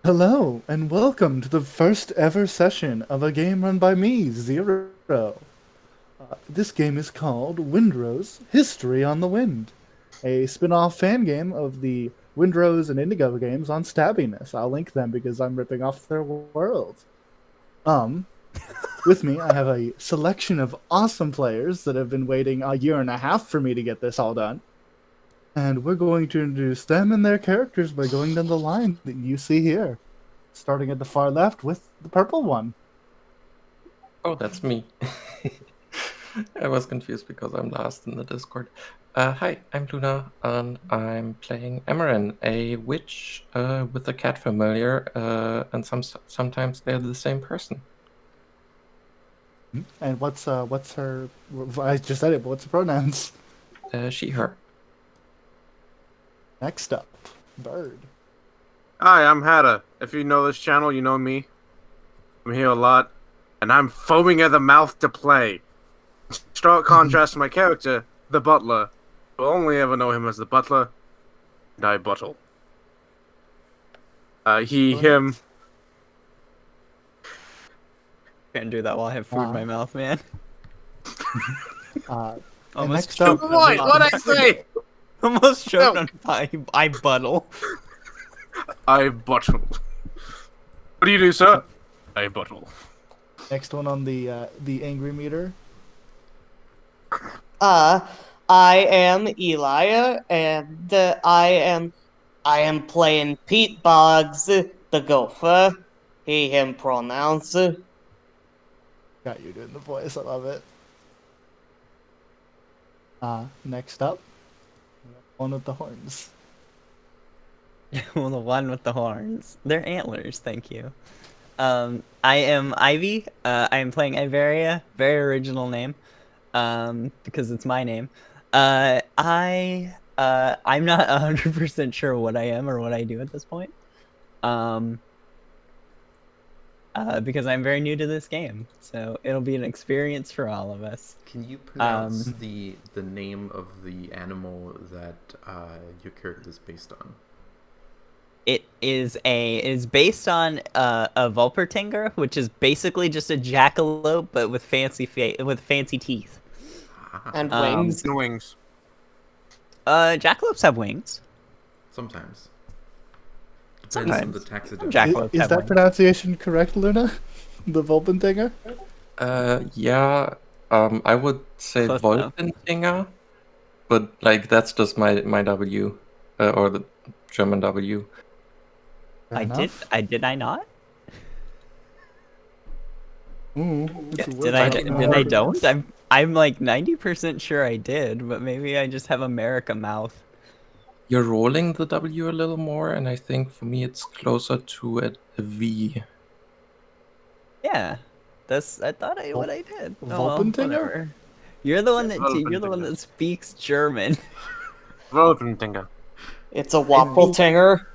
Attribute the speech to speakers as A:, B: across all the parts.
A: Hello, and welcome to the first ever session of a game run by me, Zero. This game is called Windrose History on the Wind, a spin-off fan game of the Windrose and Indigo games on Stabbiness. I'll link them because I'm ripping off their world. Um, with me, I have a selection of awesome players that have been waiting a year and a half for me to get this all done. And we're going to introduce them and their characters by going down the line that you see here, starting at the far left with the purple one.
B: Oh, that's me. I was confused because I'm last in the Discord. Hi, I'm Luna, and I'm playing Amaran, a witch with a cat familiar, and sometimes they're the same person.
A: And what's her? I just said it, but what's the pronouns?
B: She, her.
A: Next up, Bird.
C: Hi, I'm Hada. If you know this channel, you know me. I'm here a lot, and I'm foaming at the mouth to play. Stark contrast to my character, the Butler. You'll only ever know him as the Butler, and I buttle. He, him.
D: Can't do that while I have food in my mouth, man. Almost
A: next up,
D: choked on
C: What?
D: my-
C: What'd I say?
D: Almost choked on I buttle.
C: I buttle. What do you do, sir? I buttle.
A: next one on the angry meter.
E: I am Elia, and I am playing Pete Boggs, the gopher. He, him pronouns.
A: Got you doing the voice. I love it. Next up, one with the horns.
D: Well, the one with the horns. They're antlers, thank you. I am Ivy. I am playing Iveria. Very original name. Because it's my name. I'm not 100% sure what I am or what I do at this point. Because I'm very new to this game, so it'll be an experience for all of us.
F: Can you pronounce the name of the animal that your character is based on?
D: It is based on a Vulpertinger, which is basically just a jackalope but with fancy teeth.
E: And wings.
C: And wings.
D: Jackalopes have wings.
F: Sometimes. Depends on the taxidermy.
D: Jackalopes
A: Is
D: have
A: that
D: wings.
A: pronunciation correct, Luna? The Vulpentinger?
B: Yeah, I would say
D: Close enough.
B: Wolfendinger, but like that's just my W, or the German W.
A: Fair enough.
D: Did I not?
A: Ooh, it's a
D: Did
A: word.
D: I don't? I'm like 90% sure I did, but maybe I just have America mouth.
B: You're rolling the W a little more, and I think for me it's closer to a V.
D: Yeah. I thought what I did. Oh, well,
A: Vulpentinger?
D: whatever. You're the one that speaks German.
C: Vulpentinger.
E: It's a Wapeltinger.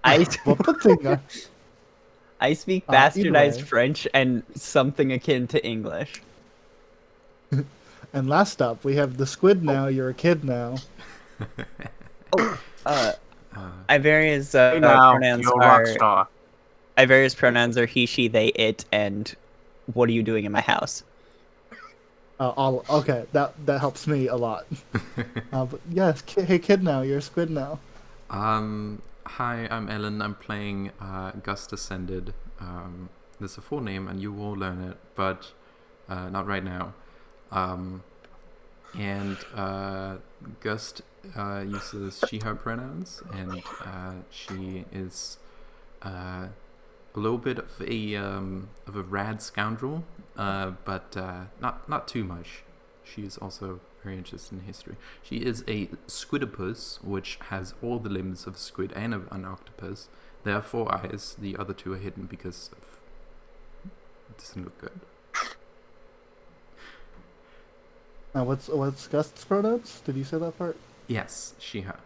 D: I
A: Vulpentinger.
D: I speak
A: Either
D: bastardized
A: way.
D: French and something akin to English.
A: And last up, we have the squid now. You're a kid now.
D: Iveria's
C: Hey now,
D: pronouns
C: you're a rock
D: are
C: star.
D: Iveria's pronouns are he, she, they, it, and what are you doing in my house?
A: Okay, that helps me a lot. But yes, hey kid now, you're a squid now.
F: Hi, I'm Ellen. I'm playing Gust Ascended. There's a full name, and you will learn it, but not right now. And Gust uses she/her pronouns, and she is a little bit of a rad scoundrel, but not too much. She is also very interested in history. She is a squidopus, which has all the limbs of a squid and of an octopus. There are 4 eyes. The other 2 are hidden because it doesn't look good.
A: What's Gust's pronouns? Did you say that part?
F: Yes, she/her.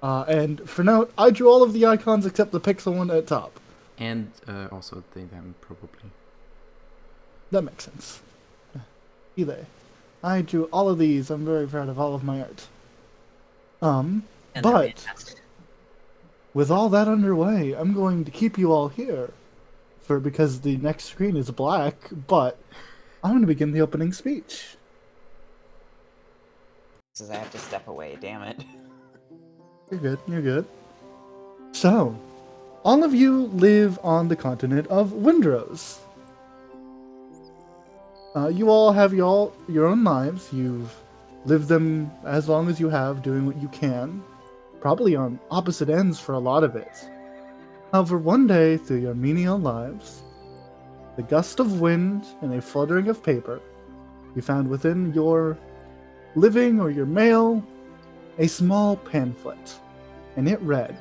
A: And for note, I drew all of the icons except the pixel one at top.
F: And also they them probably.
A: That makes sense. Either. I drew all of these. I'm very proud of all of my art.
D: And they're
A: But
D: fantastic.
A: with all that underway, I'm going to keep you all here because the next screen is black, but I'm going to begin the opening speech.
D: Says I have to step away, damn it.
A: You're good, you're good. So, all of you live on the continent of Windrose. You all have your own lives. You've lived them as long as you have, doing what you can. Probably on opposite ends for a lot of it. However, one day, through your menial lives, the gust of wind and a fluttering of paper, you found within your living or your mail a small pamphlet, and it read,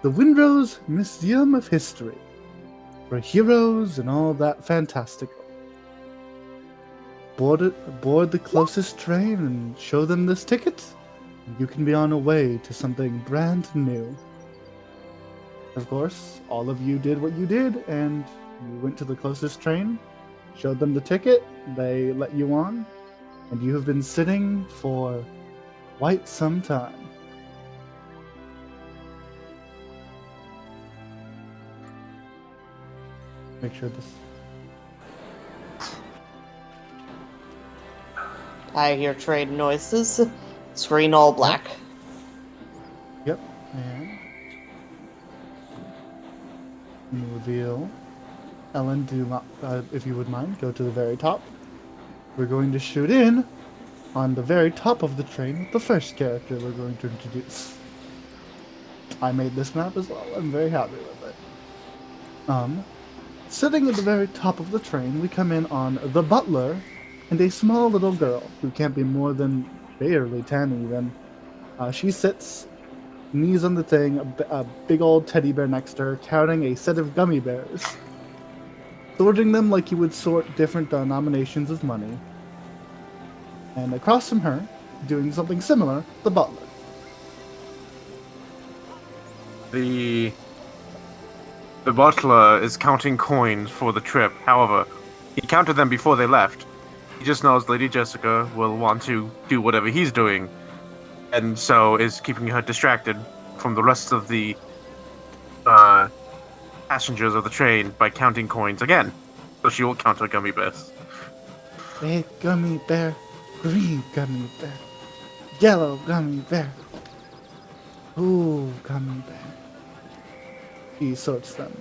A: "The Windrose Museum of History, for heroes and all that fantastical. Board the closest train and show them this ticket, and you can be on a way to something brand new." Of course, all of you did what you did, and you went to the closest train, showed them the ticket, they let you on, and you have been sitting for quite some time. Make sure this...
E: I hear trade noises. Screen all black.
A: Yep, and you reveal. Ellen, do not, if you would mind, go to the very top. We're going to shoot in on the very top of the train with the first character we're going to introduce. I made this map as well. I'm very happy with it. Sitting at the very top of the train, we come in on the butler and a small little girl who can't be more than barely 10 even. She sits, knees on the thing, a big old teddy bear next to her, counting a set of gummy bears. Sorting them like you would sort different denominations of money. And across from her, doing something similar, the butler.
C: The butler is counting coins for the trip. However, he counted them before they left. He just knows Lady Jessica will want to do whatever he's doing, and so is keeping her distracted from the rest of the passengers of the train by counting coins again. So she will count her gummy bears.
A: Red gummy bear, green gummy bear, yellow gummy bear, ooh, gummy bear. He sorts them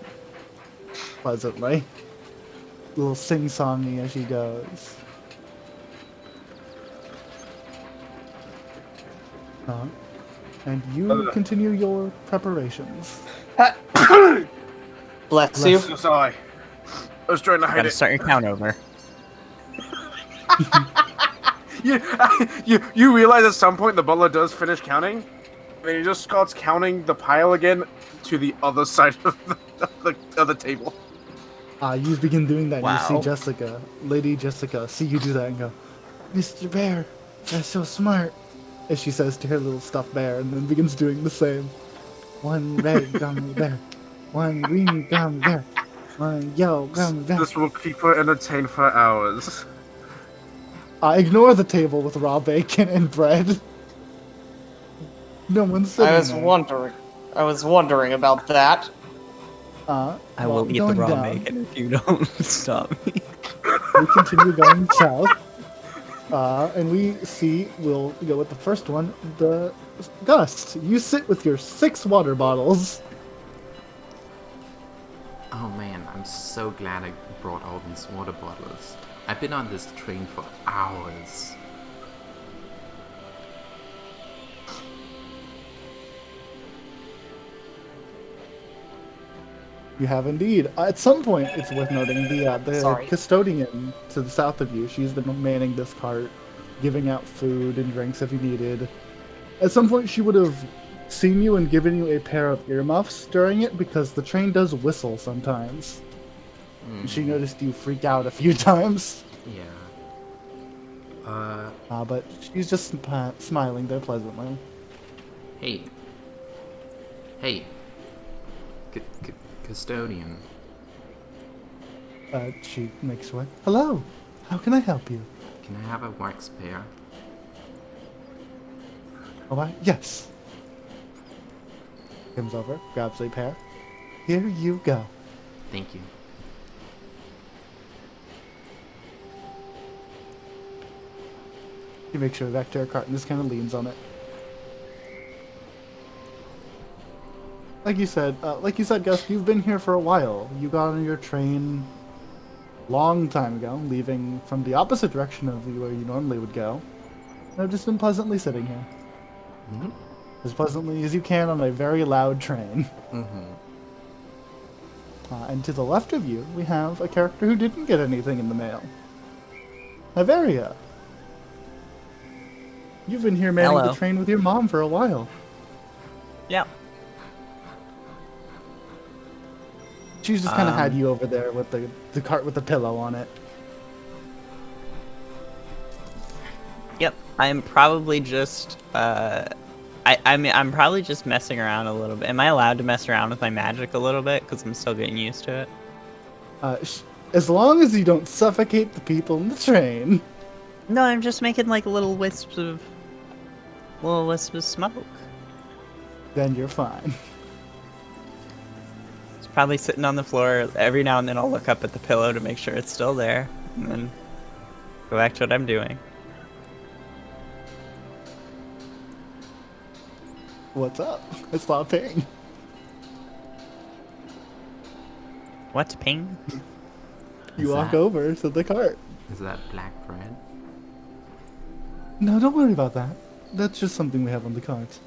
A: pleasantly, a little sing-songy as she goes. And you continue your preparations.
E: Bless you.
C: So sorry. I was trying to hide
D: Gotta
C: it.
D: start your count over.
C: You realize at some point the butler does finish counting, and then he just starts counting the pile again to the other side of the table.
A: You begin doing that, and you
D: Wow.
A: see Jessica, Lady Jessica, see you do that and go, "Mr. Bear, that's so smart," as she says to her little stuffed bear, and then begins doing the same. One red gummy bear, one green gummy bear, one yellow gummy bear.
C: This will keep her entertained for hours.
A: Ignore the table with raw bacon and bread. No one's sitting there.
E: I was wondering about that.
D: I
A: Well,
D: will eat the
A: going
D: raw
A: down,
D: bacon if you don't stop me.
A: We continue going south. And we'll go with the first one, the Gust. You sit with your 6 water bottles.
F: Oh man, I'm so glad I brought all these water bottles. I've been on this train for hours.
A: You have indeed. At some point, it's worth noting the
E: Sorry.
A: custodian to the south of you. She's been manning this cart, giving out food and drinks if you needed. At some point, she would have seen you and given you a pair of earmuffs during it because the train does whistle sometimes. She noticed you freak out a few times.
F: Yeah.
A: But she's just smiling there pleasantly.
F: Hey. Hey. Custodian.
A: She makes way. Hello. How can I help you?
F: Can I have a wax pear?
A: Oh, yes. Comes over, grabs a pair. Here you go.
F: Thank you.
A: You make sure back to her cart and just kind of leans on it. Like you said, Gus, you've been here for a while. You got on your train long time ago, leaving from the opposite direction of where you normally would go. And I've just been pleasantly sitting here.
F: Mm-hmm.
A: As pleasantly as you can on a very loud train.
F: Mm-hmm.
A: And to the left of you, we have a character who didn't get anything in the mail. Iveria. You've been here manning
D: Hello.
A: the train with your mom for a while.
D: Yeah.
A: She's just kind of had you over there with the cart with the pillow on it.
D: Yep. I'm probably just I'm probably just messing around a little bit. Am I allowed to mess around with my magic a little bit? Because I'm still getting used to it.
A: As long as you don't suffocate the people in the train.
D: No, I'm just making like little wisps of smoke.
A: Then you're fine.
D: It's probably sitting on the floor. Every now and then I'll look up at the pillow to make sure it's still there, and then go back to what I'm doing.
A: What's up? It's not ping.
D: What ping?
A: You
F: Is
A: walk
F: that-
A: over to the cart.
F: Is that black bread?
A: No, don't worry about that. That's just something we have on the cart.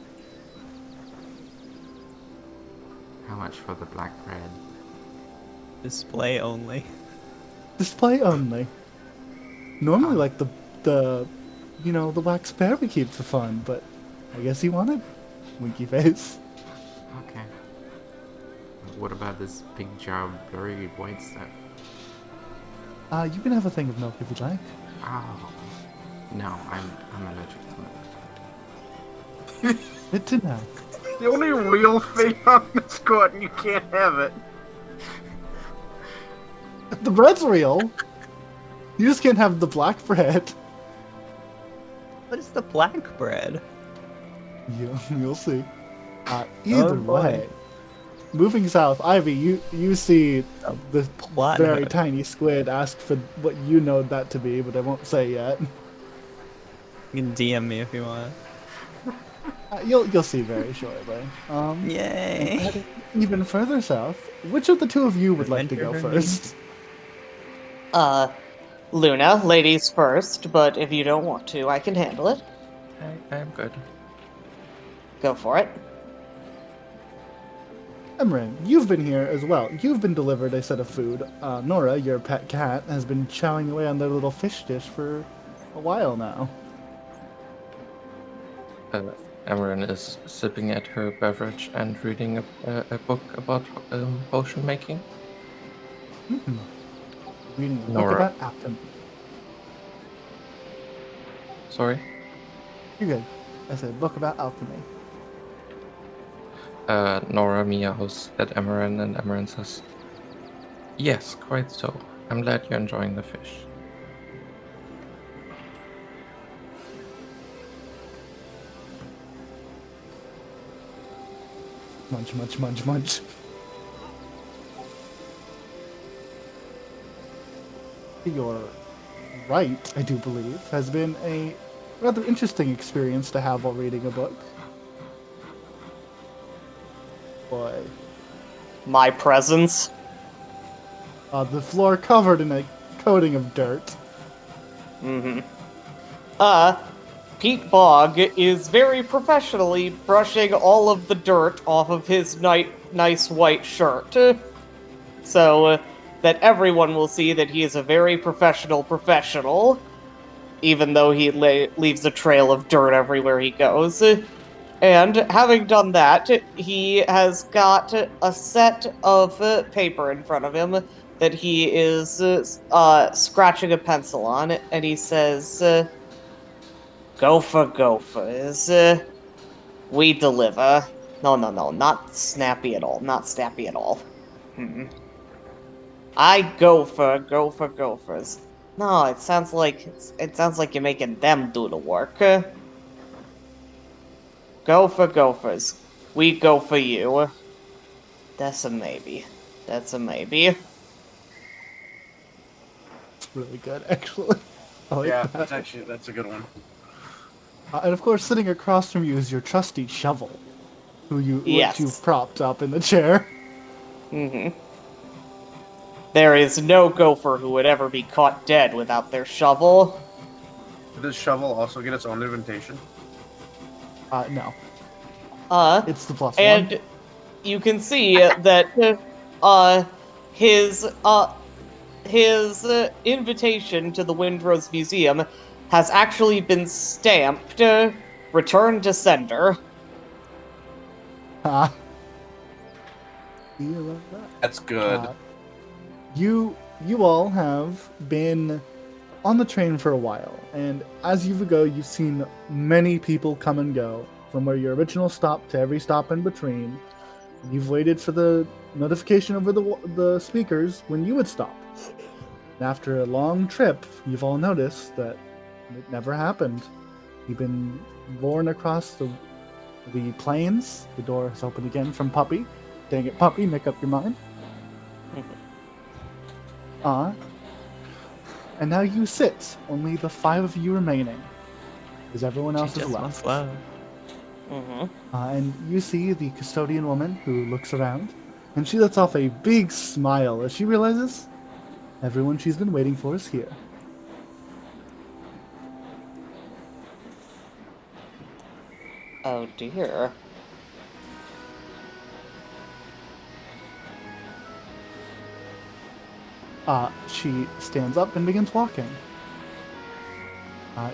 F: How much for the black bread?
D: Display only.
A: Display only. Normally, like the wax bear we keep for fun, but I guess he wanted winky face.
F: Okay. What about this big jar of blurry white stuff?
A: You can have a thing of milk if you'd like.
F: Oh. No, I'm allergic to it.
A: Good to know.
C: The only real thing on this cart, and you can't have it.
A: The bread's real. You just can't have the black bread.
D: What is the black bread?
A: You'll see. Either
D: boy.
A: way, moving south, Ivy, you see the
D: Plot
A: very
D: hook.
A: tiny squid ask for what you know that to be, but I won't say yet.
D: You can DM me if you want.
A: You'll see very shortly.
D: Yay!
A: Heading even further south, which of the two of you would like to go
D: Adventure for me.
A: first?
E: Luna, ladies first, but if you don't want to, I can handle it.
B: I'm good.
E: Go for it.
A: Emran, you've been here as well. You've been delivered a set of food. Nora, your pet cat, has been chowing away on their little fish dish for a while now.
B: Amarin is sipping at her beverage and reading a book about potion making.
A: Reading a book
B: Nora.
A: about alchemy.
B: Sorry?
A: You're good. I said book about alchemy.
B: Nora meows at Amarin, and Amarin says, "Yes, quite so. I'm glad you're enjoying the fish."
A: Munch, munch, munch, munch. Your right, I do believe, has been a rather interesting experience to have while reading a book. Boy.
E: My presence.
A: The floor covered in a coating of dirt.
E: Mm-hmm. Pete Bog is very professionally brushing all of the dirt off of his nice white shirt. So that everyone will see that he is a very professional, even though he leaves a trail of dirt everywhere he goes. And having done that, he has got a set of paper in front of him that he is scratching a pencil on, and he says, Gophers, we deliver. No, not snappy at all, not snappy at all. I gophers. No, it sounds like you're making them do the work. Gophers. we go for you. That's a maybe. That's a maybe.
A: It's really good, actually. I like
C: Yeah,
A: that.
C: that's a good one.
A: And of course, sitting across from you is your trusty shovel, which you've
E: Yes.
A: propped up in the chair.
E: There is no gopher who would ever be caught dead without their shovel.
C: Did this shovel also get its own invitation?
A: No,
E: Uh,
A: it's the +1.
E: and you can see that his invitation to the Windrose Museum has actually been stamped return to sender.
A: Ah. You love that.
C: That's good.
A: You all have been on the train for a while, and as you go, you've seen many people come and go from where your original stop to every stop in between. You've waited for the notification over the speakers when you would stop. And after a long trip, you've all noticed that it never happened. You've been borne across the plains. The door is open again from Puppy. Dang it, Puppy, make up your mind. And now you sit, only the 5 of you remaining, because everyone else is left. And you see the custodian woman who looks around, and she lets off a big smile as she realizes everyone she's been waiting for is here.
E: Oh dear.
A: She stands up and begins walking.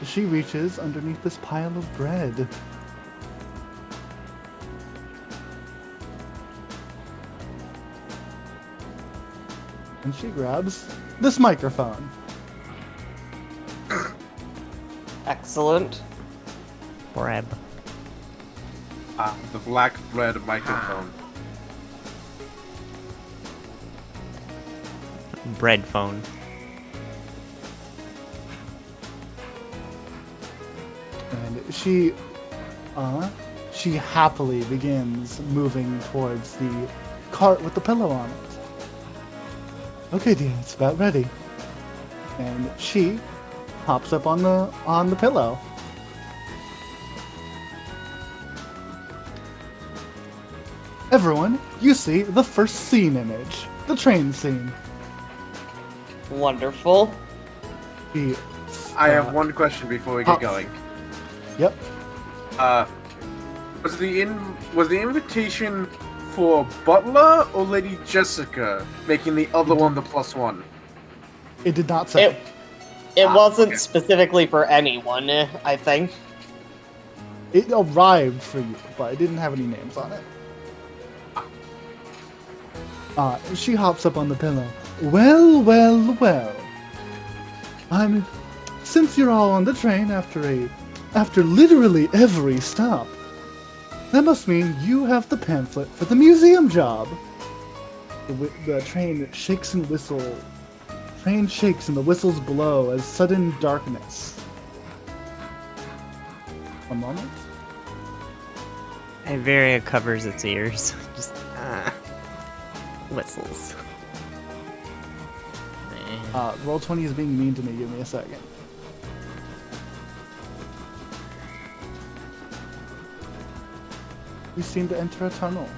A: She reaches underneath this pile of bread. And she grabs this microphone.
E: Excellent.
D: Breb.
C: The black bread microphone.
D: Bread phone.
A: And she happily begins moving towards the cart with the pillow on it. Okay, dear, it's about ready. And she hops up on the pillow. Everyone, you see the first scene image, the train scene.
E: Wonderful.
A: She,
C: I have one question before we get going.
A: Yep.
C: Was the invitation for Butler or Lady Jessica making the other one the +1?
A: It did not say.
E: It wasn't
C: okay.
E: specifically for anyone, I think.
A: It arrived for you, but it didn't have any names on it. She hops up on the pillow. Well, well, well. Since you're all on the train after literally every stop, that must mean you have the pamphlet for the museum job. The train shakes and whistles. Train shakes and the whistles blow as sudden darkness. A moment.
D: Iberia covers its ears. Just whistles.
A: Roll 20 is being mean to me. Give me a second. You seem to enter a tunnel.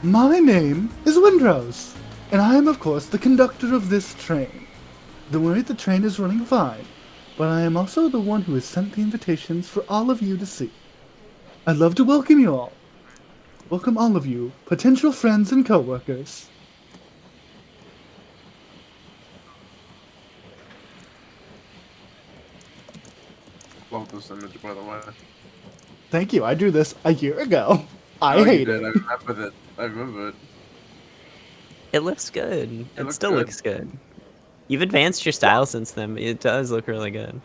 A: My name is Windrose, and I am, of course, the conductor of this train. Don't worry, the train is running fine, but I am also the one who has sent the invitations for all of you to see. I'd love to welcome you all. Welcome all of you, potential friends and co-workers.
C: Love this image, by the way.
A: Thank you, I drew this a year ago. I
C: Oh,
A: hate
C: you
A: it.
C: did. I remember it. I remember it.
D: It looks good. It
C: looks
D: still
C: good.
D: looks good. You've advanced your style since then. It does look really good.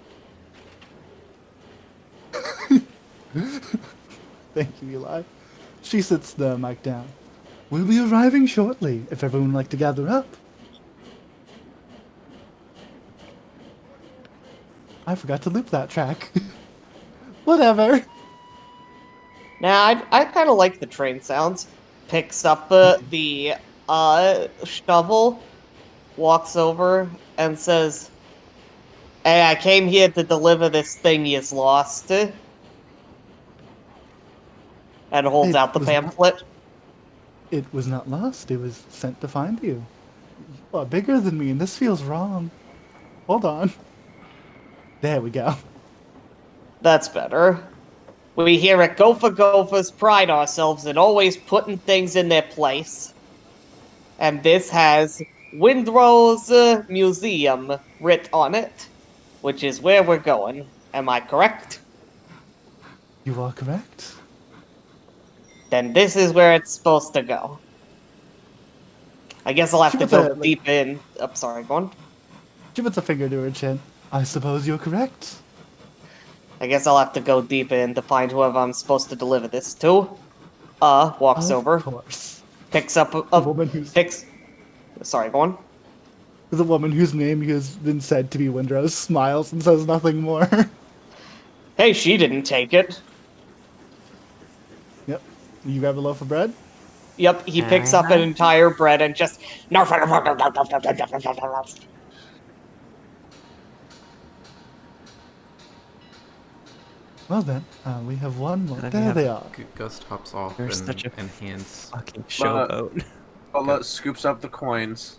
A: Thank you, Eli. She sits the mic down. We'll be arriving shortly, if everyone would like to gather up. I forgot to loop that track. Whatever.
E: Now, I kind of like the train sounds. Picks up the shovel, walks over, and says, "Hey, I came here to deliver this thing you's lost," and holds
A: It
E: out the
A: was not.
E: pamphlet.
A: It was not lost. It was sent to find you. You are bigger than me, and this feels wrong. Hold on. There we go.
E: That's better. We here at Gopher Gophers pride ourselves in always putting things in their place. And this has Windrose Museum writ on it, which is where we're going. Am I correct?
A: You are correct.
E: Then this is where it's supposed to go. I guess I'll have
A: She
E: to
A: puts a
E: go deep in. I'm sorry, go on.
A: she puts a finger to her chin. I suppose you're correct.
E: I guess I'll have to go deep in to find whoever I'm supposed to deliver this to. Walks
A: Of
E: over,
A: course.
E: picks up
A: The woman who's
E: picks. Sorry, go on.
A: the woman whose name has been said to be Windrose smiles and says nothing more.
E: Hey, she didn't take it.
A: Yep. You grab a loaf of bread?
E: Yep, he picks up an entire bread and just.
A: Well then, we have one more.
D: Then we
A: There
D: have-
A: they are.
F: Gust hops off
D: You're
F: and,
D: such a
F: and hands.
D: fucking showboat.
C: Butler scoops up the coins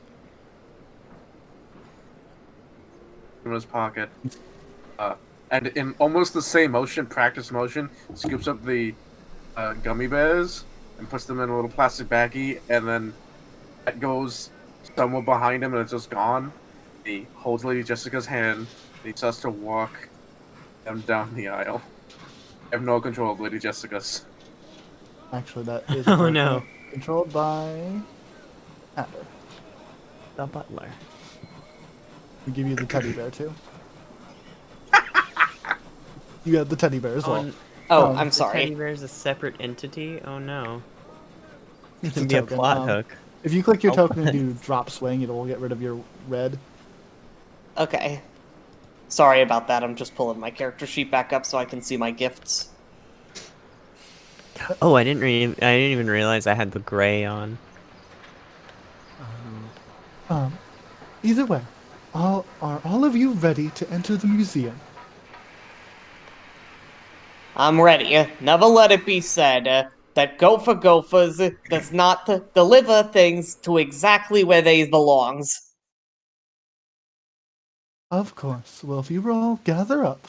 C: from his pocket. And in almost the same motion, practice motion, scoops up the gummy bears and puts them in a little plastic baggie, and then that goes somewhere behind him and it's just gone. He holds Lady Jessica's hand and he starts to walk them down the aisle. I have no control of Lady Jessica's.
A: Actually, that is
D: Oh, no.
A: controlled by Adder.
D: The butler.
A: We give you the teddy bear too. You got the teddy bear as well.
E: Oh,
A: Um,
E: I'm
D: The
E: sorry.
D: teddy bear is a separate entity? Oh no. It's
A: It's
D: gonna
A: a
D: be a
A: token.
D: plot hook.
A: If you click your
D: Oh,
A: token and
D: what?
A: do drop swing, it will get rid of your red.
E: Okay. Sorry about that. I'm just pulling my character sheet back up so I can see my gifts.
D: Oh, I didn't even realize I had the gray on.
A: Either way, are all of you ready to enter the museum?
E: I'm ready. Never let it be said that Gopher Gophers does not deliver things to exactly where they belongs.
A: Of course. Well, if you all gather up,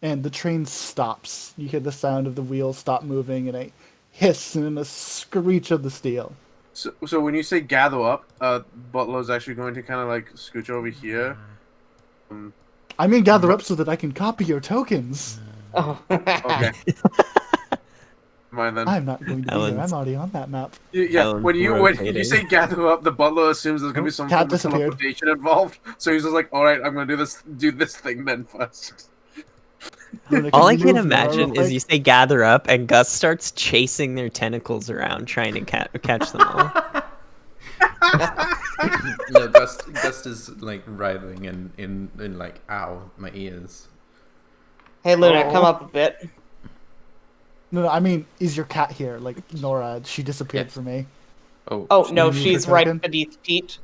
A: and the train stops, you hear the sound of the wheels stop moving and a hiss and a screech of the steel.
C: So when you say gather up, Butler's actually going to kind of like scooch over here.
A: I mean, gather up so that I can copy your tokens.
E: Oh.
C: Okay. Mind then.
A: I'm not going to be there.
D: Ellen's-
A: I'm already on that map.
C: Yeah,
D: Ellen's
C: when you
D: rotating.
C: say gather up, the butler assumes there's gonna be some
A: Cat
C: form of
A: disappeared.
C: teleportation involved. So he's just like, "All right, I'm gonna do this thing then first."
A: Luna,
D: All I
A: you
D: can
A: move Nora
D: imagine
A: real
D: is you
A: quick?
D: say gather up and Gus starts chasing their tentacles around trying to catch them all.
F: No, Gust is like writhing in like, ow, my ears.
E: Hey, Luna,
A: Oh.
E: come up a bit.
A: No, I mean, is your cat here? Like Nora, she disappeared
B: Yes.
A: for me.
B: Oh,
E: Oh,
A: Can
E: no,
A: you move her
E: she's right
A: token?
E: beneath Pete.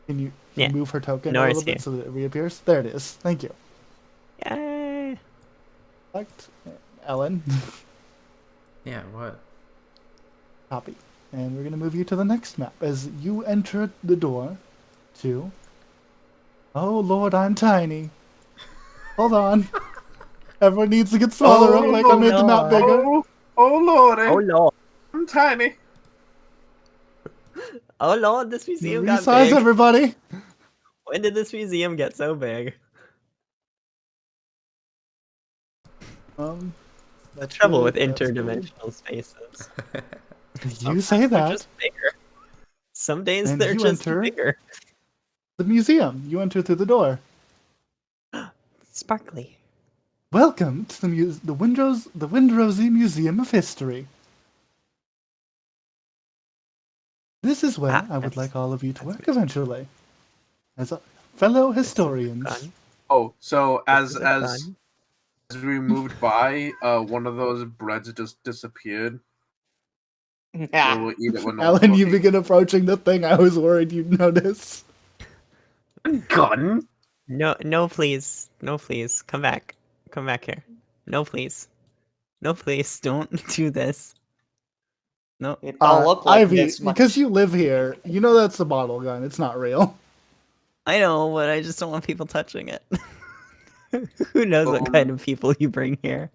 A: Can you
D: Yeah.
A: move her token
D: Nora's
A: a little bit
D: here.
A: so that it reappears? There it is. Thank you.
D: Yay!
A: Select Ellen.
F: Yeah, what?
A: Copy. And we're going to move you to the next map as you enter the door to... Oh, Lord, I'm tiny. Hold on. Everyone needs to get smaller real quick. I made the map bigger.
C: Oh lordy,
D: Oh lord!
C: I'm tiny.
D: Oh lord! This museum got
A: Resize
D: big.
A: everybody.
D: When did this museum get so big? The
A: That's
D: trouble with
A: good, that's good.
D: interdimensional spaces.
A: You say
D: They're
A: that.
D: just bigger. Some days
A: And
D: they're
A: you
D: just
A: enter-
D: bigger.
A: The museum. You enter through the door.
D: Sparkly.
A: Welcome to the Windrose Museum of History. This is where I would
D: that's-
A: like all of you to
D: that's
A: work
D: good.
A: eventually. As fellow historians.
D: fun.
C: Oh, so
D: This is fun.
C: as we moved by, one of those breads just disappeared. So we'll eat it when no one's
A: Alan, you
C: looking.
A: begin approaching the thing. I was worried you'd notice.
C: Gun.
D: No, no, please, no, please, come back here. No, please, no, please, don't do this. No,
E: It don't look like
A: Ivy,
E: this
A: because
E: much.
A: you live here, you know that's a bottle gun. It's not real.
D: I know, but I just don't want people touching it. Who knows what kind of people you bring here?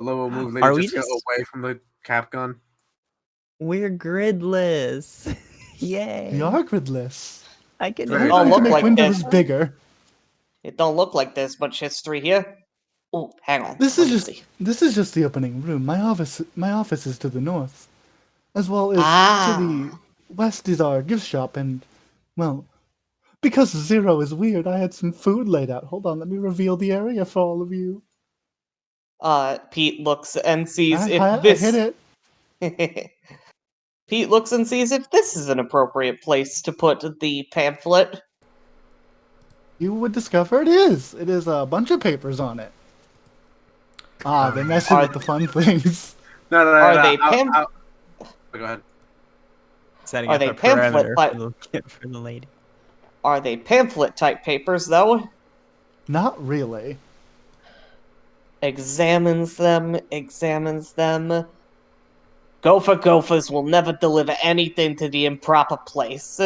C: Little move, lady,
D: Are we
C: just get
D: just?
C: away from the cap gun.
D: We're gridless.
A: We
D: Yay!
A: are gridless.
D: I can
C: Very
A: We're
E: don't
A: going
C: nice.
A: to
E: look
A: make
E: like
A: Windows
E: this.
A: bigger.
E: It don't look like there's much history here. Oh, hang on.
A: This
E: Let
A: is
E: me
A: just
E: see.
A: this is just the opening room. My office is to the north, as well as to the
E: Ah.
A: west is our gift shop. And well, because Zero is weird, I had some food laid out. Hold on, let me reveal the area for all of you.
E: Pete looks and sees if
A: I hit
E: this.
A: it.
E: Pete looks and sees if this is an appropriate place to put the pamphlet.
A: You would discover it is. It is a bunch of papers on it. They're messing
E: Are-
A: with the fun things.
C: No.
E: Are they
C: Go ahead.
D: Setting
E: Are
D: up
E: they
D: a perimeter
E: pamphlet
D: for the lady.
E: Are they pamphlet type papers though?
A: Not really.
E: Examines them. Gophers will never deliver anything to the improper place.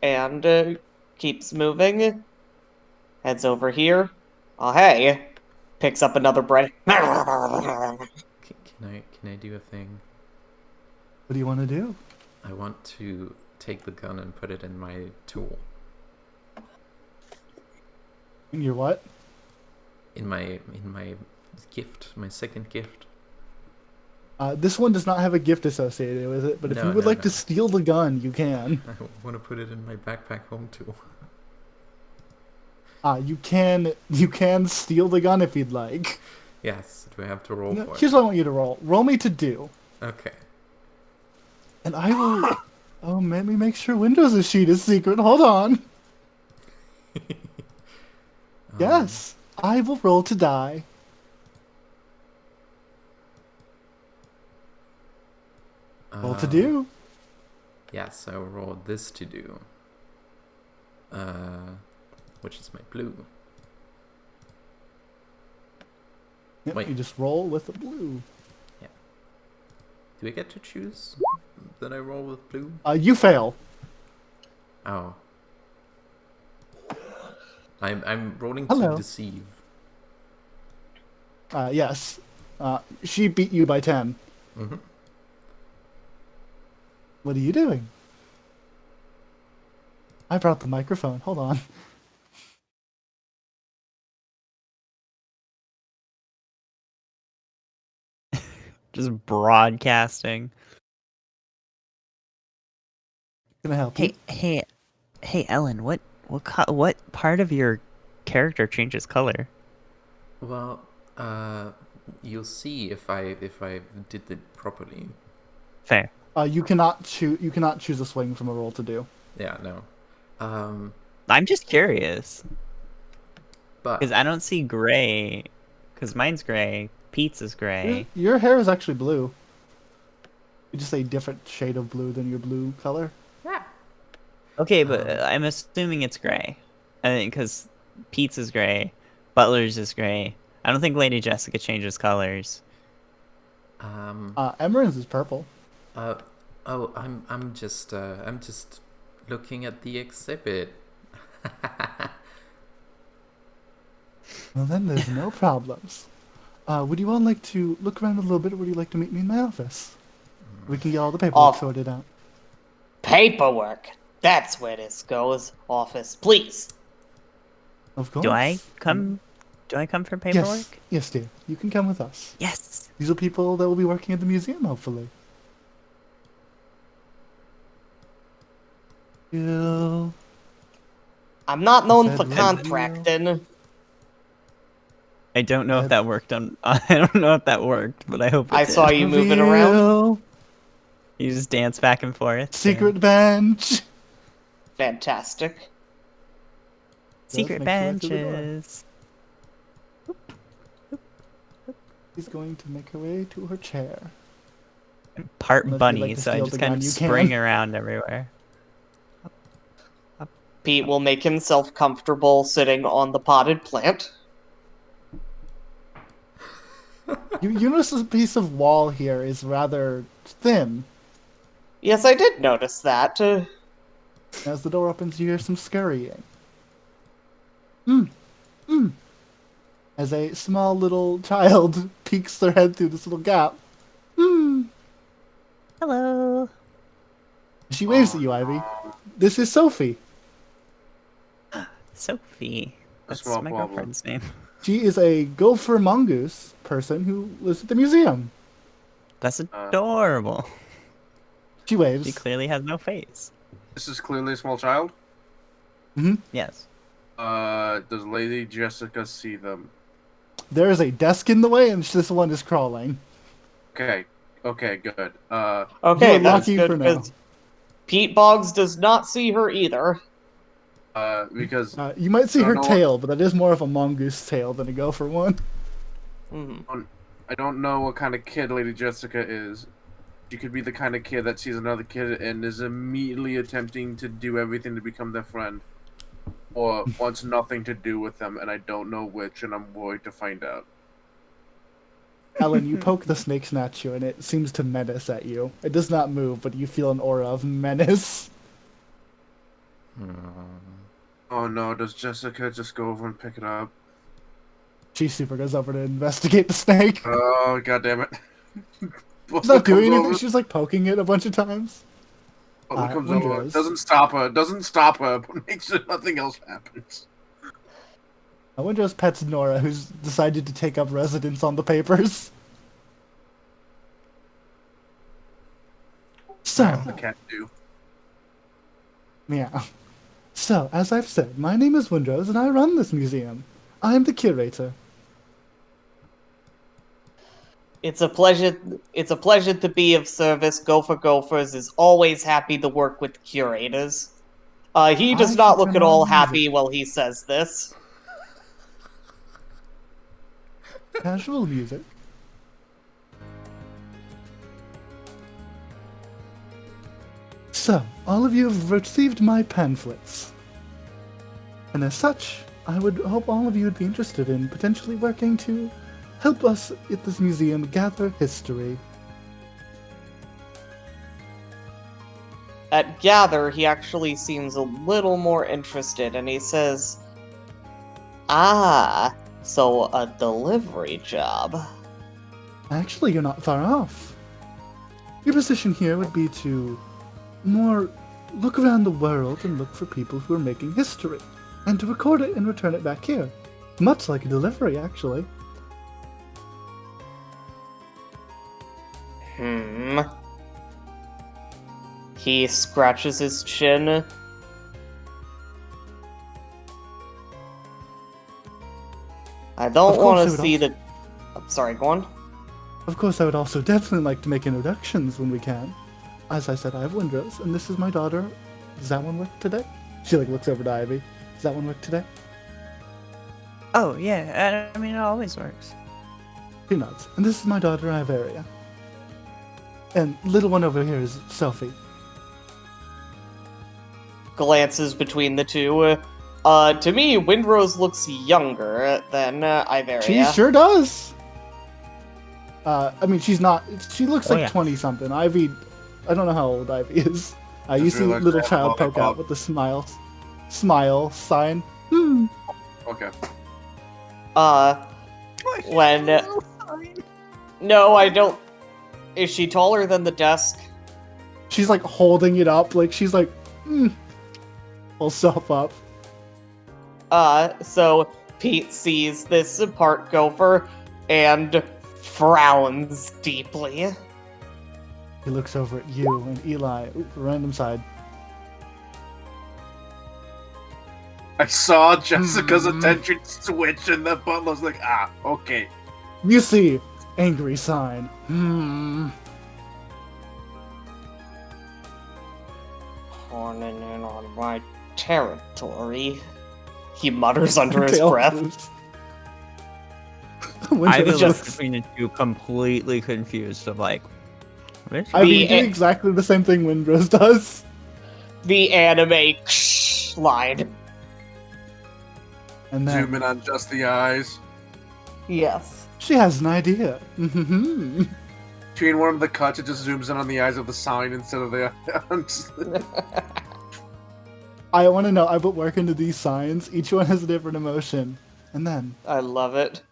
E: And keeps moving. Heads over here. Oh hey. Picks up another bread.
F: Can I do a thing?
A: What do you want to do?
F: I want to take the gun and put it in my tool.
A: You're what?
F: In my gift, my second gift.
A: This one does not have a gift associated with it, but if
F: No,
A: you would
F: no,
A: like to
F: no.
A: steal the gun, you can.
F: I want to put it in my backpack home tool.
A: You can steal the gun if you'd like.
F: Yes. Do I have to roll for
A: Here's
F: it?
A: what I want you to roll. Roll me to do.
F: Okay.
A: And I will... Oh, let me make sure Windows' sheet is secret. Hold on. Yes. I will roll to die. Roll to do.
F: Yes, I will roll this to do. Which is my blue.
A: Yep,
F: Wait.
A: you just roll with a blue.
F: Do I get to choose that I roll with blue?
A: You fail.
F: Oh. I'm rolling
A: Hello.
F: to deceive.
A: Yes. She beat you by 10.
F: Mm-hmm.
A: What are you doing? I brought the microphone. Hold on.
D: Just broadcasting.
A: Can I help you?
D: Hey, Ellen. What part of your character changes color?
F: Well, you'll see if I did it properly.
D: Fair.
A: You cannot choose a swing from a roll to do.
F: Yeah, no.
D: I'm just curious
F: But
D: because I don't see gray. Because mine's gray. Pete's is gray.
A: Your hair is actually blue. You just a different shade of blue than your blue color.
D: Okay, but I'm assuming it's gray. I think because Pete's is gray, Butler's is gray. I don't think Lady Jessica changes colors.
A: Emeren's is purple.
F: I'm just looking at the exhibit.
A: Well, then there's no problems. Would you all like to look around a little bit, or would you like to meet me in my office? We can get all the paperwork sorted out.
E: Paperwork. That's where this goes. Office, please.
A: Of course.
D: Do I come for paperwork?
A: Yes, dear. You can come with us.
D: Yes.
A: These are people that will be working at the museum, hopefully. Jill.
E: I'm not known
A: Said
E: for
A: radio.
E: contracting.
D: I don't know if that worked on. I don't know if that worked, but I hope it
E: I
D: did.
E: saw you moving around.
A: Reveal.
D: You just dance back and forth.
A: Secret bench.
E: Fantastic.
D: Secret
A: Just make sure I do the door.
D: benches.
A: She's going to make her way to her chair.
D: Part
A: Unless you'd
D: bunny,
A: like to
D: so I
A: steal
D: just
A: the
D: kind
A: gun,
D: of
A: you
D: spring
A: can.
D: around everywhere.
E: Pete will make himself comfortable sitting on the potted plant.
A: You notice this piece of wall here is rather thin.
E: Yes, I did notice that.
A: As the door opens, you hear some scurrying. As a small little child peeks their head through this little gap.
D: Hello.
A: She waves at you, Ivy. This is Sophie.
D: Sophie.
C: A
D: That's
C: small
D: my
C: problem.
D: girlfriend's name.
A: She is a gopher mongoose person who lives at the museum.
D: That's adorable.
A: She waves.
D: She clearly has no face.
C: This is clearly a small child.
D: Yes.
C: Does Lady Jessica see them?
A: There is a desk in the way, and this one is crawling.
C: Okay. Okay, good.
E: Okay,
A: You're
E: that's
A: lucky
E: good
A: for now.
E: because Pete Boggs does not see her either.
C: Because
A: You might see
C: I
A: her
C: don't know
A: tail, but that is more of a mongoose tail than a gopher one.
C: I don't know what kind of kid Lady Jessica is. She could be the kind of kid that sees another kid and is immediately attempting to do everything to become their friend. Or wants nothing to do with them, and I don't know which, and I'm worried to find out.
A: Ellen, you poke the snake statue, and it seems to menace at you. It does not move, but you feel an aura of menace.
C: Oh no, does Jessica just go over and pick it up?
A: She super goes over to investigate the snake.
C: Oh, god damn it.
A: She's not doing anything, she's like poking it a bunch of times.
C: Butler comes over.
A: Windrose.
C: Doesn't stop her, but makes sure nothing else happens.
A: Windrose pets Nora, who's decided to take up residence on the papers. So,
C: The cat do.
A: yeah. So, as I've said, my name is Windrose, and I run this museum. I am the curator.
E: It's a pleasure. It's a pleasure to be of service. Gopher Gophers is always happy to work with curators. He does
A: I
E: not
A: should
E: look
A: turn
E: at
A: on
E: all
A: the music.
E: happy while he says this.
A: Casual music. So, all of you have received my pamphlets. And as such, I would hope all of you would be interested in potentially working to help us at this museum gather history.
E: At Gather, he actually seems a little more interested, and he says, "Ah, so a delivery job."
A: Actually, you're not far off. Your position here would be to more look around the world and look for people who are making history, and to record it and return it back here. Much like a delivery, actually.
E: He scratches his chin. I don't
A: Of course
E: want
A: I
E: to
A: would
E: see
A: also-
E: the. I'm sorry, go on.
A: Of course, I would also definitely like to make introductions when we can. As I said, I have Windrose, and this is my daughter. Does that one work today? She looks over to Ivy. Does that one work today?
D: Oh, yeah. I mean, it always works.
A: She nods. And this is my daughter, Iveria. And little one over here is Sophie.
E: Glances between the two. To me, Windrose looks younger than Iveria.
A: She sure does. I mean, she's not. She looks
D: Oh,
A: like
D: yeah.
A: 20-something. Ivy, I don't know how old Ivy is. You
C: Just
A: see
C: realized
A: little
C: I have
A: child
C: a
A: poke
C: lollipop.
A: out with the smile sign.
C: Okay.
E: When. No, I don't. Is she taller than the desk?
A: She's like holding it up, like she's like, pull self up.
E: So Pete sees this part gopher and frowns deeply.
A: He looks over at you and Eli. Random side.
C: I saw Jessica's attention switch, and the butler's like, okay.
A: You see, angry sign.
E: Horning in on my territory. He mutters under his
A: Tail
E: breath.
A: moves.
D: Ivy
A: Windrose
D: looks
A: looks.
D: between the two, completely confused of like, what is
A: Ivy,
E: The
A: you do
E: a-
A: exactly the same thing Windrose does.
E: The anime line.
A: And
C: Zoom in
A: then
C: on just the eyes.
E: Yes.
A: she has an idea. Mhm.
C: Between one of the cuts, it just zooms in on the eyes of the sign instead of the.
A: I want to know. I put work into these signs. Each one has a different emotion. And then.
E: I love it.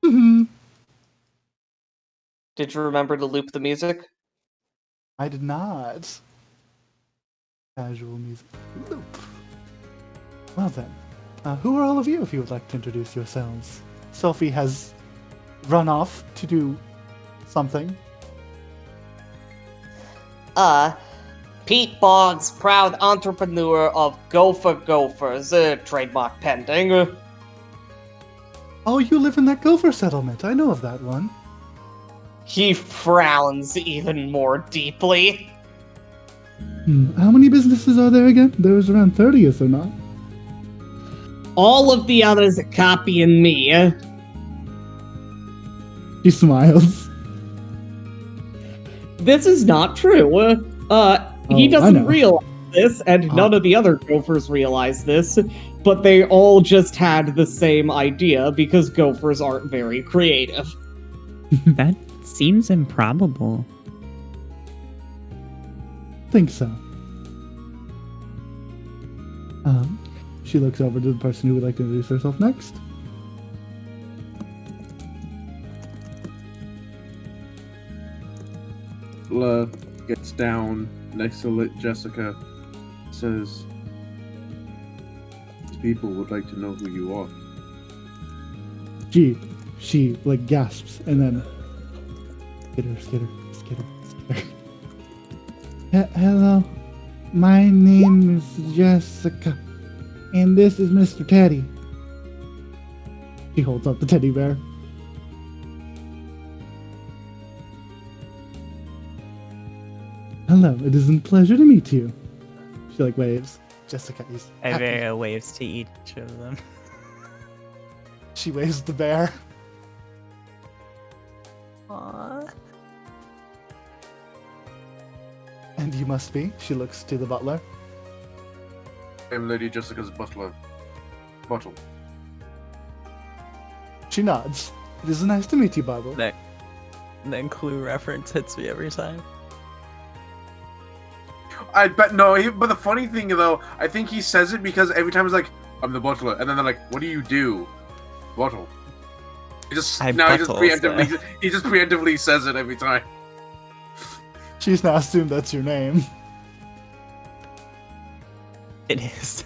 A: Mhm.
E: Did you remember to loop the music?
A: I did not. Casual music. Loop. Well then, who are all of you if you would like to introduce yourselves? Sophie has run off to do something.
E: Pete Boggs, proud entrepreneur of Gopher Gophers, trademark pending.
A: Oh, you live in that gopher settlement. I know of that one.
E: He frowns even more deeply.
A: How many businesses are there again? There was around 30, is there not?
E: All of the others copying me.
A: She smiles.
E: This is not true. He
A: I
E: doesn't
A: know.
E: realize this, and none of the other gophers realize this, but they all just had the same idea because gophers aren't very creative.
G: That seems improbable.
A: Think so. She looks over to the person who would like to introduce herself next.
C: Gets down next to Jessica, says, "These people would like to know who you are."
A: She like gasps and then skitter. Hello, my name is Jessica, and this is Mr. Teddy. She holds up the teddy bear. Hello, it is a pleasure to meet you. She like waves. Jessica is happy.
D: Iveria waves to each of them.
A: She waves the bear.
D: Aww.
A: And you must be. She looks to the butler.
C: I'm Lady Jessica's butler. Bottle.
A: She nods. It is nice to meet you, Bible.
D: That clue reference hits me every time.
C: I bet no. But the funny thing though, I think he says it because every time he's like, "I'm the butler," and then they're like, "What do you do?" Bottle. He just
D: I
C: now he just
D: buttle,
C: preemptively he just preemptively says it every time.
A: She's now assumed that's your name.
D: It is.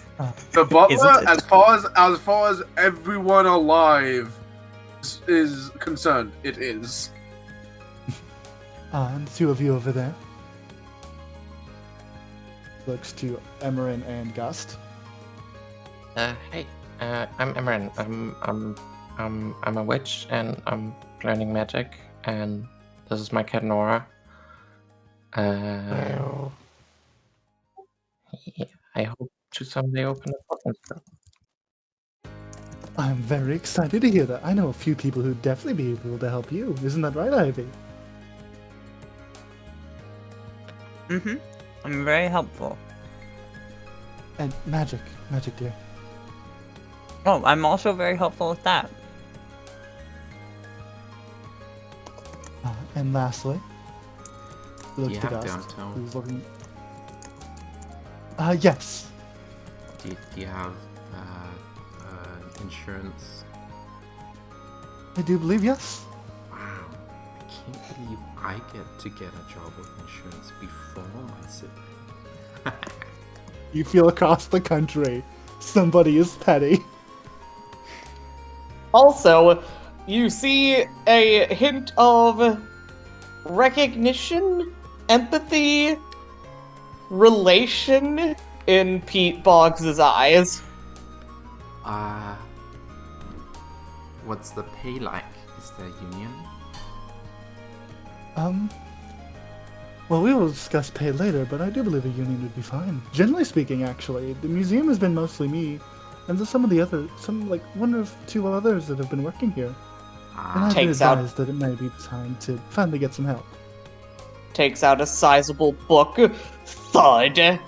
C: The butler,
D: Isn't it?
C: as far as everyone alive is concerned, it is.
A: And the two of you over there. Looks to Emerin and Gust.
B: Hey, I'm Emran. I'm a witch and I'm learning magic, and this is my cat Nora. Yeah, I hope to someday open a book and stuff.
A: I'm very excited to hear that. I know a few people who'd definitely be able to help you. Isn't that right, Ivy?
D: Mm-hmm. I'm very helpful.
A: And magic dear.
D: Oh, I'm also very helpful with that.
A: And lastly, he looks
F: you
A: to
F: have
A: Gust,
F: downtown?
A: who's looking. Yes.
F: Do you have insurance?
A: I do believe yes.
F: Wow, I can't believe I get a job with insurance before my sibling.
A: You feel across the country. Somebody is petty.
E: Also, you see a hint of recognition, empathy, relation in Pete Boggs' eyes.
F: What's the pay like? Is there a union?
A: Well, we will discuss pay later, but I do believe a union would be fine. Generally speaking, actually, the museum has been mostly me and there's one or two others that have been working here. And I've been
E: Takes out-
A: advised that it may be time to finally get some help.
E: Takes out a sizable book. Thud.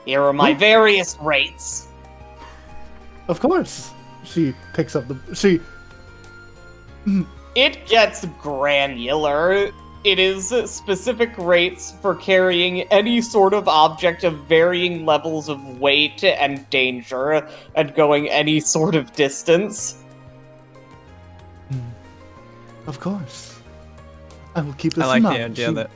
E: Here are my
A: Ooh.
E: various rates.
A: Of course. She picks up
E: It gets granular. It is specific rates for carrying any sort of object of varying levels of weight and danger, and going any sort of distance.
A: Of course. I will keep this
D: I like
A: in
D: the
A: mind.
D: idea that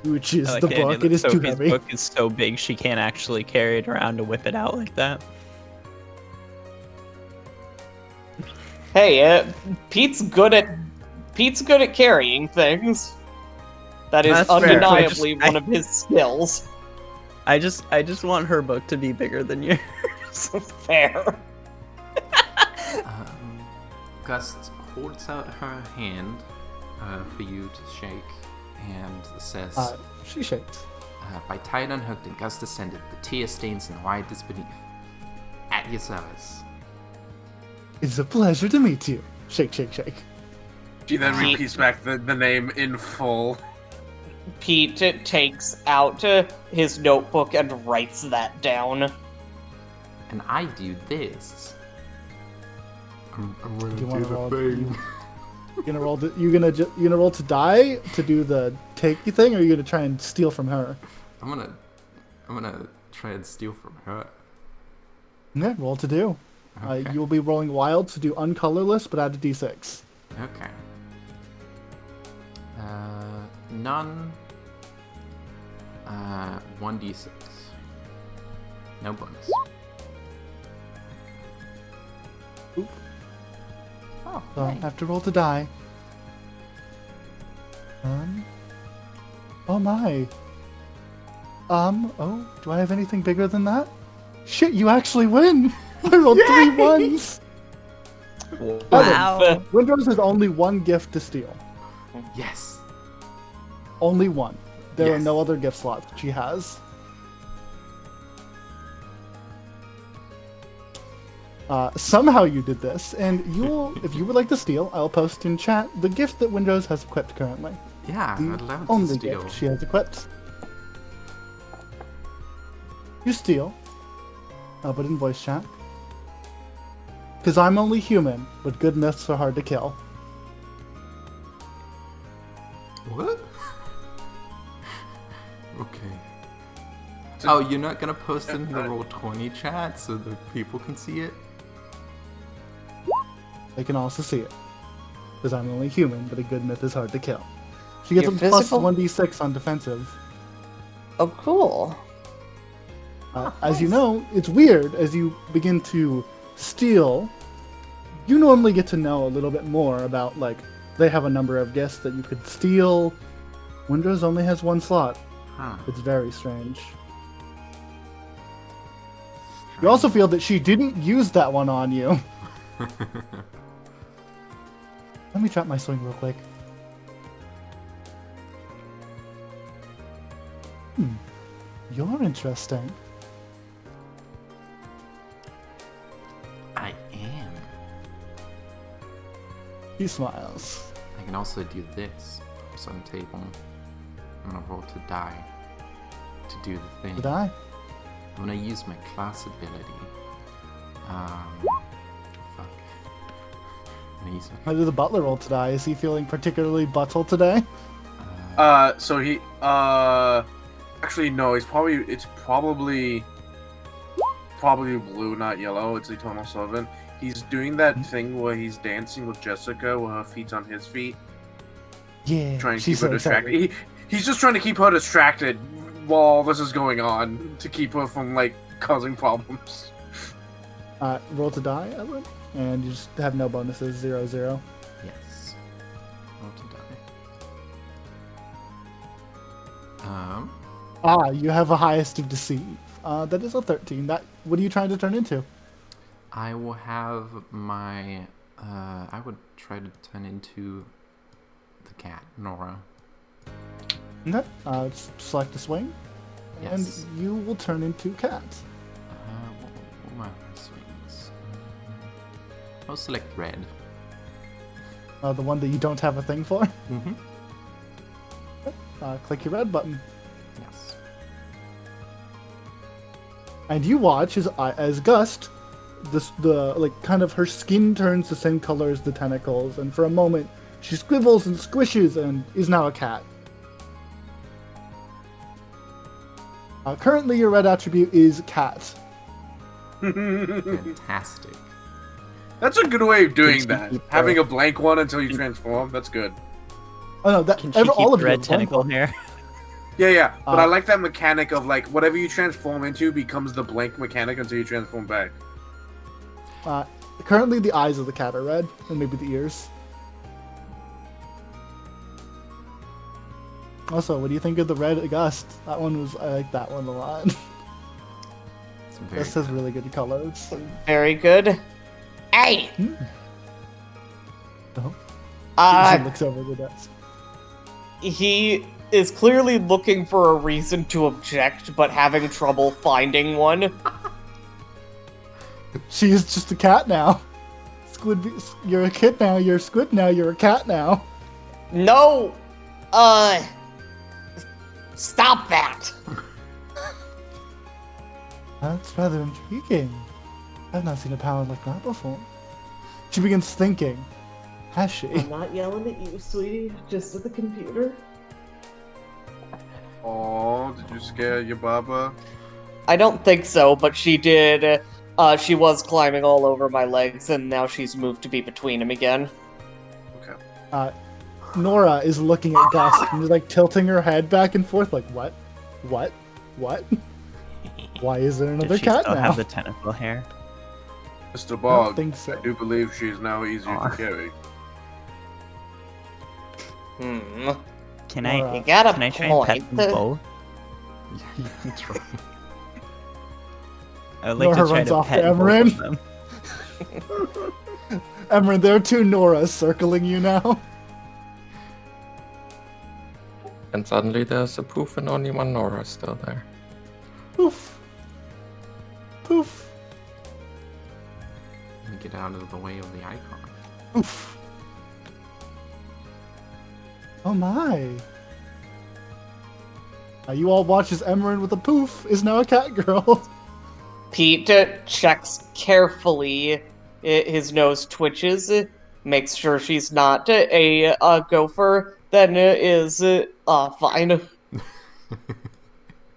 A: Which is
D: I like
A: the
D: the idea
A: book.
D: that
A: It is too
D: Sophie's
A: heavy.
D: book is so big she can't actually carry it around to whip it out like that.
E: Hey, Pete's good at carrying things. That is
D: That's fair.
E: undeniably one of his skills.
D: I just want her book to be bigger than yours.
E: Fair.
F: Gust holds out her hand for you to shake and says,
A: She shakes.
F: by tight unhooked and Gust descended, the tear stains and wide disbelief. At your service.
A: It's a pleasure to meet you. Shake, shake, shake.
C: She then repeats back the name in full.
E: Pete takes out his notebook and writes that down.
F: And I do this. I'm gonna
A: Do you want to roll? You gonna roll? You gonna roll to die to do the takey thing, or are you gonna try and steal from her?
F: I'm gonna try and steal from her.
A: Yeah, roll to do.
F: Okay.
A: You'll be rolling wild to do uncolorless, but add a d6.
F: Okay. None. 1d6. No bonus.
A: Oop.
F: Oh,
A: So I have to roll to die. Oh my. Oh, do I have anything bigger than that? Shit, you actually win! I rolled 3 ones!
D: Wow.
A: Windrose has only one gift to steal.
F: yes.
A: Only one. There are
F: Yes.
A: no other gift slots she has. Somehow you did this, and if you would like to steal, I'll post in chat the gift that Windrose has equipped currently.
F: Yeah,
A: The
F: I'd love to
A: only
F: steal.
A: gift she has equipped. You steal. I'll put in voice chat. Because I'm only human, but good myths are hard to kill.
F: What? Okay. Oh, you're not gonna post in the Roll20 chat so the people can see it?
A: They can also see it. Because I'm only human, but a good myth is hard to kill. She gets
E: Your
A: a plus
E: physical-
A: 1d6 on defensive.
E: Oh, cool.
A: As you know, it's weird as you begin to steal. You normally get to know a little bit more about, like, they have a number of gifts that you could steal. Windrose only has one slot.
F: Huh.
A: It's very strange. You also feel that she didn't use that one on you. Let me drop my swing real quick. You're interesting.
F: I am.
A: He smiles.
F: I can also do this. Pops on the table. I'm gonna roll to die. To do the thing.
A: Did I?
F: I'm gonna use my class ability. Fuck. I'm gonna use my
A: How did the butler roll today? Is he feeling particularly butthole today?
C: So he, actually no, it's probably blue, not yellow. It's Eternal Servant. He's doing that thing where he's dancing with Jessica, where her feet's on his feet,
A: Yeah.
C: trying to
A: she's
C: keep her
A: so
C: distracted.
A: excited.
C: He's just trying to keep her distracted while this is going on, to keep her from, like, causing problems.
A: Roll to die, Edwin, and you just have no bonuses. 0-0.
F: Yes. Roll to die.
A: You have a highest of deceive. That is a 13. What are you trying to turn into?
F: I will have my. I would try to turn into the cat, Nora.
A: Okay. Select a swing,
F: Yes.
A: and you will turn into cat.
F: What are my swings? I'll select red.
A: The one that you don't have a thing for.
F: Mm-hmm.
A: Click your red button.
F: Yes.
A: And you watch as Gust, kind of her skin turns the same color as the tentacles, and for a moment she squivels and squishes and is now a cat. Currently, your red attribute is cat.
F: Fantastic.
C: That's a good way of doing
D: she
C: that.
D: keep
C: Having
D: the-
C: a blank one until you transform. That's good.
A: Oh no, that
D: Can she keep
A: all of
D: the
A: you
D: red
A: have
D: tentacle
A: blank
D: hair?
C: Yeah. But I
A: Uh,
C: like that mechanic of like whatever you transform into becomes the blank mechanic until you transform back.
A: Currently, the eyes of the cat are red, and maybe the ears. Also, what do you think of the red Gust? I like that one a lot.
F: It's very
A: Gust has
F: good.
A: really good colors.
E: Very good. Hey!
A: Oh.
E: Uh,
A: She looks over the desk.
E: he is clearly looking for a reason to object, but having trouble finding one.
A: She is just a cat now. You're a kid now. You're a squid now. You're a cat now.
E: No! Stop that!
A: That's rather intriguing. I've not seen a power like that before. She begins thinking. Has she?
E: I'm not yelling at you, sweetie, just at the computer.
C: Oh, did you scare your Baba?
E: I don't think so, but she did. She was climbing all over my legs, and now she's moved to be between them again.
C: Okay.
A: Nora is looking at Gust and is like tilting her head back and forth, like, what? What? What? Why is there another
D: Does she
A: cat
D: still
A: now?
D: have the tentacle hair?
C: Mr.
A: I don't
C: Bog,
A: think so.
C: I do believe she is now easier
D: Aw.
C: to carry.
D: Can
A: Nora.
D: I?
E: You got a
D: Can I try and pet
E: point.
D: them both?
F: You can try.
D: I would like
A: Nora
D: to try
A: runs
D: to
A: off to
D: pet both
A: Emran.
D: of them.
A: Emran, there are two Noras circling you now.
B: And suddenly there's a poof and only one Nora still there.
A: Poof. Poof.
F: Let me get out of the way of the icon.
A: Poof. Oh my. You all watch as Emran with a poof is now a cat girl.
E: Pete checks carefully. His nose twitches, makes sure she's not a gopher, then is fine.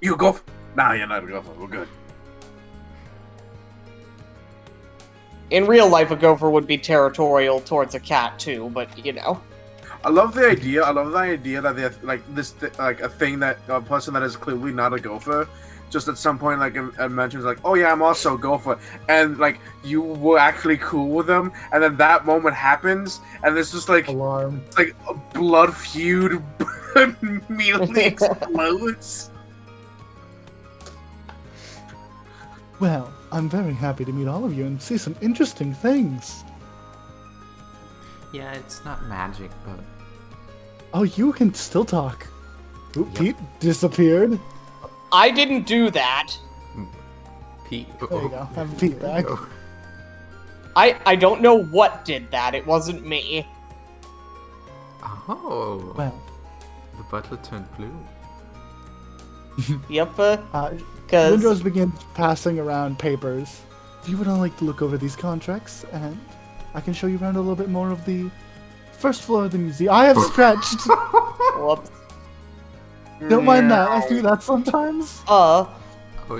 C: You go. Nah, you're not a gopher. We're good.
E: In real life, a gopher would be territorial towards a cat too, but you know.
C: I love the idea. I love the idea that they're like like a thing that a person that is clearly not a gopher, just at some point like it mentions like, oh yeah, I'm also a gopher, and like you were actually cool with them, and then that moment happens, and it's just like
A: Alarm.
C: it's like a blood feud immediately explodes.
A: Well, I'm very happy to meet all of you and see some interesting things.
F: Yeah, it's not magic, but
A: Oh, you can still talk. Ooh,
F: Yep.
A: Pete disappeared.
E: I didn't do that.
F: Pete.
A: There you go. Have Pete back.
E: I don't know what did that. It wasn't me.
F: Oh,
A: Well,
F: the butler turned blue.
E: Yep,
A: Windrose
E: because
A: begins passing around papers. If you would all like to look over these contracts, and I can show you around a little bit more of the first floor of the museum. I have stretched.
E: whoops.
A: Don't mind that. I do that sometimes.
F: Oh,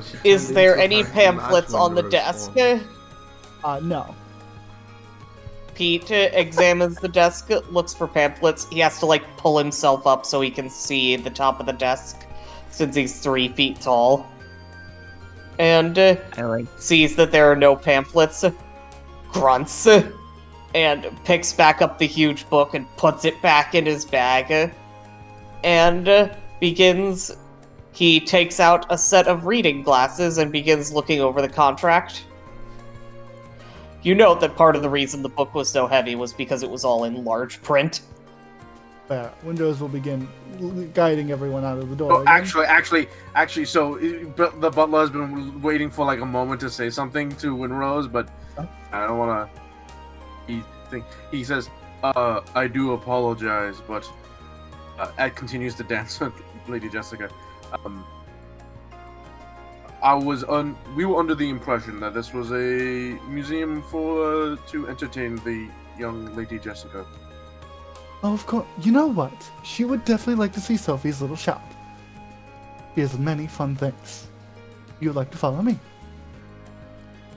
F: she
E: Is
F: turned
E: there
F: into a
E: any
F: very large
E: pamphlets on the
F: Windrose
E: desk?
F: form.
A: No.
E: Pete examines the desk, looks for pamphlets. He has to like pull himself up so he can see the top of the desk, since he's 3 feet tall. And
D: I like.
E: sees that there are no pamphlets, grunts, and picks back up the huge book and puts it back in his bag. And begins. He takes out a set of reading glasses and begins looking over the contract. You note that part of the reason the book was so heavy was because it was all in large print.
A: There. Windrose will begin guiding everyone out of the door.
C: Oh,
A: again.
C: actually, so the butler has been waiting for like a moment to say something to Windrose, but I don't want to. he says, I do apologize, but Ed continues to dance with Lady Jessica. We were under the impression that this was a museum for to entertain the young Lady Jessica.
A: Oh, of course. You know what? She would definitely like to see Sophie's little shop. She has many fun things. You'd like to follow me?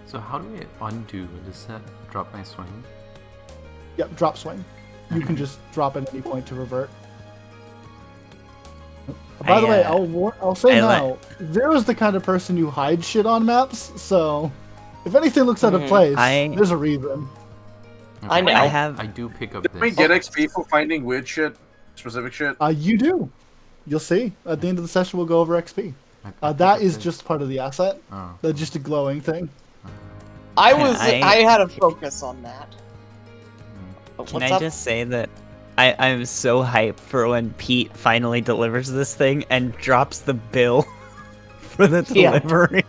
F: So how do I undo? Does that drop my swing?
A: Yep, drop swing. You can just drop at any point to revert. By the way, I'll say now, Zero's the kind of person who hides shit on maps, so if anything looks out of place, there's a reason.
D: I know.
F: I do pick up
C: Did
F: this.
C: we get XP for finding weird shit? Specific shit?
A: You do. You'll see. At the end of the session, we'll go over XP. That is just part of the asset.
F: Oh.
A: That's just a glowing thing.
E: I had a focus on that. But
D: Can
E: what's
D: I
E: up?
D: just say that I'm so hyped for when Pete finally delivers this thing and drops the bill for the delivery.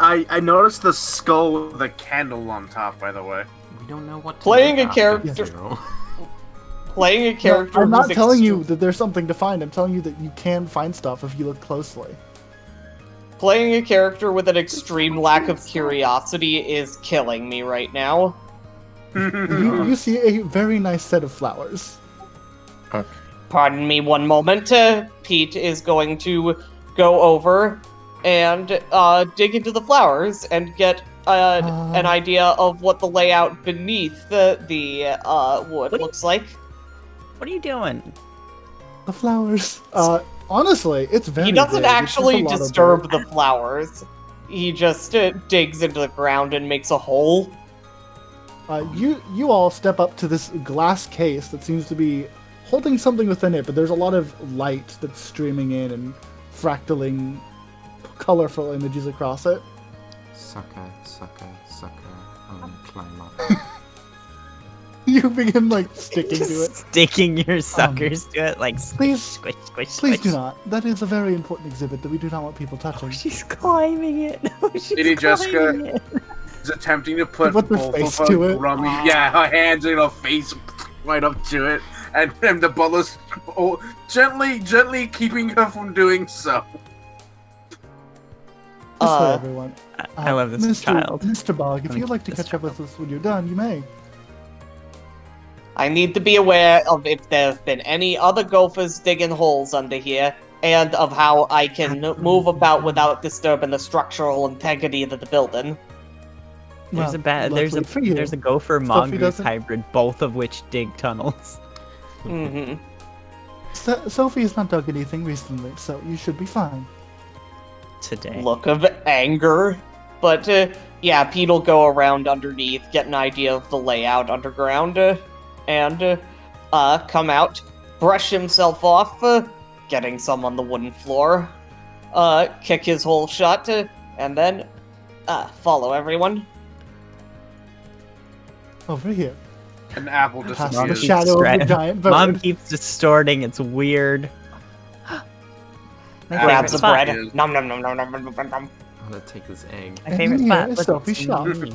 C: I noticed the skull with a candle on top, by the way.
F: We don't know what to
E: Playing
F: do
E: a
F: after
E: character-
F: Zero.
E: Playing a character.
A: No, I'm not
E: who's
A: telling you that there's something to find. I'm telling you that you can find stuff if you look closely.
E: Playing a character with an extreme lack of curiosity is killing me right now.
A: You see a very nice set of flowers.
B: Okay.
E: Pardon me one moment. Pete is going to go over and dig into the flowers and get an idea of what the layout beneath the wood looks like.
D: What are you doing?
A: The flowers. Honestly, it's very
E: He doesn't
A: big. It's just a
E: actually
A: lot of
E: disturb
A: dirt.
E: the flowers. He just digs into the ground and makes a hole.
A: You all step up to this glass case that seems to be holding something within it, but there's a lot of light that's streaming in and fractaling colorful images across it.
F: Sucker, sucker, sucker. Climb up.
A: You begin like sticking to it.
D: Sticking your suckers to it, like
A: Please,
D: squish, squish,
A: please
D: squish.
A: do not. That is a very important exhibit that we do not want people touching.
D: Oh, she's climbing it. Oh, she's
C: Lady Jessica
D: climbing it.
C: is attempting to put
A: Put the
C: both
A: face
C: of
A: to
C: her
A: it.
C: rummy, her hands in her face right up to it, and the butler's gently keeping her from doing so.
A: This way, everyone.
D: I love this
A: Mr.
D: child.
A: Mr. Bog, if
D: I
A: you'd like to
D: this
A: catch up with us when you're done, you may.
E: I need to be aware of if there have been any other gophers digging holes under here, and of how I can move about without disturbing the structural integrity of the building.
D: There's
A: Well, luckily for you,
D: there's a gopher
A: Sophie
D: mongoose
A: doesn't-
D: hybrid, both of which dig tunnels.
E: Mm-hmm.
A: Sophie has not dug anything recently, so you should be fine.
D: Today.
E: Look of anger. But, yeah, Pete'll go around underneath, get an idea of the layout underground, and come out, brush himself off, getting some on the wooden floor, kick his hole shut, and then follow everyone.
A: Over here.
C: An apple
A: Past the
C: disappears.
A: shadow of the giant bird.
D: Mom keeps distorting. It's weird. My
C: Apple
E: Grabs the
D: favorite spot.
E: bread.
C: disappears.
E: Nom nom nom nom nom nom nom nom.
F: I'm gonna take this egg.
D: My favorite
A: And
D: spot.
A: here is
D: Look,
A: Sophie's
D: it's
A: shop.
D: me.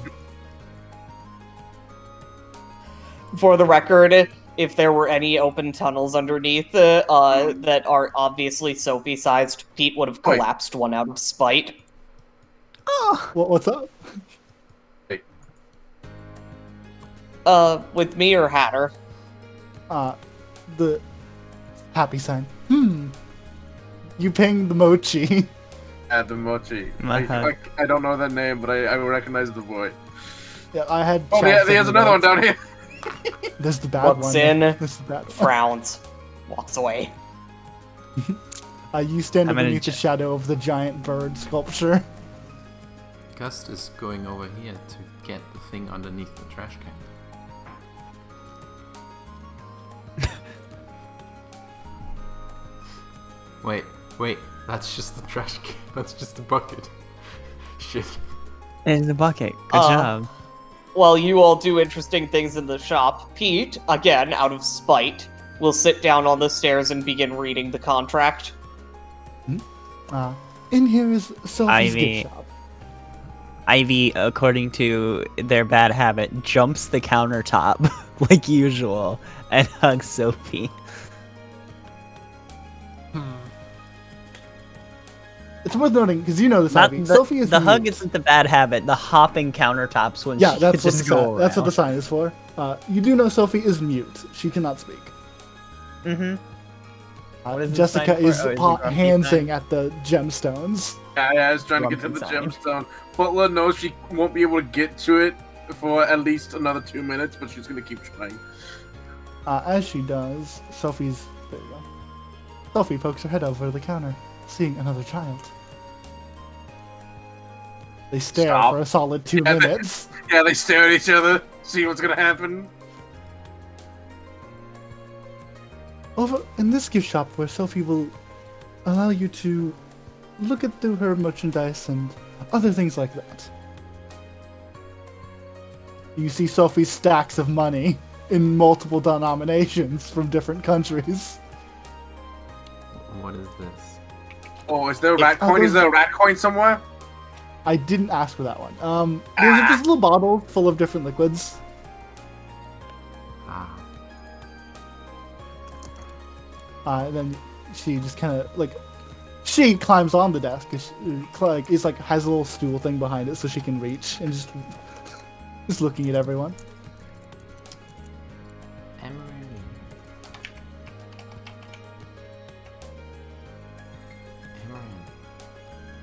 E: For the record, if there were any open tunnels underneath that are obviously Sophie-sized, Pete would have
C: Wait.
E: collapsed one out of spite.
A: What's up?
E: With me or Hatter?
A: The happy sign. You ping the mochi.
C: At the mochi.
D: Uh-huh.
C: I don't know that name, but I recognize the boy.
A: Yeah, I had.
C: Oh,
A: chat
C: yeah, there's
A: saying
C: another one
A: that.
C: down here.
A: This is the bad
E: What's
A: one.
E: in?
A: This is the bad one.
E: Frowns. Walks away.
A: You stand
D: I'm gonna
A: underneath the shadow of the giant bird sculpture.
F: Gust is going over here to get the thing underneath the trash can. Wait, that's just the trash can. That's just the bucket. Shit.
D: There's the bucket. Good job.
E: While you all do interesting things in the shop, Pete, again, out of spite, will sit down on the stairs and begin reading the contract.
A: In here is Sophie's
D: Ivy.
A: gift shop.
D: Ivy, according to their bad habit, jumps the countertop like usual and hugs Sophie.
A: It's worth noting because you know this,
D: Not
A: Ivy.
D: the,
A: Sophie is
D: the hug
A: mute.
D: isn't the bad habit. The hopping countertops when
A: Yeah,
D: she
A: that's
D: could
A: what
D: just go
A: that's what the
D: around.
A: sign is for. You do know Sophie is mute. She cannot speak.
D: Mm-hmm. What is the
A: Jessica
D: sign for?
A: is
D: Oh, is it grumpy
A: handsing
D: sign?
A: at the gemstones.
C: Yeah, I was trying to get to
D: Grumpy
C: the
D: sign.
C: gemstone. Butler knows she won't be able to get to it for at least another 2 minutes, but she's gonna keep trying.
A: As she does, there you go. Sophie pokes her head over the counter, seeing another child. They stare
C: Stop.
A: for a solid 2
C: Yeah,
A: minutes.
C: Yeah, they stare at each other, see what's gonna happen.
A: Over in this gift shop where Sophie will allow you to look at through her merchandise and other things like that. You see Sophie's stacks of money in multiple denominations from different countries.
F: What is this?
C: Oh, is there a rat coin? Is there a rat coin somewhere?
A: I didn't ask for that one. There's just a little bottle full of different liquids.
F: Ah,
A: And then she just kind of she climbs on the desk. It's like has a little stool thing behind it so she can reach and just looking at everyone.
F: Emery. Emery,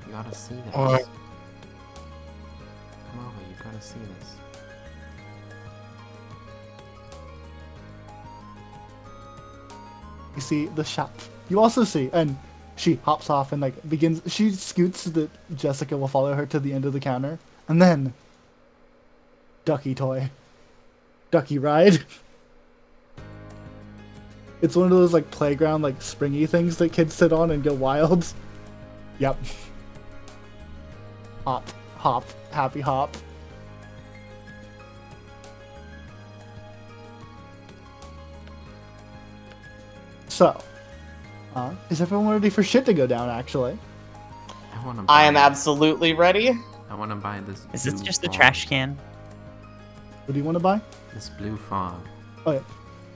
F: you gotta see this. Come over, you gotta see this.
A: You see the shop. You also see, and she hops off and begins. She scoots so that Jessica will follow her to the end of the counter, and then Ducky toy, Ducky ride. It's one of those playground springy things that kids sit on and go wild. Yep. Hop, hop, happy hop. So, is everyone ready for shit to go down, actually?
F: I wanna.
E: I am
F: buy-
E: absolutely ready.
F: I wanna buy this.
D: Is this
F: blue
D: just a
F: fog.
D: trash can?
A: What do you want to buy?
F: This blue fog.
A: Oh, yeah.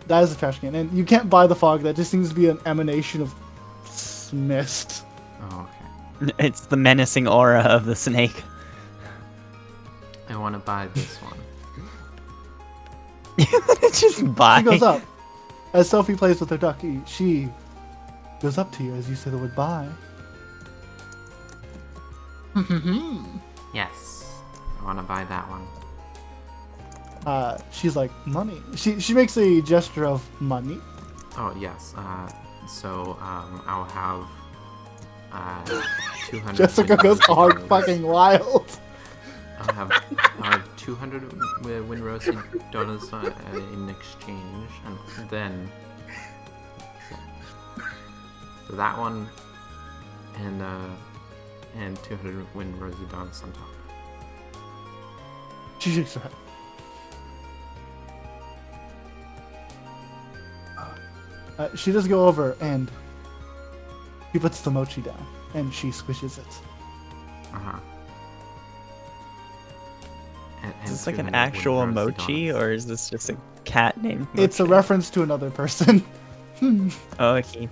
A: That is a trash can. And you can't buy the fog. That just seems to be an emanation of mist.
F: Oh, okay.
D: It's the menacing aura of the snake.
F: I wanna buy this one.
D: Just buy.
A: She goes up. As Sophie plays with her ducky, she goes up to you as you say the word bye.
F: Yes. I wanna buy that one.
A: She's like, money. She makes a gesture of money.
F: Oh yes. I'll have 200.
A: Jessica goes hard fucking wild.
F: I'll have 200 Windrose dollars in exchange, and then so that one and 200 Windrose dollars on top.
A: She shakes her head. She does go over and she puts the mochi down and she squishes it.
F: Uh huh.
D: Is this like an actual mochi, or is this just a cat named Mochi?
A: It's a reference to another person.
D: Oh, okay.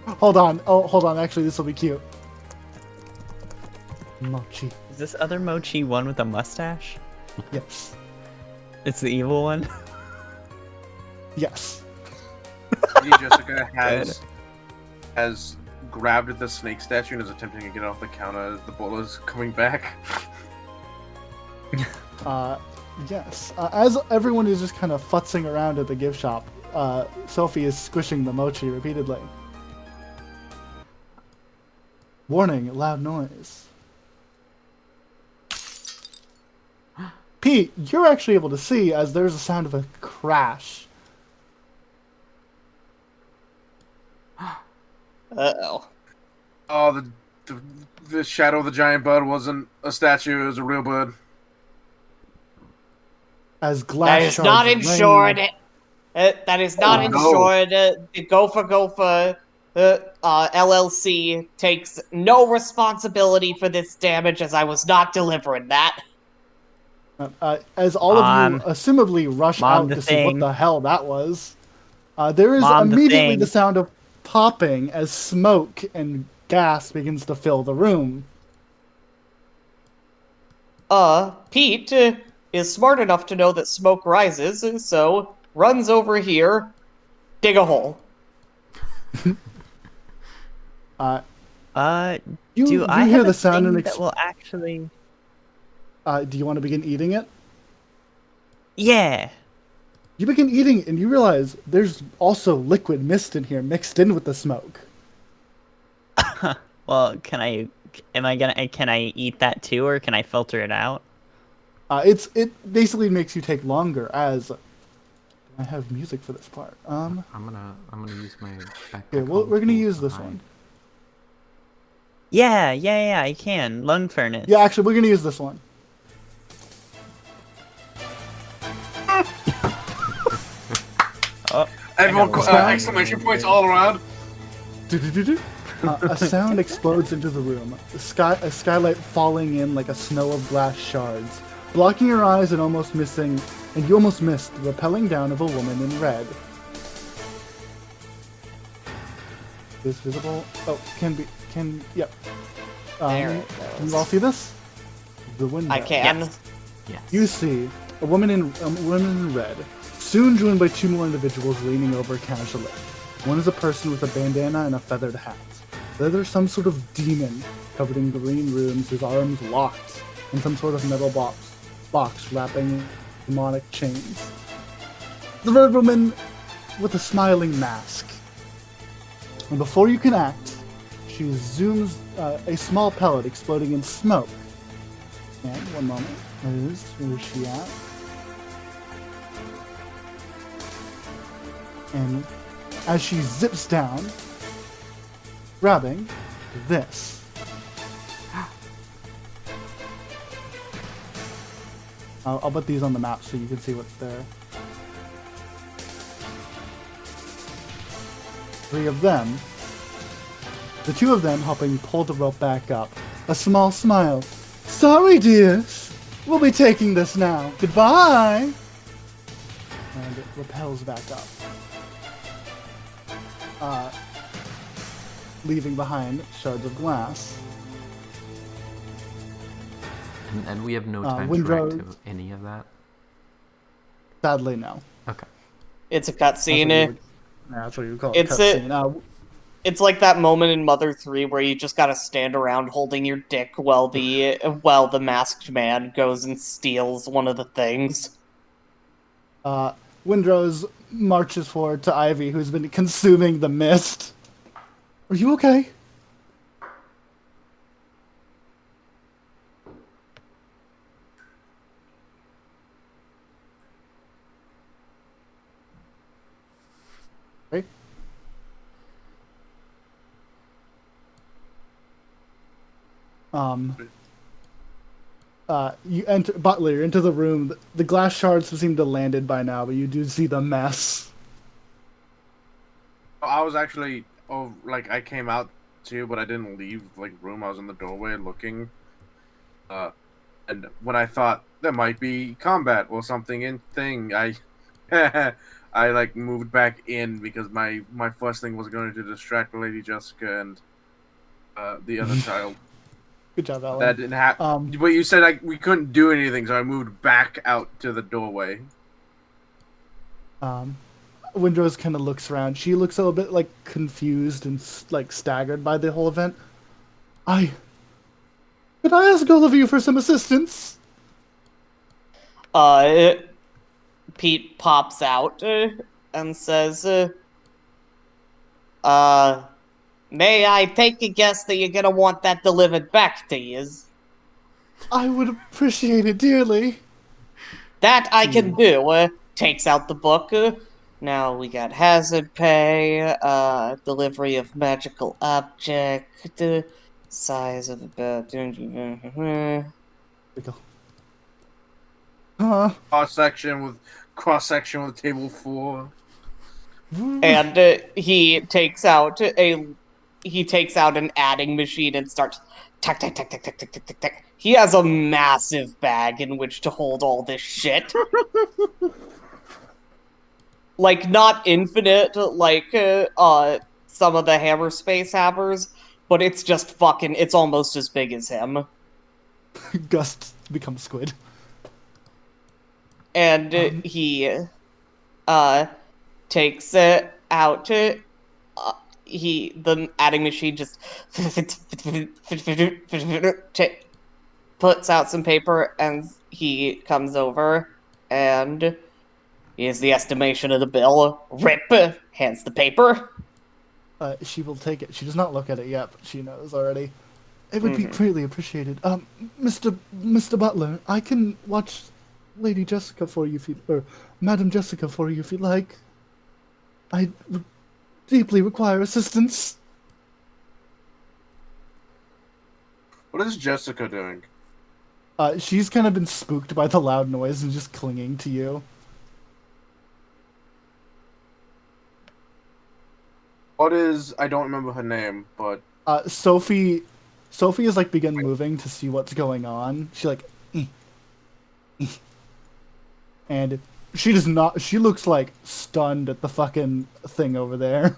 A: Hold on. Oh, hold on. Actually, this will be cute. Mochi.
D: Is this other Mochi one with a mustache?
A: Yes.
D: It's the evil one?
A: Yes.
C: Jessica has grabbed the snake statue and is attempting to get off the counter as the bull is coming back.
A: Yes. As everyone is just kind of futzing around at the gift shop, Sophie is squishing the mochi repeatedly. Warning, loud noise. Pete, you're actually able to see as there's a sound of a crash.
E: Uh-oh.
C: Oh, the shadow of the giant bird wasn't a statue; it was a real bird.
A: As glass
E: That is
A: shards
E: not
A: rain-
E: insured. That is not
C: Oh, no.
E: insured. The Gopher LLC takes no responsibility for this damage, as I was not delivering that.
A: As all of you
D: Mom.
A: assumably rush
D: Mom,
A: out
D: the
A: to see what
D: thing.
A: the hell that was, there is
D: Mom, the
A: immediately the
D: thing.
A: sound of popping as smoke and gas begins to fill the room.
E: Pete is smart enough to know that smoke rises, so runs over here, dig a hole.
A: Uh,
D: Do
A: you
D: I
A: hear
D: have a
A: the sound
D: thing
A: and
D: that will actually?
A: do you want to begin eating it?
D: Yeah.
A: You begin eating it and you realize there's also liquid mist in here mixed in with the smoke.
D: Well, can I? Am I gonna? Can I eat that too, or can I filter it out?
A: It basically makes you take longer as I have music for this part.
F: I'm gonna use my backpack.
A: Here, we're gonna use this one.
D: Yeah. I can lung furnace.
A: Yeah, actually, we're gonna use this one.
D: Oh,
C: Everyone,
A: Sound?
C: exclamation points all around.
A: Do-do-do-do. A sound explodes into the room. A skylight falling in like a snow of glass shards, blocking your eyes and you almost missed the rappelling down of a woman in red. Is visible? Oh, yep.
E: There it
A: Can you
E: goes.
A: all see this? The window.
E: I can.
D: Yes.
F: Yes.
A: You see a woman in red, soon joined by two more individuals leaning over casually. One is a person with a bandana and a feathered hat. The other is some sort of demon covered in green runes, his arms locked in some sort of metal box wrapping demonic chains. The red woman with a smiling mask. And before you can act, she zooms a small pellet exploding in smoke. And one moment, where is she at? And as she zips down, grabbing this. I'll put these on the map so you can see what's there. 3 of them. The 2 of them helping pull the rope back up. A small smile. Sorry, dears. We'll be taking this now. Goodbye. And it rappels back up. Leaving behind shards of glass.
F: And we have no time to
A: Windrose.
F: react to any of that.
A: Sadly, no.
F: Okay.
E: It's a
A: That's what
E: cutscene.
A: that's what you call
E: It's
A: a cutscene.
E: It's like that moment in Mother 3 where you just gotta stand around holding your dick while the masked man goes and steals one of the things.
A: Windrose marches forward to Ivy, who's been consuming the mist. Are you okay? Okay. You enter Butler into the room. The glass shards seem to landed by now, but you do see the mess.
C: I was actually, I came out too, but I didn't leave room. I was in the doorway looking. And when I thought there might be combat or something in thing, I I moved back in because my first thing was going to distract Lady Jessica and the other child.
A: Good job, Ellen.
C: That didn't happen. But you said we couldn't do anything, so I moved back out to the doorway.
A: Windrose kind of looks around. She looks a little bit confused and staggered by the whole event. Could I ask all of you for some assistance?
E: Pete pops out and says, may I take a guess that you're gonna want that delivered back to you?
A: I would appreciate it dearly.
E: That I can do. Takes out the book. Now we got hazard pay, delivery of magical object, size of about.
C: Cross section with table 4.
E: And he takes out a he takes out an adding machine and starts tack tack tack tack tack tack tack tack tack. He has a massive bag in which to hold all this shit. Like not infinite, like some of the hammer space hammers, but it's just fucking. It's almost as big as him,
A: Gust becomes squid.
E: and he uh takes it out. The adding machine just puts out some paper, and he comes over, and here's the estimation of the bill. Rip hands the paper.
A: She will take it. She does not look at it yet, but she knows already. It would be greatly appreciated. Mr. Butler, I can watch Lady Jessica for you, or Madam Jessica for you if you like. I would deeply require assistance.
C: What is Jessica doing?
A: She's kind of been spooked by the loud noise and just clinging to you.
C: What is? I don't remember her name, but
A: Sophie has like begun moving to see what's going on. She like, "Eh, eh." And she does not. She looks like stunned at the fucking thing over there.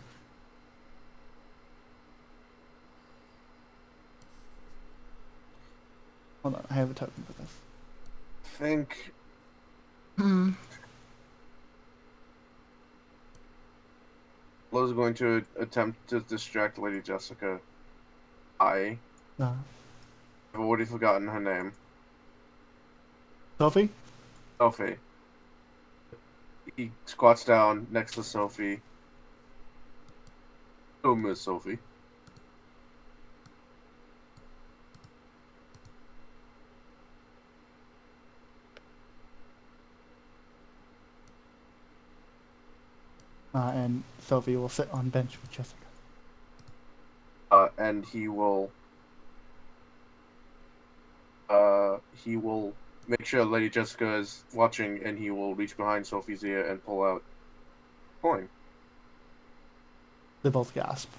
A: Hold on, I have a token for this.
C: think Lo's going to attempt to distract Lady Jessica. I've already forgotten her name.
A: Sophie?
C: Sophie. He squats down next to Sophie. Oh, Miss Sophie.
A: And Sophie will sit on bench with Jessica.
C: And he will make sure Lady Jessica is watching, and he will reach behind Sophie's ear and pull out a coin.
A: They both gasp.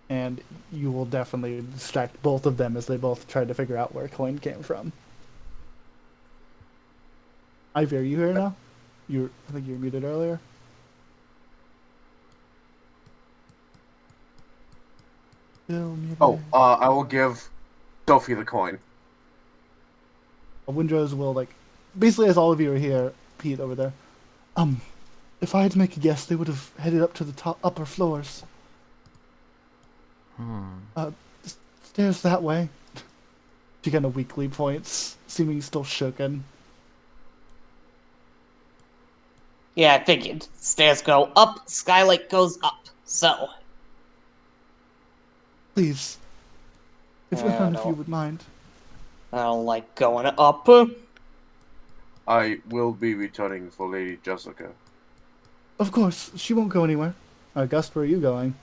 A: And you will definitely distract both of them as they both try to figure out where coin came from. Ivy, are you here now? I think you were muted earlier. Still muted.
C: I will give Sophie the coin.
A: Windrose will like, basically as all of you are here, Pete over there. If I had to make a guess, they would have headed up to the upper floors. Stairs that way. She kind of weakly points, seeming still shooken.
E: Yeah, I figured. Stairs go up, skylight goes up. So.
A: Please, if none of you would mind.
E: I don't like going up.
C: I will be returning for Lady Jessica.
A: Of course, she won't go anywhere. Gust, where are you going?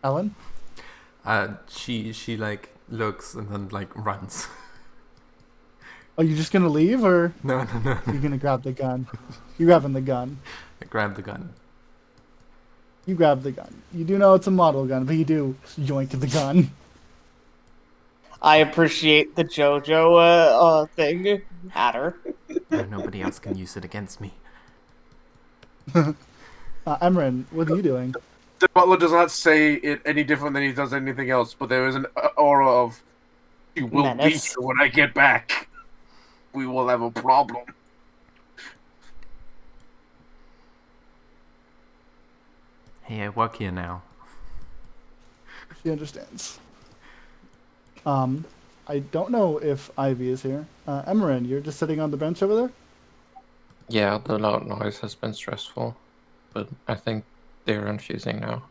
A: Ellen?
F: She like looks and then like runs.
A: Are you just gonna leave, or
F: No.
A: you're gonna grab the gun? You're grabbing the gun.
F: I grab the gun.
A: You grab the gun. You do know it's a model gun, but you do yoink the gun.
E: I appreciate the JoJo thing. Hatter.
F: Nobody else can use it against me.
A: Emran, what are you doing?
C: The butler does not say it any different than he does anything else, but there is an aura of, "She will be
E: Menace.
C: here when I get back. We will have a problem."
F: Hey, I work here now.
A: She understands. I don't know if Ivy is here. Emran, you're just sitting on the bench over there?
B: Yeah, the loud noise has been stressful, but I think they're infusing now.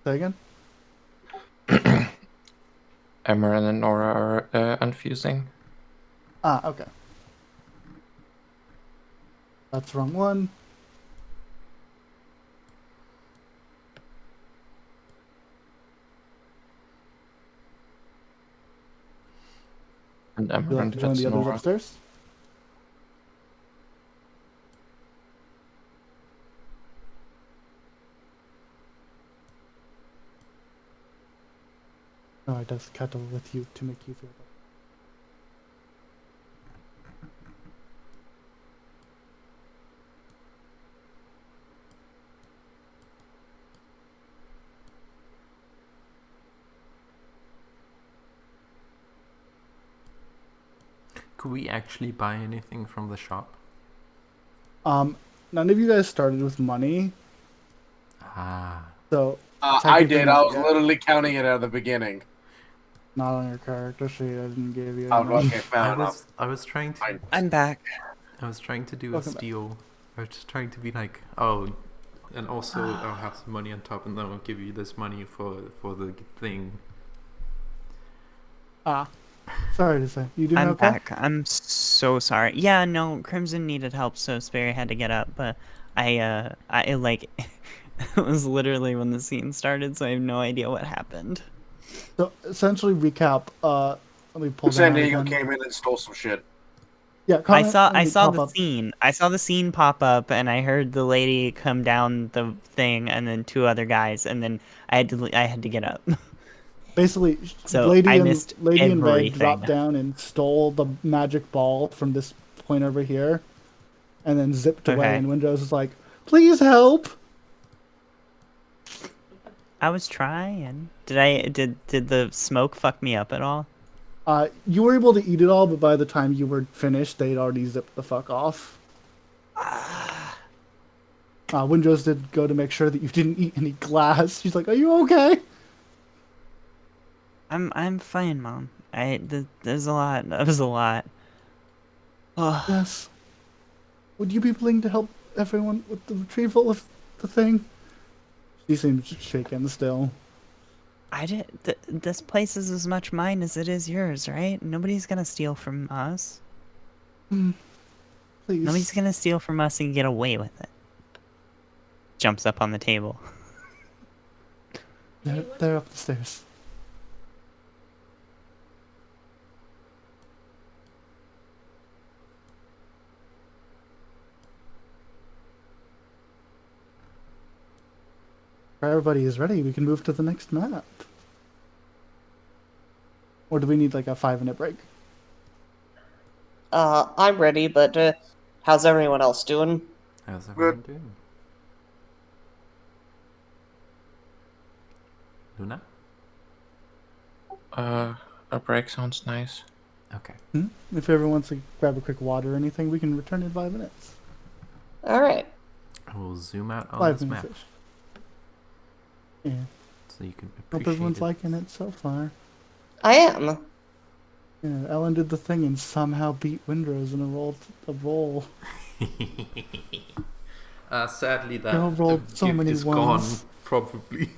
A: Say again?
B: Amaran and Nora are infusing.
A: Okay. That's the wrong one.
B: And
A: Would you like
B: Amaranth
A: to join
B: heads
A: the others
B: north.
A: upstairs? No, I just cuddle with you to make you feel better.
F: Could we actually buy anything from the shop?
A: None of you guys started with money,
F: Ah.
A: so
C: I
A: technically
C: did. I
A: not
C: was
A: yet.
C: literally counting it at the beginning.
A: Not on your character sheet. I didn't give you
C: Oh,
A: any money.
C: okay, fair enough.
F: I was trying to
C: Fine.
D: I'm back.
F: I was trying to do a
A: Welcome back.
F: steal. I was just trying to be like, oh, and also I'll have some money on top, and then I'll give you this money for the thing.
A: Sorry to say. You doing
G: I'm
A: okay?
G: back. I'm so sorry. Yeah, no, Crimson needed help, so Sperry had to get up. But I like, it was literally when the scene started, so I have no idea what happened.
A: So essentially, recap. Let me pull
C: San
A: down
C: Diego
A: again.
C: came in and stole some shit.
A: Yeah, comment,
G: I saw
A: pop
G: the
A: up.
G: scene. I saw the scene pop up, and I heard the lady come down the thing, and then two other guys, and then I had to get up.
A: Basically,
G: So
A: Lady
G: I
A: and
G: missed
A: Veg dropped
G: everything.
A: down and stole the magic ball from this point over here, and then zipped away.
G: Okay.
A: And Windrose is like, "Please help!"
G: I was trying. Did the smoke fuck me up at all?
A: You were able to eat it all, but by the time you were finished, they'd already zipped the fuck off. Windrose did go to make sure that you didn't eat any glass. She's like, "Are you okay?"
G: I'm fine, Mom. There's a lot. That was a lot. Oh,
A: Yes. Would you be willing to help everyone with the retrieval of the thing? She seems shaken still.
G: this place is as much mine as it is yours, right? Nobody's gonna steal from us.
A: Please.
G: Nobody's gonna steal from us and get away with it. Jumps up on the table.
A: They're up the stairs. If everybody is ready, we can move to the next map. Or do we need like a 5-minute break?
E: I'm ready, but how's everyone else doing?
F: How's everyone doing? Luna?
B: A break sounds nice.
F: Okay.
A: If everyone wants to grab a quick water or anything, we can return in 5 minutes.
E: All right.
F: I will zoom out on
A: 5
F: this
A: minutes
F: map
A: ish. Yeah.
F: so you can
A: Hope
F: appreciate
A: everyone's
F: it.
A: liking it so far.
E: I am.
A: Yeah, Ellen did the thing and somehow beat Windrose in a roll.
F: Sadly, that
A: Girl rolled so
F: gift
A: many
F: is
A: ones.
F: gone, probably.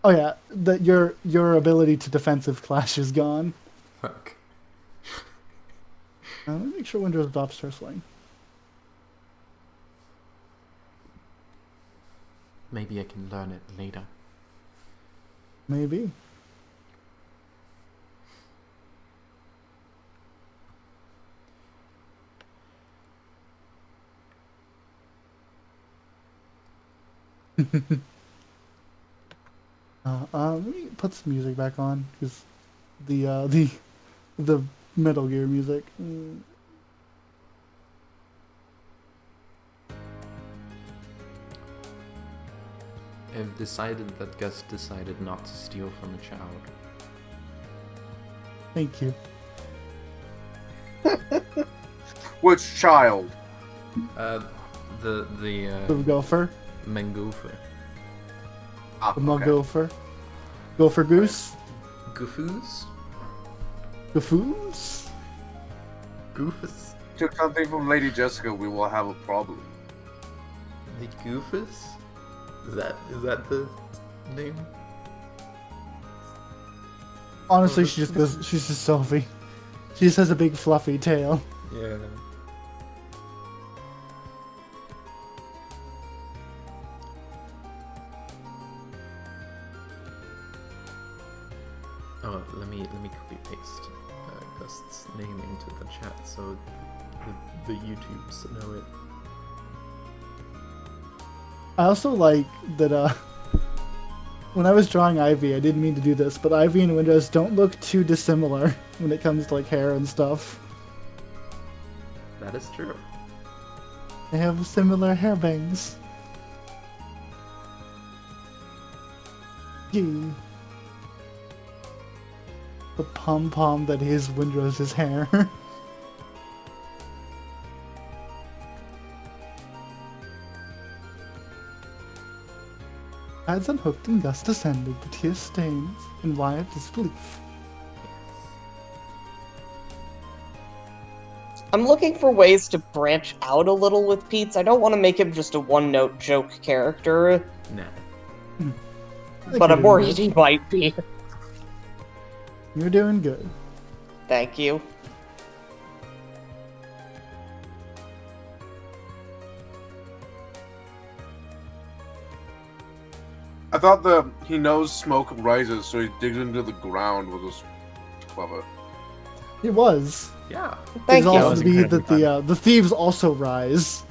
A: Oh yeah, that your ability to defensive clash is gone.
F: Fuck.
A: Let me make sure Windrose adopts her swing.
F: Maybe I can learn it later.
A: Maybe. Let me put some music back on because the Metal Gear music.
F: I've decided that Gus decided not to steal from a child.
A: Thank you.
C: Which child?
F: The
A: The gopher,
F: Mangopher.
C: Ah,
A: the mug
C: okay.
A: gopher, gopher goose,
F: Goofoos?
A: goofoos.
F: Goofus?
C: Took something from Lady Jessica, we will have a problem.
F: The Goofus? Is that the name?
A: Honestly, she just goes. She's just Sophie. She just has a big fluffy tail.
F: Yeah. Oh, let me copy paste Gust's name into the chat so the YouTubes know it.
A: I also like that when I was drawing Ivy, I didn't mean to do this, but Ivy and Windrose don't look too dissimilar when it comes to like hair and stuff.
F: That is true.
A: They have similar hair bangs. Yee. The pom-pom that is Windrose's hair. Pads unhooked and Gus descended, the tear stains in wild disbelief.
E: I'm looking for ways to branch out a little with Pete's. I don't want to make him just a one-note joke character,
F: Nah.
E: but I'm worried he might be.
A: You're doing good.
E: Thank you.
C: I thought he knows smoke rises, so he digs into the ground was just clever.
A: It was.
F: Yeah.
E: Thank
A: It's
E: you.
A: also be that the thieves also rise.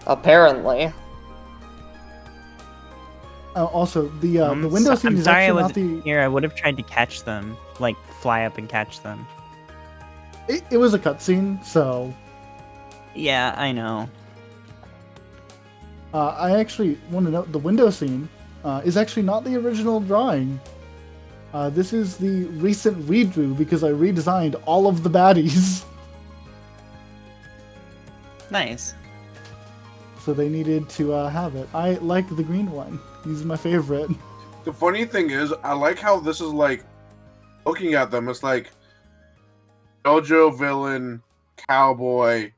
E: Apparently.
A: Also, the window scene
G: I'm
A: is
G: sorry I
A: actually not
G: wasn't
A: the.
G: here. I would have tried to catch them, like fly up and catch them.
A: It was a cutscene, so
G: Yeah, I know.
A: I actually want to note the window scene is actually not the original drawing. This is the recent redo because I redesigned all of the baddies.
G: Nice.
A: So they needed to have it. I like the green one. He's my favorite.
C: The funny thing is, I like how this is like, looking at them, it's like JoJo villain, cowboy,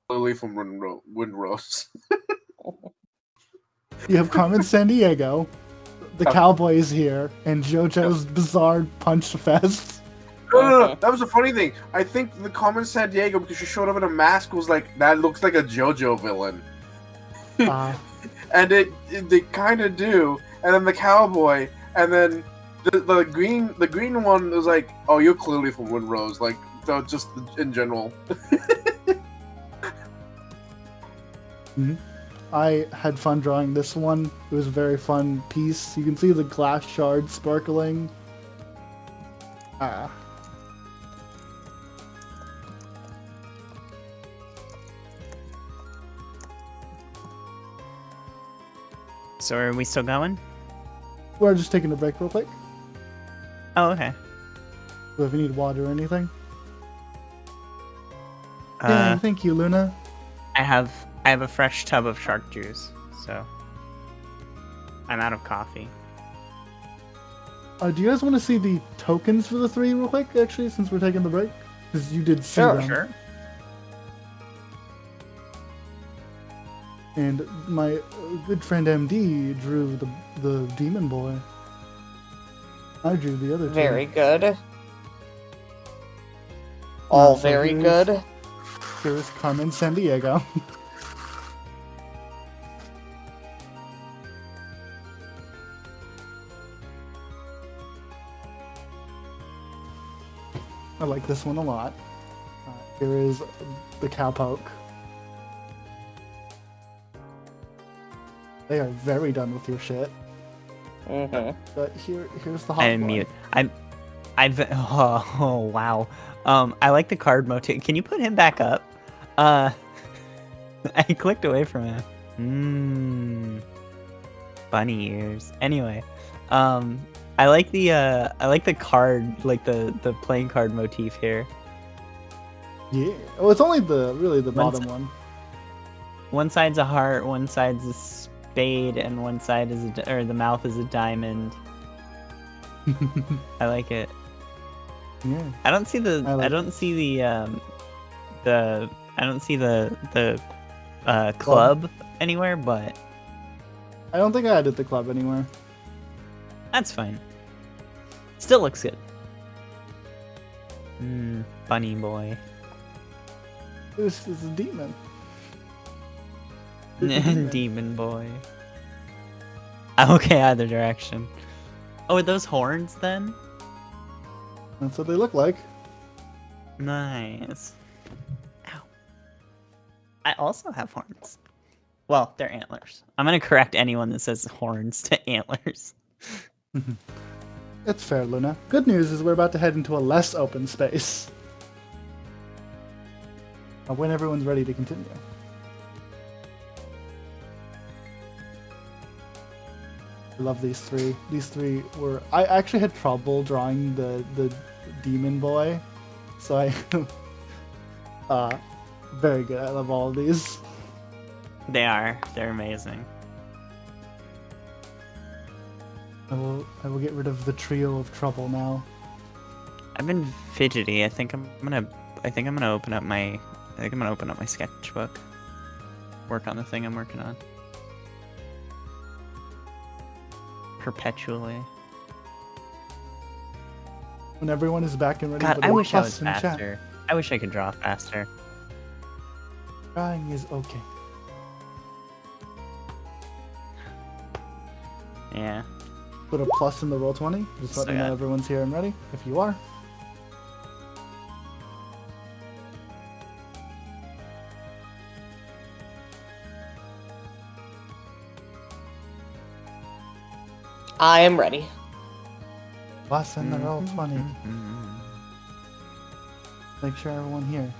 C: Lily from Windrose.
A: You have Carmen Sandiego, the cowboy is here, and JoJo's bizarre punch fest.
C: No, that was the funny thing. I think the Carmen Sandiego, because she showed up in a mask, was like, that looks like a JoJo villain. And they kind of do. And then the cowboy, and then the green one was like, oh, you're clearly from Windrose, like just in general.
A: I had fun drawing this one. It was a very fun piece. You can see the glass shards sparkling.
G: So are we still going?
A: We're just taking a break real quick.
G: Oh, okay.
A: So if you need water or anything. Hey, thank you, Luna.
G: I have a fresh tub of shark juice, so I'm out of coffee.
A: Do you guys want to see the tokens for the 3 real quick, actually, since we're taking the break? Because you did see them.
G: Sure.
A: And my good friend MD drew the demon boy. I drew the other two.
E: Very good. All
A: So
E: very
A: here's-
E: good.
A: Here's Carmen Sandiego. I like this one a lot. Here is the cowpoke. They are very done with your shit. But here's the hot
G: I am
A: boy.
G: mute. Oh wow. I like the card motif. Can you put him back up? I clicked away from him. Bunny ears. Anyway, I like the card, like the playing card motif here.
A: Yeah. Oh, it's only really the
G: One's-
A: bottom one.
G: One side's a heart, one side's a spade, and one side is the mouth is a diamond. I like it.
A: Yeah.
G: I don't see the
A: I like
G: I don't see the club anywhere, but
A: I don't think I added the club anywhere.
G: that's fine. Still looks good. Bunny boy.
A: This is a demon.
G: Demon boy. Okay, either direction. Oh, are those horns then?
A: That's what they look like.
G: Nice. Ow. I also have horns. Well, they're antlers. I'm gonna correct anyone that says horns to antlers.
A: It's fair, Luna. Good news is we're about to head into a less open space. When everyone's ready to continue. I love these three. These three were... I actually had trouble drawing the demon boy. So I... very good. I love all of these.
G: They are. They're amazing.
A: I will get rid of the trio of trouble now.
G: I've been fidgety. I think I'm gonna open up my sketchbook. Work on the thing I'm working on. Perpetually.
A: When everyone is back and ready
G: God,
A: for the
G: I wish I was
A: plus in chat.
G: faster. I wish I could draw faster.
A: Trying is okay.
G: Yeah.
A: Put a plus in the roll 20. Just let
G: So
A: me know
G: good.
A: everyone's here and ready. If you are.
E: I am ready.
A: Plus in the roll
G: Mm-hmm.
A: 20. Make sure everyone here.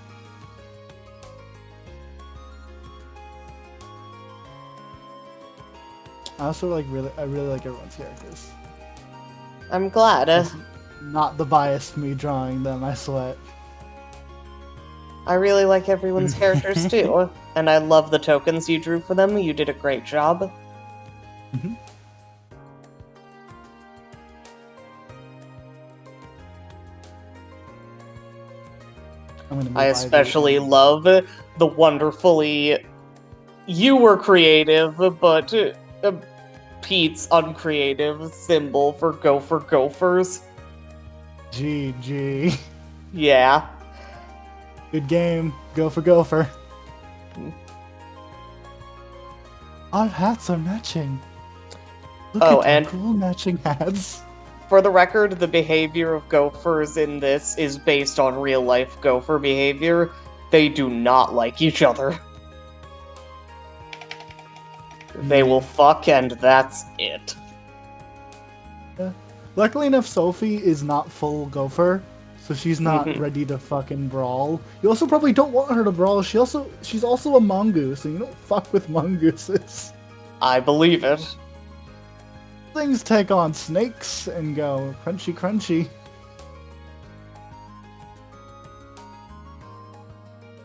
A: I really like everyone's characters.
E: I'm glad.
A: It's not the biased me drawing them, I sweat.
E: I really like everyone's characters too. And I love the tokens you drew for them. You did a great job.
A: Mhm. I'm gonna move
E: I
A: Ivy
E: especially
A: and-
E: love the wonderfully. You were creative, but Pete's uncreative symbol for Gopher Gophers.
A: GG.
E: Yeah.
A: Good game. Go for Gopher. Our hats are matching. Look
E: Oh,
A: at
E: and-
A: our cool matching hats.
E: For the record, the behavior of gophers in this is based on real life gopher behavior. They do not like each other. They will fuck, and that's it.
A: Luckily enough, Sophie is not full gopher, so she's not
E: Mhm.
A: ready to fucking brawl. You also probably don't want her to brawl. She's also a mongoose, and you don't fuck with mongooses.
E: I believe it.
A: Things take on snakes and go crunchy crunchy.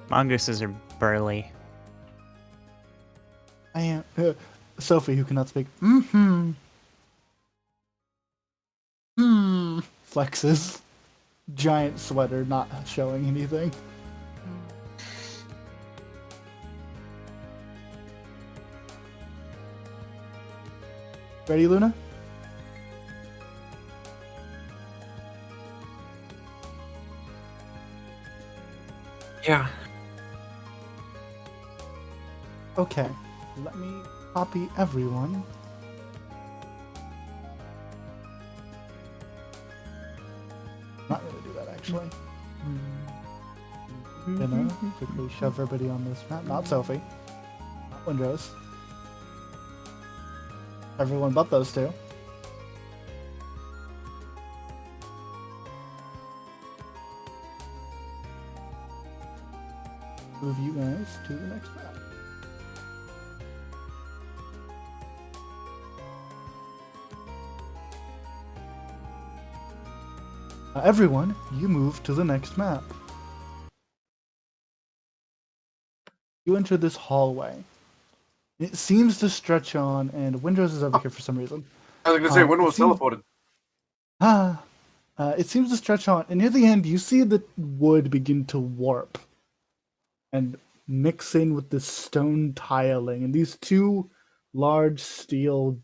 G: Mongooses are burly.
A: I am Sophie, who cannot speak. Mm-hmm. Flexes. Giant sweater, not showing anything. Ready, Luna?
B: Yeah.
A: Okay. Let me copy everyone. Not really do that actually. Gonna quickly shove everybody on this map. Not Sophie. Not Windrose. Everyone but those two. Move you guys to the next map. Everyone, you move to the next map. You enter this hallway. It seems to stretch on, and Windrose is over here for some reason.
C: I was gonna say, when
A: it
C: was
A: seems-
C: teleported?
A: It seems to stretch on, and near the end, you see the wood begin to warp and mix in with the stone tiling, and these two large steel,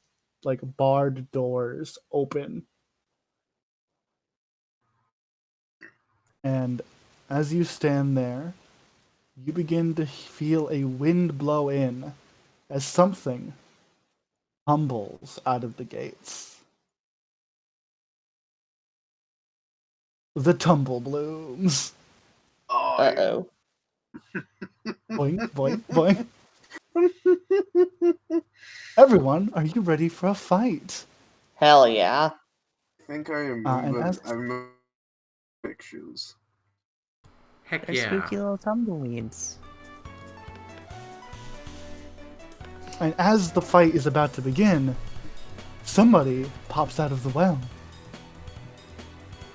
A: like barred doors open. And as you stand there, you begin to feel a wind blow in as something tumbles out of the gates. the tumble blooms.
E: Uh-oh.
A: Boing, boing, boing. Everyone, are you ready for a fight?
E: Hell yeah.
C: I think I am,
A: And
C: but
A: as-
C: I'm pictures.
F: Heck
G: They're
F: yeah.
G: spooky little tumbleweeds.
A: And as the fight is about to begin, somebody pops out of the well.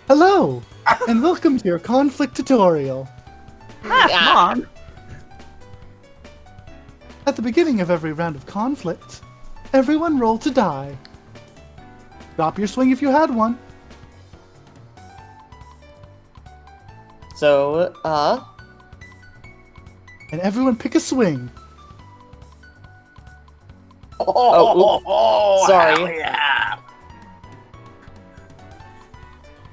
A: Hello, and welcome to your conflict tutorial.
G: Mom!
A: At the beginning of every round of conflict, everyone roll to die. Drop your swing if you had one.
E: So,
A: And everyone pick a swing.
E: Oh, sorry.
C: hell yeah!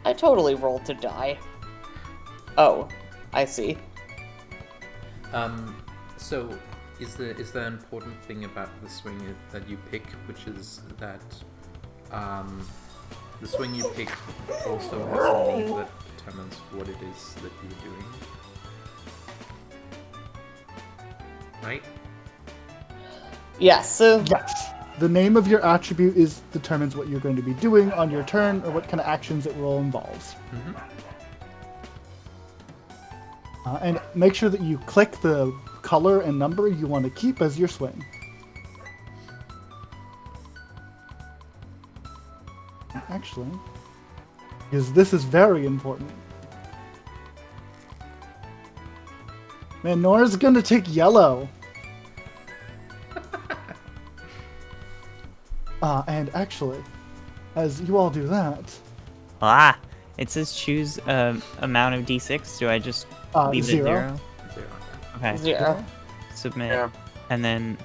E: I totally rolled to die. Oh, I see.
F: So is the important thing about the swing that you pick, which is that the swing you pick also has a name that determines what it is that you're doing, right?
E: Yes.
A: Yes. The name of your attribute determines what you're going to be doing on your turn or what kind of actions it will involve. And make sure that you click the color and number you want to keep as your swing. Actually, because this is very important. Man, Nora's gonna take yellow. And actually, as you all do that,
G: It says choose amount of d6. Do I just leave it
A: 0.
G: 0? Okay.
E: 0.
G: Submit.
C: Yeah.
G: And then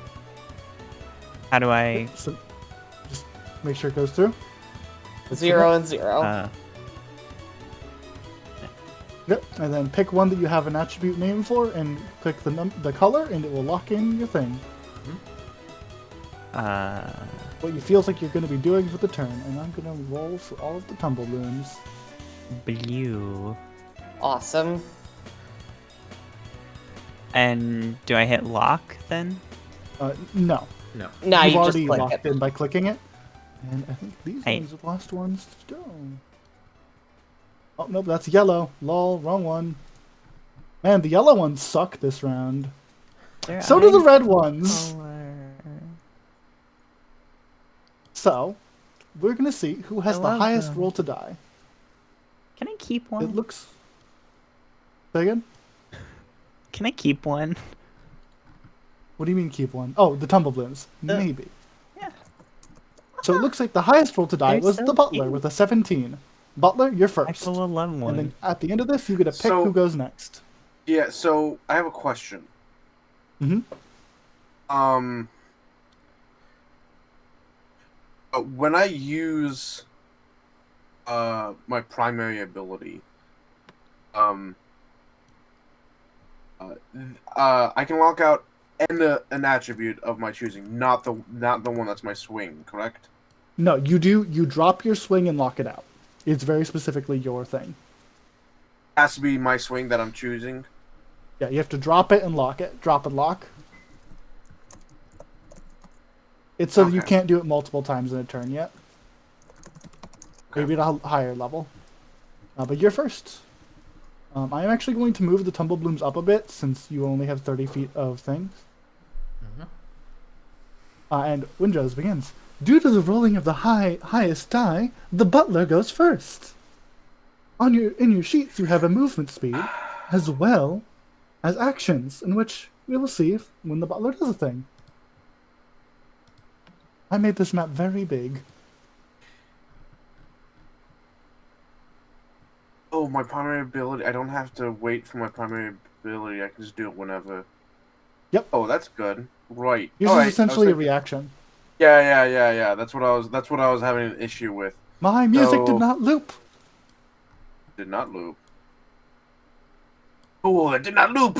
G: how do I...
A: So just make sure it goes through.
E: 0 and 0.
A: Yep, and then pick one that you have an attribute name for, and click the color, and it will lock in your thing. What you feels like you're going to be doing for the turn, and I'm going to roll for all of the tumble blooms.
G: Blue.
E: Awesome.
G: And do I hit lock then?
A: No.
F: No.
E: Now
A: You've
E: you just
A: already
E: click
A: locked
E: it.
A: in by clicking it, and I think these
G: Hey.
A: ones are the last ones to go. Oh, nope, that's yellow. Lol, wrong one. Man, the yellow ones suck this round.
G: Their
A: So do the
G: eyes
A: red
G: are
A: ones.
G: color.
A: So, we're going to see who has
G: I
A: the
G: love
A: highest
G: them.
A: roll to die.
G: Can I keep one?
A: It looks... Say again?
G: Can I keep one?
A: What do you mean keep one? Oh, the tumble blooms. Maybe.
G: Yeah.
A: So it looks like the highest roll to die
G: They're
A: was
G: so
A: the butler
G: cute.
A: with a 17. Butler, you're
G: I
A: first.
G: will love one.
A: And then at the end of this, you get to pick
C: So-
A: who goes next.
C: Yeah, so I have a question.
A: Mm-hmm.
C: When I use my primary ability, I can lock out an attribute of my choosing, not the one that's my swing, correct?
A: No, you do. You drop your swing and lock it out. It's very specifically your thing.
C: Has to be my swing that I'm choosing.
A: Yeah, you have to drop it and lock it. Drop and lock. It's so that you
C: Okay.
A: can't do it multiple times in a turn yet.
C: Okay.
A: Maybe at a higher level. But you're first. I'm actually going to move the tumble blooms up a bit since you only have 30 feet of things. And Windrose begins. Due to the rolling of the highest die, the butler goes first. In your sheets, you have a movement speed, as well as actions, in which we will see when the butler does a thing. I made this map very big.
C: Oh, my primary ability. I don't have to wait for my primary ability. I can just do it whenever.
A: Yep.
C: Oh, that's good. Right.
A: Yours
C: Alright,
A: is essentially
C: I
A: a
C: was
A: reaction.
C: Yeah. That's what I was having an issue with.
A: My music
C: So-
A: did not loop.
C: Did not loop. Oh, it did not loop.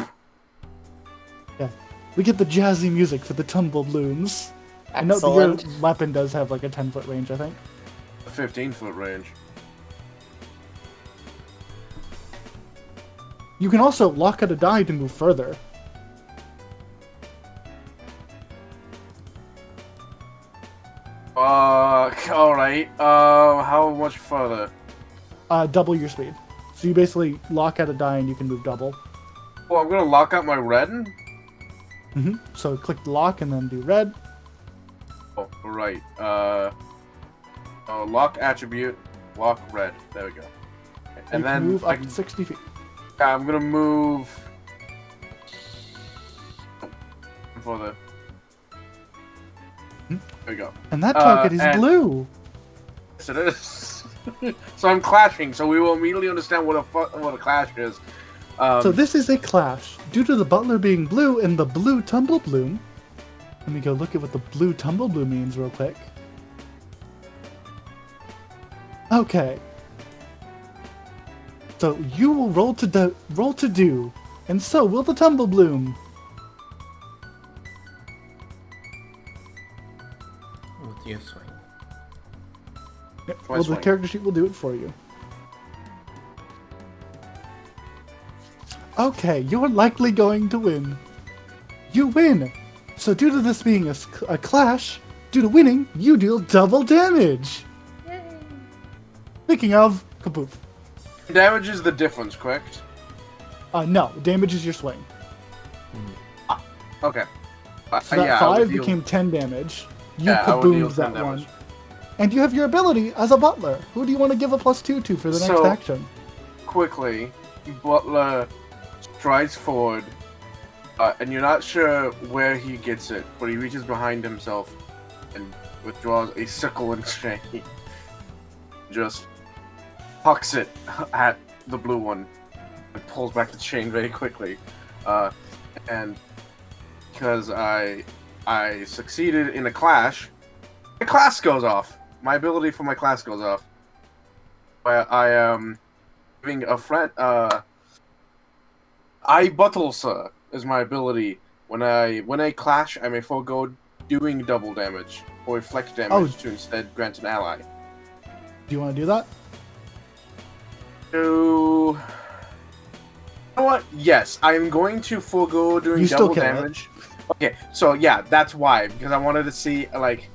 A: Yeah, we get the jazzy music for the tumble blooms. I know that your
E: Excellent.
A: weapon does have like a 10-foot range, I think.
C: A 15-foot range.
A: You can also lock out a die to move further.
C: Alright. How much further?
A: Double your speed. So you basically lock out a die and you can move double.
C: Well, I'm gonna lock out my red.
A: So click the lock and then do red.
C: Oh, right. Lock attribute, lock red. There we go. And
A: you
C: then
A: can move
C: I
A: up
C: can,
A: 60 feet.
C: I'm gonna move further. There we go.
A: And that target is
C: and-
A: blue.
C: Yes, it is. So I'm clashing. So we will immediately understand what a clash is.
A: So this is a clash. Due to the butler being blue and the blue tumble bloom. Let me go look at what the blue tumble bloom means real quick. Okay. So you will roll to do, and so will the tumble bloom.
F: With your swing.
A: Well, the
C: swing.
A: character sheet will do it for you. Okay, you're likely going to win. You win! So due to this being a clash, due to winning, you deal double damage! Yay! Speaking of, kaboof.
C: Damage is the difference, correct?
A: No, damage is your swing.
C: Okay.
A: So that
C: yeah, I would
A: 5
C: deal-
A: became 10 damage. You
C: Yeah, I would deal
A: kaboomed
C: 10
A: that one.
C: damage.
A: And you have your ability as a butler. Who do you want to give a +2 to for the next
C: So-
A: action?
C: Quickly, Butler strides forward, and you're not sure where he gets it, but he reaches behind himself and withdraws a sickle and chain. Just hucks it at the blue one and pulls back the chain very quickly. And because I succeeded in a clash, my class goes off. My ability for my class goes off. I am giving a friend. I buttle, sir, is my ability. When I clash, I may forego doing double damage or reflect damage to instead grant an ally.
A: Do you want to do that?
C: You know what? Yes, I am going to forego doing
A: You still
C: double
A: kill it.
C: damage. Okay, so yeah, that's why, because I wanted to see, like,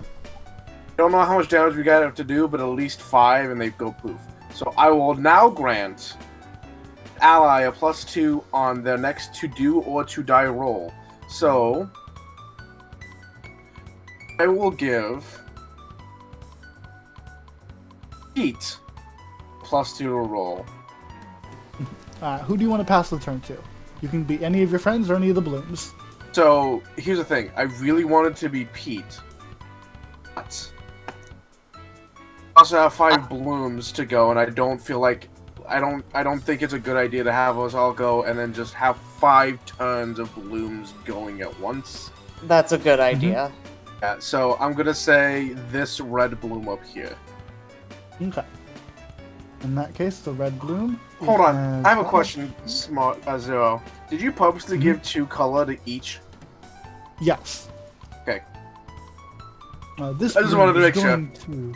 C: I don't know how much damage we got to do, but at least 5 and they go poof. So I will now grant ally a +2 on their next to do or to die roll. So I will give Pete +2 to roll.
A: Who do you want to pass the turn to? You can be any of your friends or any of the blooms.
C: So here's the thing: I really wanted to be Pete, but I also have 5 blooms to go, and I don't feel like I don't think it's a good idea to have us all go and then just have 5 turns of blooms going at once.
E: That's a good idea.
C: Yeah, so I'm gonna say this red bloom up here.
A: Okay. In that case, the red bloom.
C: Hold on,
A: has
C: I have a
A: that.
C: question, Smart Zero. Did you purposely give 2 color to each?
A: Yes.
C: Okay.
A: This
C: I just
A: bloom
C: wanted to
A: is
C: make sure.
A: going to,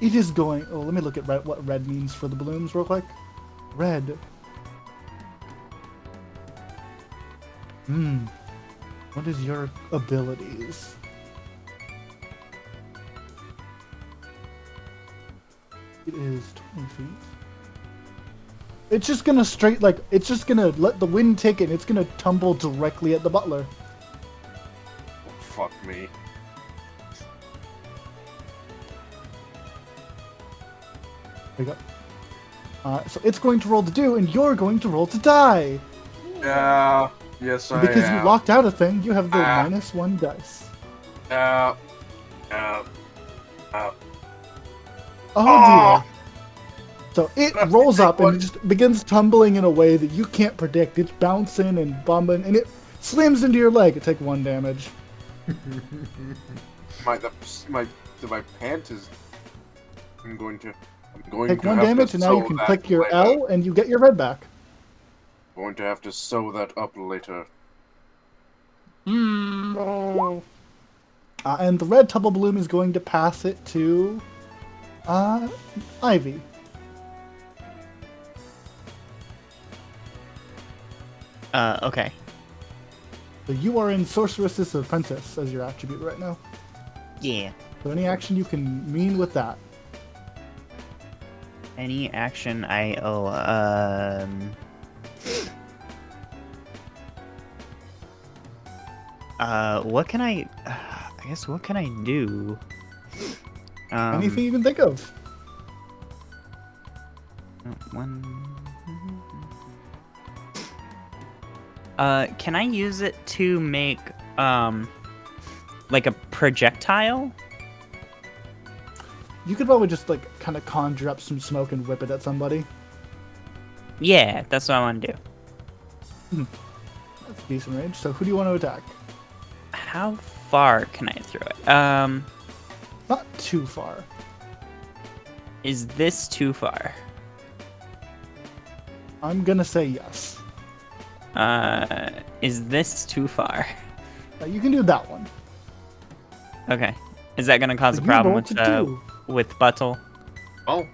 A: it is going. Oh, let me look at what red means for the blooms real quick. Red. What is your abilities? It is 20 feet. It's just gonna it's just gonna let the wind take it and it's gonna tumble directly at the butler.
C: Oh, fuck me.
A: There you go. So it's going to roll to do, and you're going to roll to die.
C: Yeah. Yes, I
A: Because
C: am.
A: you locked out a thing, you have the
C: Ah.
A: -1 dice.
C: Yeah.
A: Oh
C: Ah.
A: dear. So it rolls up and it just begins tumbling in a way that you can't predict. It's bouncing and bumping, and it slams into your leg. It takes 1 damage.
C: My pant is. I'm going to
A: Take 1
C: have
A: damage,
C: to
A: and now you
C: sew
A: can
C: that
A: click your
C: later.
A: L, and you get your red back.
C: Going to have to sew that up later.
A: And the red Tubble Bloom is going to pass it to Ivy.
G: Okay.
A: So you are in Sorceress of Princess as your attribute right now.
G: Yeah.
A: So any action you can mean with that.
G: Any action I owe, what can I guess what can I do?
A: Anything you can think of.
G: One. Can I use it to make, like a projectile?
A: You could probably just like kind of conjure up some smoke and whip it at somebody.
G: Yeah, that's what I want to do.
A: That's decent range. So who do you want to attack?
G: How far can I throw it?
A: Not too far.
G: Is this too far?
A: I'm gonna say yes.
G: Is this too far?
A: You can do that one.
G: Okay. Is that gonna cause a
A: You
G: problem
A: roll
G: with
A: to do.
G: Buttle?
C: Oh,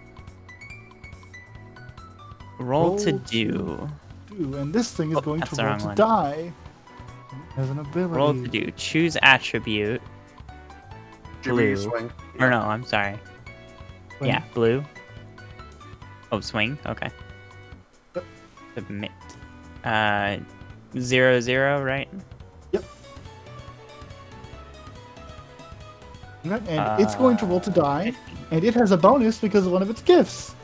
G: Roll to
A: Roll
G: do.
A: And this thing is
G: Oh,
A: going
G: that's
A: to
G: the
A: roll
G: wrong
A: to
G: one.
A: die. As an ability.
G: Roll to do. Choose attribute.
C: Jimmy, you
G: Blue.
C: swing.
G: Or no, I'm sorry.
A: Swing.
G: Yeah, blue. Oh, swing. Okay.
A: Yep.
G: Submit. 0-0, right?
A: Yep. Okay, and it's going to roll to die, and it has a bonus because of one of its gifts.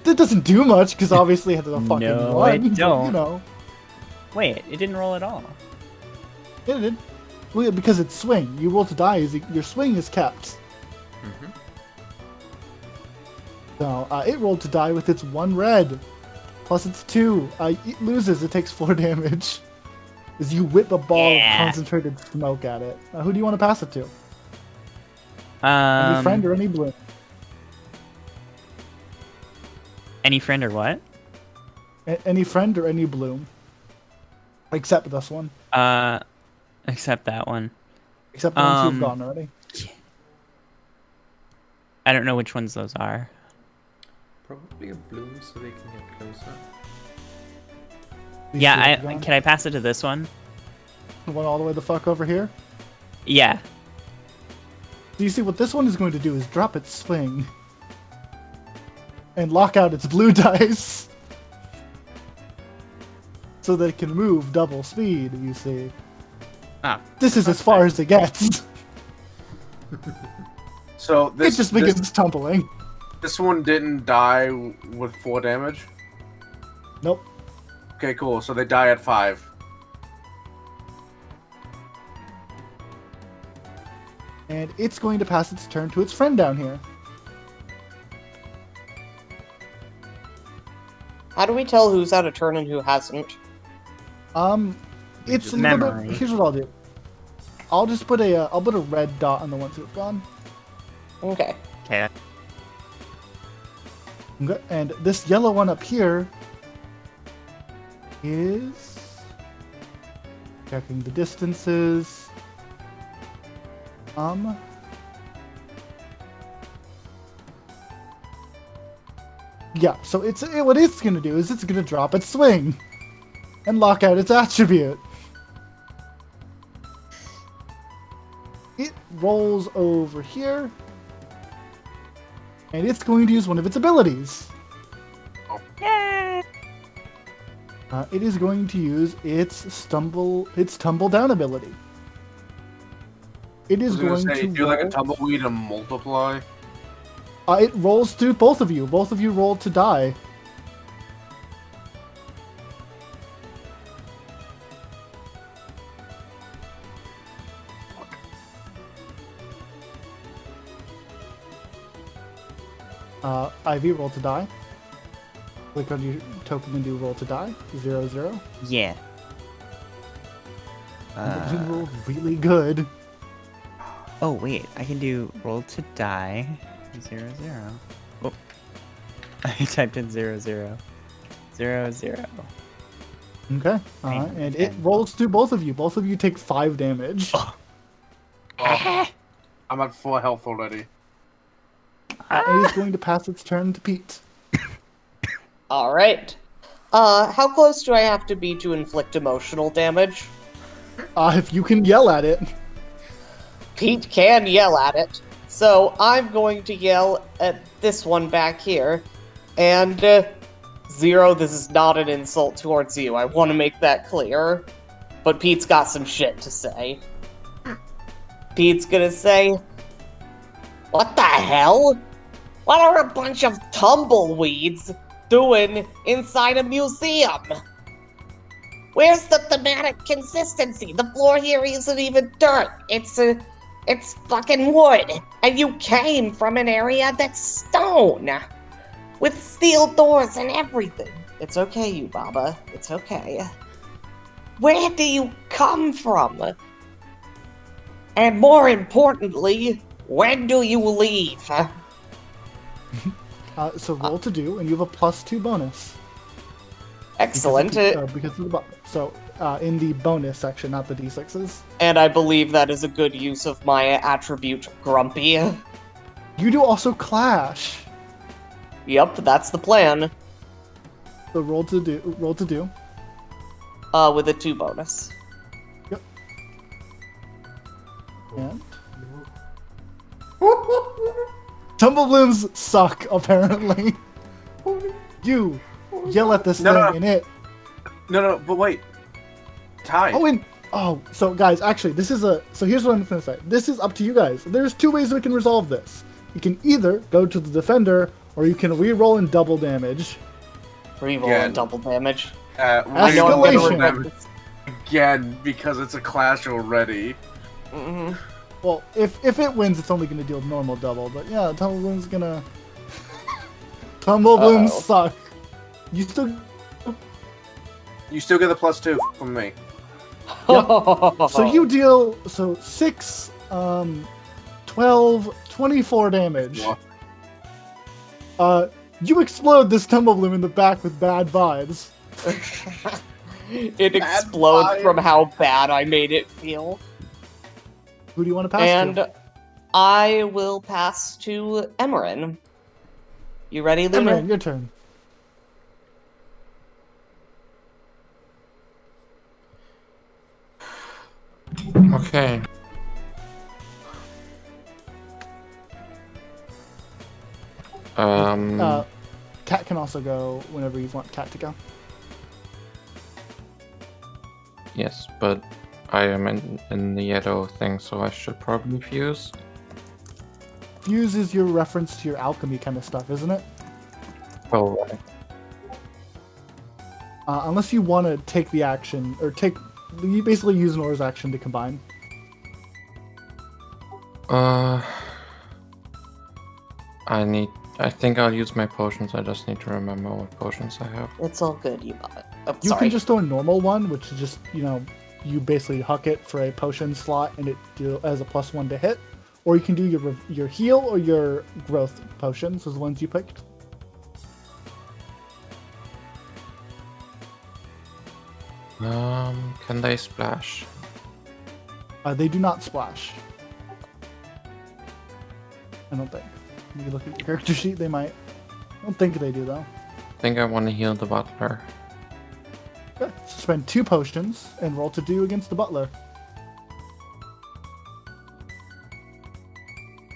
A: That doesn't do much because obviously it has a fucking
G: No,
A: one.
G: it
A: but,
G: don't.
A: You know,
G: Wait, it didn't roll at all.
A: it did. Well, yeah, because it's swing. You roll to die. Your swing is kept.
F: Mm-hmm.
A: So it rolled to die with its 1 red, plus its 2. It loses. It takes 4 damage. As you whip a ball of concentrated smoke at it. Who do you want to pass it to? Any friend or any bloom?
G: Any friend or what?
A: Any friend or any bloom? Except this one.
G: Except that one.
A: Except the ones you've gone already.
G: I don't know which ones those are.
F: Probably a bloom so they can get closer.
A: These two have
G: Yeah,
A: gone.
G: can I pass it to this one?
A: The one all the way the fuck over here?
G: Yeah.
A: Do you see what this one is going to do is drop its swing and lock out its blue dice so that it can move double speed, you see.
G: Ah.
A: This is as far as it gets.
C: So
A: It
C: this
A: just begins tumbling.
C: this one didn't die with 4 damage.
A: Nope.
C: Okay, cool. So they die at 5.
A: And it's going to pass its turn to its friend down here.
E: How do we tell who's had a turn and who hasn't?
A: It's a little
G: Memory.
A: bit. Here's what I'll do. I'll just put I'll put a red dot on the ones who've gone.
E: Okay.
G: Okay.
A: Okay, and this yellow one up here is checking the distances. Yeah, so what it's gonna do is it's gonna drop its swing and lock out its attribute. It rolls over here, and it's going to use one of its abilities. It is going to use its tumble down ability. It is going to
C: do like a
A: roll-
C: tumbleweed and multiply.
A: It rolls through both of you. Both of you roll to die. Ivy, roll to die. Click on your token and do roll to die. 0-0.
G: Yeah.
A: You rolled really good.
G: Oh wait, I can do roll to die. 0-0. Oh. I typed in 0-0. 0-0.
A: Okay. And it rolls through both of you. Both of you take 5 damage.
C: Oh, I'm at 4 health already.
A: It is going to pass its turn to Pete.
E: All right. How close do I have to be to inflict emotional damage?
A: If you can yell at it.
E: Pete can yell at it. So I'm going to yell at this one back here. And, Zero, this is not an insult towards you. I want to make that clear. But Pete's got some shit to say. Pete's gonna say, "What the hell? What are a bunch of tumbleweeds doing inside a museum? Where's the thematic consistency? The floor here isn't even dirt. It's fucking wood. And you came from an area that's stone. With steel doors and everything. It's okay, you Baba. It's okay. Where do you come from? And more importantly, when do you leave?"
A: So roll to do, and you have a +2 bonus.
E: Excellent.
A: Because of the button. So in the bonus section, not the d6s.
E: And I believe that is a good use of my attribute, Grumpy.
A: You do also clash.
E: Yep, that's the plan.
A: So roll to do.
E: With a 2 bonus.
A: Yep. And Tumbleblooms suck, apparently. You yell at this
C: No,
A: thing
C: no.
A: and it.
C: No, but wait. Ty.
A: So guys, actually, so here's what I'm gonna say. This is up to you guys. There's 2 ways we can resolve this. You can either go to the defender, or you can re-roll and double damage.
E: Reroll
C: Yeah.
E: and double damage.
C: I
E: I know I'm gonna
A: Escalation.
E: regret this.
C: Again, because it's a clash already.
E: Mhm.
A: Well, if it wins, it's only gonna deal normal double. But yeah, Tumblebloom's gonna. Tumblebloom
E: Uh-oh.
A: suck. You still.
C: You still get the +2 from me.
A: So you deal 6, 12, 24 damage. You explode this Tumblebloom in the back with bad vibes.
E: It explodes
C: vibe.
E: from how bad I made it feel.
A: Who do you want to pass
E: And
A: to?
E: I will pass to Emerin. You ready, Luna?
A: Emran, your turn.
B: Okay.
A: Cat can also go whenever you want Cat to go.
B: Yes, but I am in the yellow thing, so I should probably fuse.
A: Fuse is your reference to your alchemy kind of stuff, isn't it?
B: Oh, right.
A: Unless you want to take the action, or you basically use Nora's action to combine.
B: I think I'll use my potions. I just need to remember what potions I have.
E: It's all good, you bought it. Oh,
A: You
E: sorry.
A: can just throw a normal one, which is just, you basically huck it for a potion slot and it as a +1 to hit. Or you can do your heal or your growth potions, those ones you picked.
B: Can they splash?
A: They do not splash. I don't think. You can look at your character sheet, they might. I don't think they do, though.
B: I think I want to heal the butler.
A: Okay, so spend 2 potions and roll to do against the butler.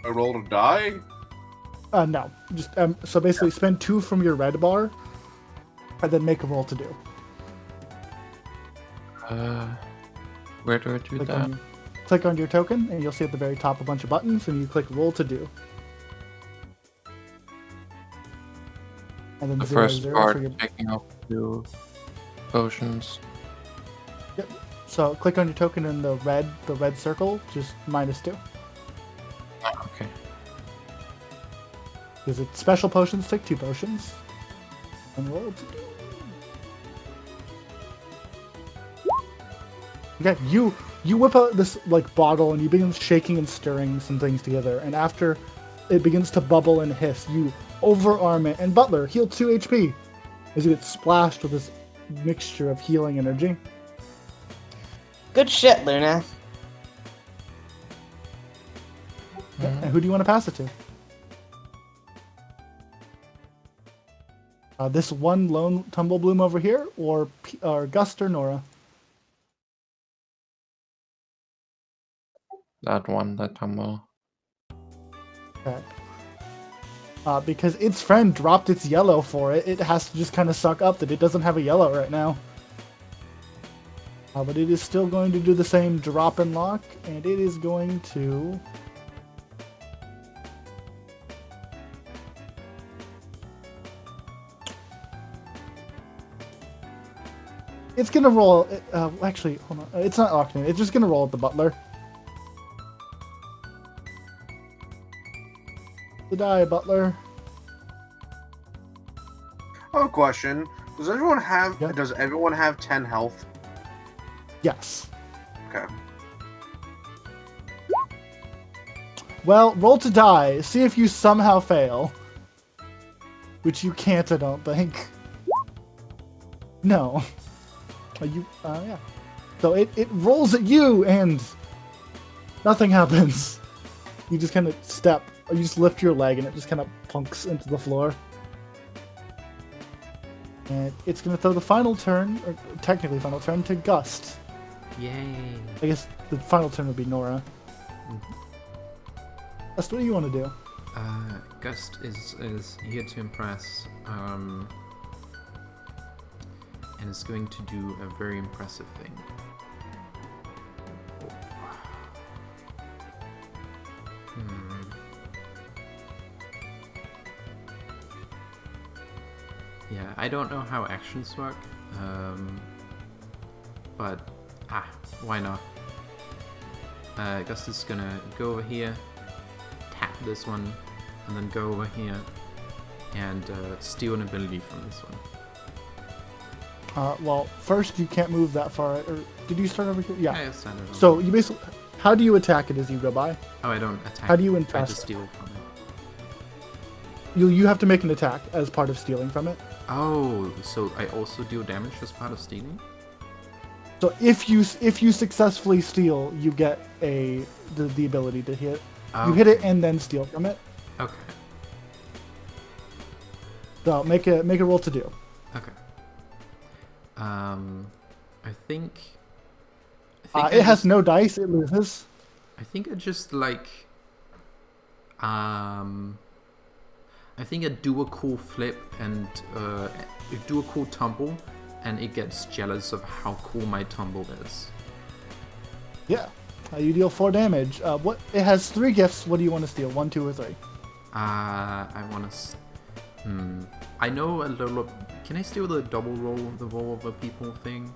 C: I roll to die?
A: No. Just so basically spend 2 from your red bar and then make a roll to do.
B: Where do I do that?
A: Click on your token and you'll see at the very top a bunch of buttons and you click roll to do. And then
B: The
A: 0,
B: first
A: 0
B: part,
A: for your...
B: taking off 2 potions.
A: Yep. So click on your token in the red circle, just -2.
B: Okay.
A: Because it's special potions take 2 potions. And roll to do. Okay, you whip out this bottle and you begin shaking and stirring some things together, and after it begins to bubble and hiss, you overarm it, and Butler, heal 2 HP as you get splashed with this mixture of healing energy.
E: Good shit, Luna.
A: And who do you want to pass it to? This one lone tumble bloom over here, or Gust or Nora.
B: That one, that tumble.
A: Okay. Because its friend dropped its yellow for it, it has to just kind of suck up that it doesn't have a yellow right now. But it is still going to do the same drop and lock, and it is going to... It's gonna roll... actually, hold on. It's not locking. It's just gonna roll at the butler. The die, butler.
C: I have a question. Does everyone have?
A: Yeah.
C: Does everyone have 10 health?
A: Yes.
C: Okay.
A: Well, roll to die. See if you somehow fail. Which you can't, I don't think. No. Yeah. So it rolls at you and nothing happens. You just kind of step, or you just lift your leg and it just kind of plunks into the floor. And it's going to throw the final turn, or technically final turn, to Gust.
F: Yay.
A: I guess the final turn would be Nora. Gust, what do you want to do?
F: Gust is here to impress, and is going to do a very impressive thing. Yeah, I don't know how actions work, but why not? Gust is gonna go over here, tap this one, and then go over here and steal an ability from this one.
A: Well, first you can't move that far. Or did you start over here? Yeah.
F: I stand it on.
A: So you basically, how do you attack it as you go by?
F: Oh, I don't attack.
A: How do you
F: try to
A: impress?
F: steal from it.
A: You have to make an attack as part of stealing from it.
F: Oh, so I also deal damage as part of stealing?
A: So if you successfully steal, you get the ability to hit.
F: Oh.
A: You hit it and then steal from it.
F: Okay.
A: So make a roll to do.
F: Okay. I think
A: It has no dice. It loses.
F: I think I just like I think I do a cool flip and do a cool tumble, and it gets jealous of how cool my tumble is.
A: Yeah. You deal 4 damage. What? It has 3 gifts. What do you want to steal? 1, 2, or 3?
F: I want to. I know a little. Can I steal the double roll, the roll of a people thing?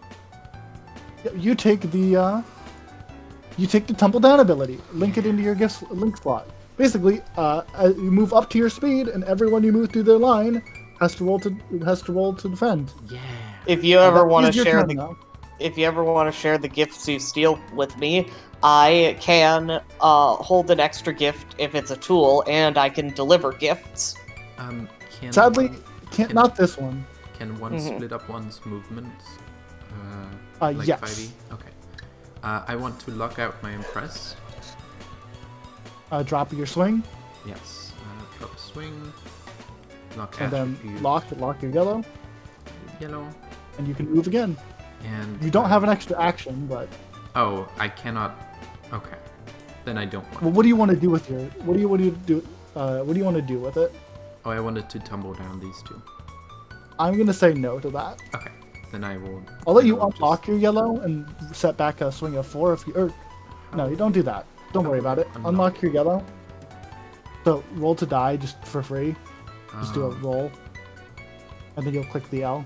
A: You take the tumble down ability. Link it into your gifts link slot. Basically, you move up to your speed, and everyone you move through their line has to roll to defend.
F: Yeah.
E: If you ever want to
A: Is your
E: share
A: turn
E: the
A: now.
E: if you ever want to share the gifts you steal with me, I can hold an extra gift if it's a tool, and I can deliver gifts.
F: Can
A: Sadly,
F: can-
A: not this one.
F: Can one
E: Mhm.
F: split up one's movements?
A: Yes.
F: 5e? Okay. I want to lock out my impress.
A: Drop your swing,
F: Yes. Drop swing. Lock
A: and then
F: attribute.
A: lock your yellow,
F: Yellow.
A: and you can move again.
F: And
A: You don't have an extra action, but
F: Oh, I cannot. Okay. Then I don't want.
A: well, what do you want to do with your? What do you want to do? What do you want to do with it?
F: Oh, I wanted to tumble down these two.
A: I'm gonna say no to that.
F: Okay. Then I will.
A: I'll let
F: then
A: you
F: I will
A: unlock
F: just-
A: your yellow and set back a swing of 4 if you. Or, no, you don't do that. Don't worry about it. Unlock your yellow. So roll to die just for free. Just do a roll, and then you'll click the L.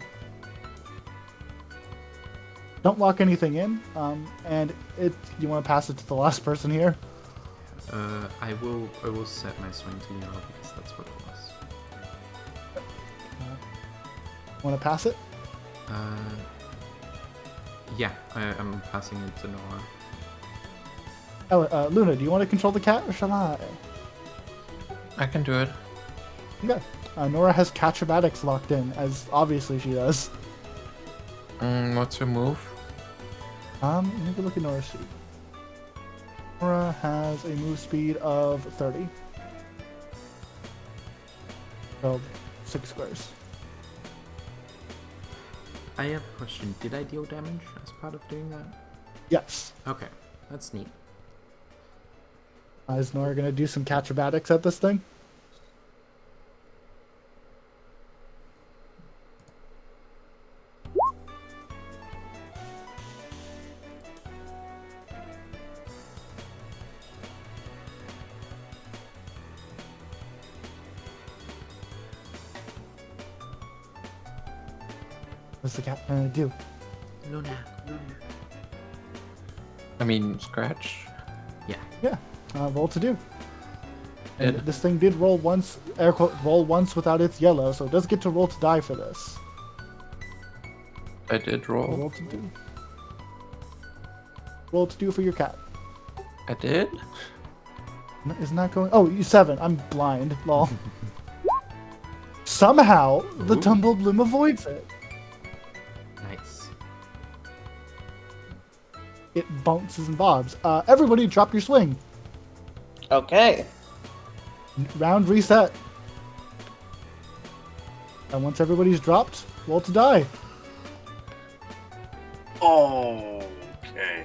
A: Don't lock anything in. And you want to pass it to the last person here.
F: I will set my swing to yellow because that's what it was.
A: Want to pass it?
F: Yeah, I'm passing it to Noah.
A: Oh, Luna, do you want to control the cat, or shall I?
B: I can do it.
A: Okay. Nora has Catrobatics locked in, as obviously she does.
B: What's your move?
A: Maybe look at Nora's sheet. Nora has a move speed of 30. So, 6 squares.
F: I have a question. Did I deal damage as part of doing that?
A: Yes.
F: Okay, that's neat.
A: Is Nora gonna do some catchbatics at this thing? What's the cat gonna do?
F: Luna.
B: I mean, scratch.
A: Yeah, roll to do. And
B: Did.
A: this thing did roll once, air quote, roll once without its yellow, so it does get to roll to die for this.
B: I did roll.
A: Roll to do. Roll to do for your cat.
B: I did?
A: Isn't that going? Oh, you 7. I'm blind. Lol. Somehow, the
F: Ooh.
A: tumble bloom avoids it.
F: Nice.
A: It bounces and bobs. Everybody drop your swing.
E: Okay.
A: Round reset. And once everybody's dropped, roll to die.
C: Okay.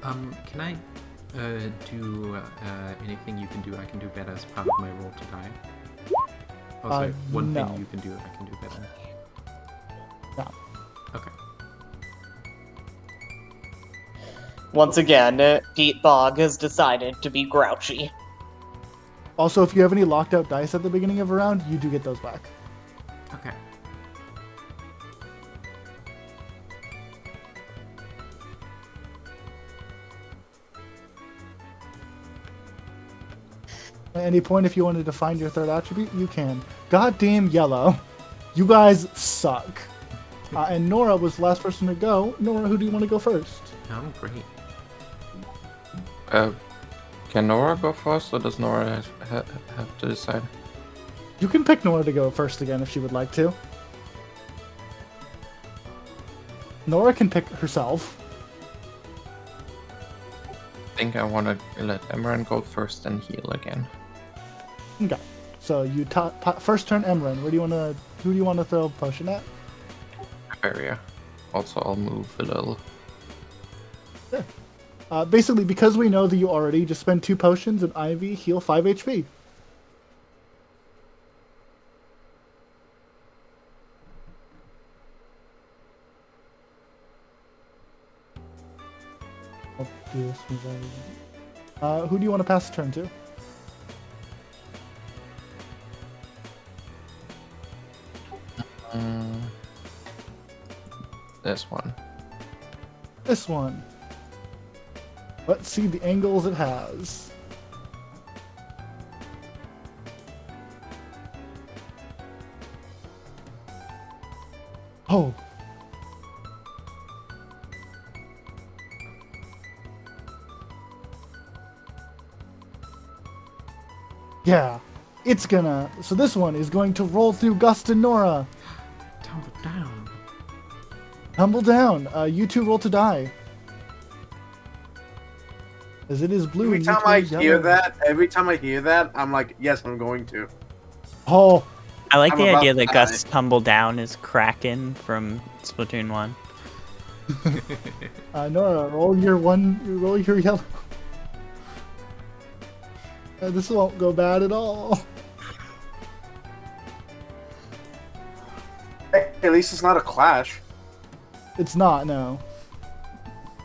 F: Can I do anything you can do I can do better as part of my roll to die? Oh, sorry, one
A: no.
F: thing you can do I can do better.
A: No.
F: Okay.
E: Once again, Pete Bog has decided to be grouchy.
A: Also, if you have any locked out dice at the beginning of a round, you do get those back.
F: Okay.
A: At any point, if you wanted to find your third attribute, you can. Goddamn yellow. You guys suck. And Nora was the last person to go. Nora, who do you want to go first?
F: Oh, great.
B: Can Nora go first, or does Nora have to decide?
A: You can pick Nora to go first again if she would like to. Nora can pick herself.
B: I think I want to let Emran go first and heal again.
A: Okay. So you first turn Emran. Who do you want to throw a potion at?
B: Area. Also, I'll move a little.
A: Basically, because we know that you already just spend 2 potions and Ivy heal 5 HP. I'll do this one. Who do you want to pass the turn to?
B: This one.
A: This one. Let's see the angles it has. Oh. Yeah. It's gonna... So this one is going to roll through Gust and Nora.
F: Tumble down.
A: Tumble down. You 2 roll to die. As it is blue.
C: Every
A: and you
C: time
A: 2
C: I
A: is
C: hear that, I'm like, yes, I'm going to.
A: Oh.
G: I like
C: I'm
G: the
C: about
G: idea
C: to
G: that
C: die.
G: Gus Tumble Down is Kraken from Splatoon 1.
A: Nora, roll your yellow. This won't go bad at all.
C: Hey, at least it's not a clash.
A: It's not, no.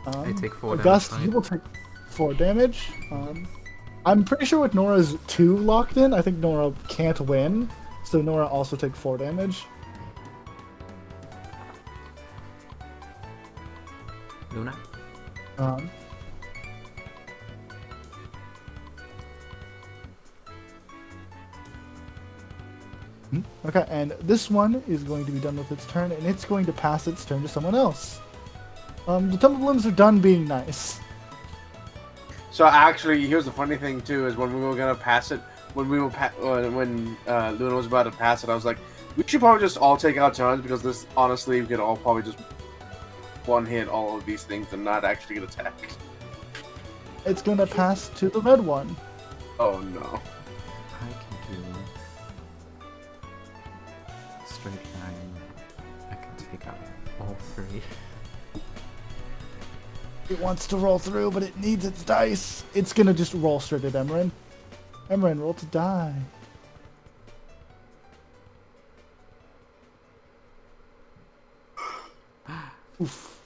F: I take 4 damage.
A: Gust,
F: right?
A: you will take 4 damage. I'm pretty sure with Nora's 2 locked in, I think Nora can't win. So Nora also takes 4 damage.
F: Luna?
A: Um, okay, and this one is going to be done with its turn, and it's going to pass its turn to someone else. The Tumble Blooms are done being nice.
C: So actually, here's the funny thing too: is when we were gonna pass it, when Luna was about to pass it, I was like, we should probably just all take our turns because this, honestly, we could all probably just one hit all of these things and not actually get attacked.
A: It's going to pass to the red one.
C: Oh no!
F: I can do straight line. I can take out all 3.
A: It wants to roll through, but it needs its dice. It's gonna just roll straight at Emerin. Emerin, roll to die. Oof.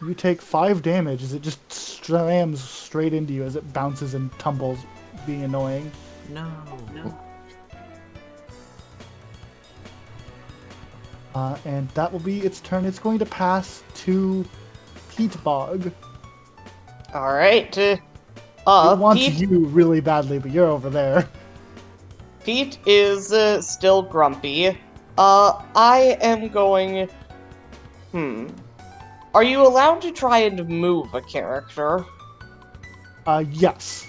A: You take 5 damage as it just slams straight into you as it bounces and tumbles, being annoying.
F: No.
A: And that will be its turn. It's going to pass to Peatbog.
E: All right.
A: It wants
E: Pete,
A: you really badly, but you're over there.
E: Pete is still grumpy. I am going. Are you allowed to try and move a character?
A: Yes.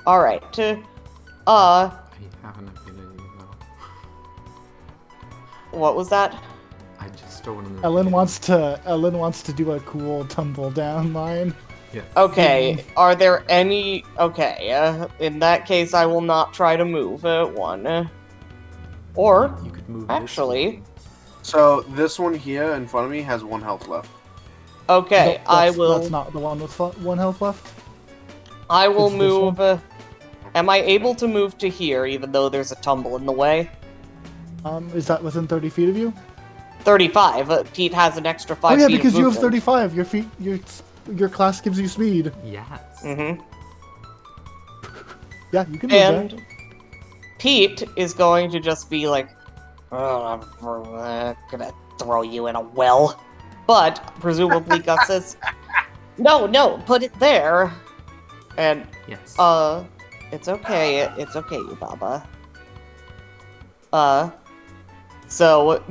E: All right.
F: I have an ability though.
E: What was that?
F: I just don't want to.
A: Ellen wants to do a cool tumble down line.
F: Yes.
E: Okay. Are there any? Okay. In that case, I will not try to move one. Or
F: You could move
E: actually.
F: This one.
C: So this one here in front of me has 1 health left.
E: Okay,
A: No,
E: I will.
A: That's not the one with 1 health left.
E: I will
A: It's this
E: move.
A: one?
E: Am I able to move to here, even though there's a tumble in the way?
A: Is that within 30 feet of you?
E: 35. Pete has an extra 5
A: Oh yeah,
E: feet
A: because
E: of
A: you have
E: movement.
A: 35. Your class gives you speed.
F: Yes.
E: Mm-hmm.
A: Yeah, you can move
E: And
A: that.
E: Pete is going to just be like, "Oh, I'm gonna throw you in a well." But presumably Gus says, no, put it there. And
F: Yes.
E: it's okay, you Baba. So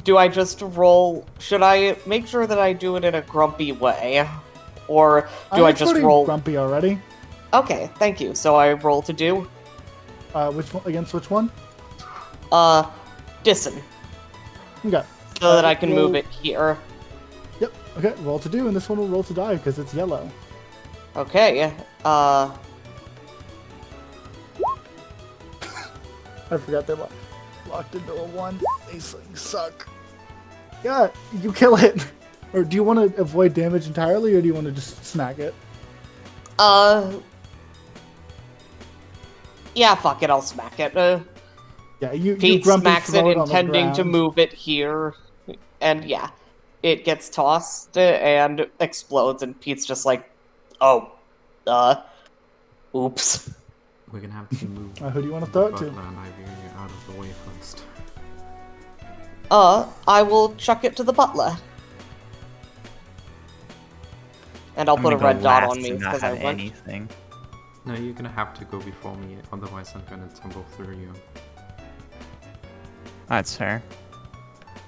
E: do I just roll? Should I make sure that I do it in a grumpy way, or do I
A: It's
E: just
A: pretty
E: roll?
A: grumpy already.
E: Okay, thank you. So I roll to do.
A: Which one against which one?
E: Dissen,
A: Okay.
E: so that I can
A: roll-
E: move it here.
A: Yep. Okay. Roll to do, and this one will roll to die because it's yellow.
E: Okay.
A: I forgot they locked into a 1. These things suck. Yeah, you kill it. Or do you want to avoid damage entirely, or do you want to just smack it?
E: Yeah, fuck it, I'll smack it.
A: Yeah, you
E: Pete
A: grumpy
E: smacks it,
A: throw on the
E: intending to
A: ground.
E: move it here, and yeah, it gets tossed and explodes, and Pete's just like, "Oh, oops."
F: We're gonna have to move.
A: Who do you want to throw it to?
F: Butler and Iberia out of the way first.
E: I will chuck it to the butler, and I'll
G: I'm
E: put a
G: gonna go
E: red dot
G: last
E: on me
G: and not
E: because I
G: have
E: went.
G: anything.
F: No, you're gonna have to go before me, otherwise I'm gonna tumble through you.
G: That's fair.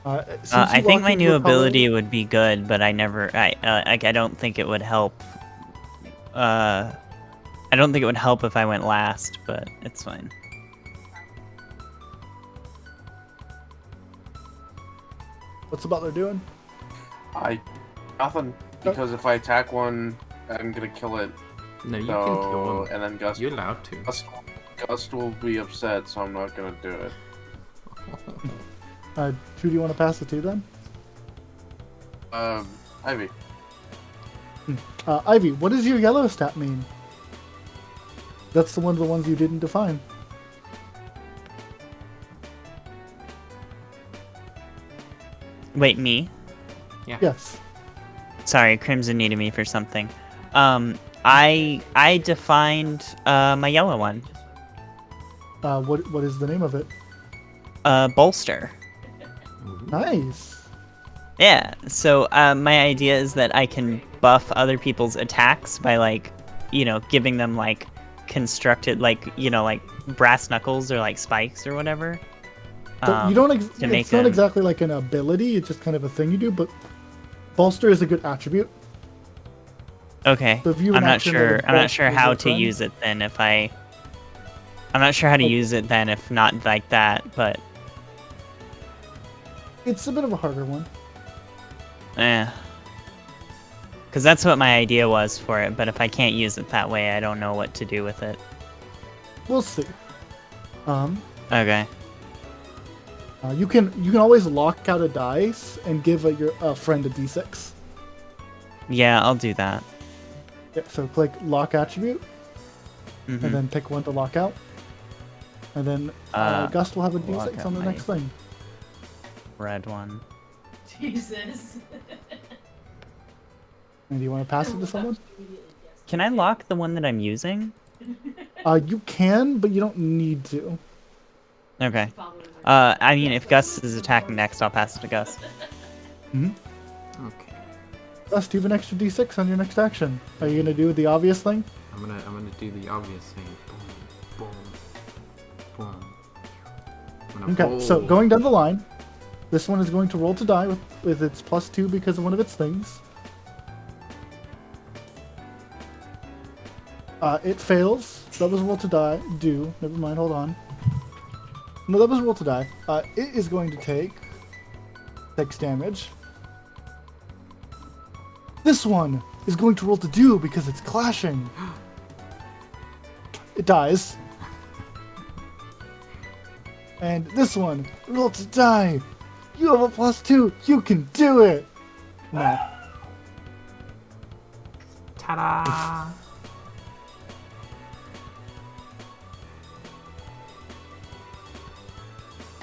A: Since
G: I
A: you
G: think
A: walked
G: my
A: into
G: new
A: a color-
G: ability would be good, but I don't think it would help. I don't think it would help if I went last, but it's fine.
A: What's the butler doing?
C: Nothing. Because if I attack one, I'm gonna kill it.
F: No, you can kill him.
C: And then Gust
F: You're allowed to.
C: Gust will be upset, so I'm not gonna do it.
A: Who do you want to pass it to then?
C: Ivy.
A: Ivy, what does your yellow stat mean? That's one of the ones you didn't define.
G: Wait, me?
A: Yes.
G: Sorry, Crimson needed me for something. I defined my yellow one.
A: What is the name of it?
G: Bolster.
A: Nice.
G: Yeah, so my idea is that I can buff other people's attacks by, like, giving them, like, constructed, like, like brass knuckles or, like, spikes or whatever.
A: So you don't.
G: to make
A: It's not
G: them-
A: exactly like an ability. It's just kind of a thing you do. But bolster is a good attribute.
G: Okay,
A: So if you
G: I'm not
A: enact
G: sure.
A: another
G: I'm not sure
A: bolster
G: how
A: your
G: to
A: turn-
G: use it then. I'm not sure how to use it then if not like that. But
A: It's a bit of a harder one.
G: because that's what my idea was for it. But if I can't use it that way, I don't know what to do with it.
A: We'll see.
G: Okay.
A: You can always lock out a dice and give a friend a d6.
G: Yeah, I'll do that.
A: Yeah, so click lock attribute,
G: Mhm.
A: and then pick one to lock out. And then Gust will have a
G: lock
A: d6
G: out
A: on the
G: my-
A: next thing.
G: Red one.
H: Jesus.
A: And do you want to pass it to someone?
G: Can I lock the one that I'm using?
A: You can, but you don't need to.
G: Okay. I mean, if Gus is attacking next, I'll pass it to Gus.
F: Okay.
A: Gust, you have an extra d6 on your next action. Are you gonna do the obvious thing?
F: I'm gonna do the obvious thing. Boom, boom, boom. I'm gonna
A: Okay, so
F: roll.
A: going down the line, this one is going to roll to die with its +2 because of one of its things. It fails. That was roll to die. Never mind, hold on. No, that was roll to die. It is going to take 6 damage. This one is going to roll to do because it's clashing. It dies. And this one, roll to die. You have a +2. You can do it. No.
F: Ta-da!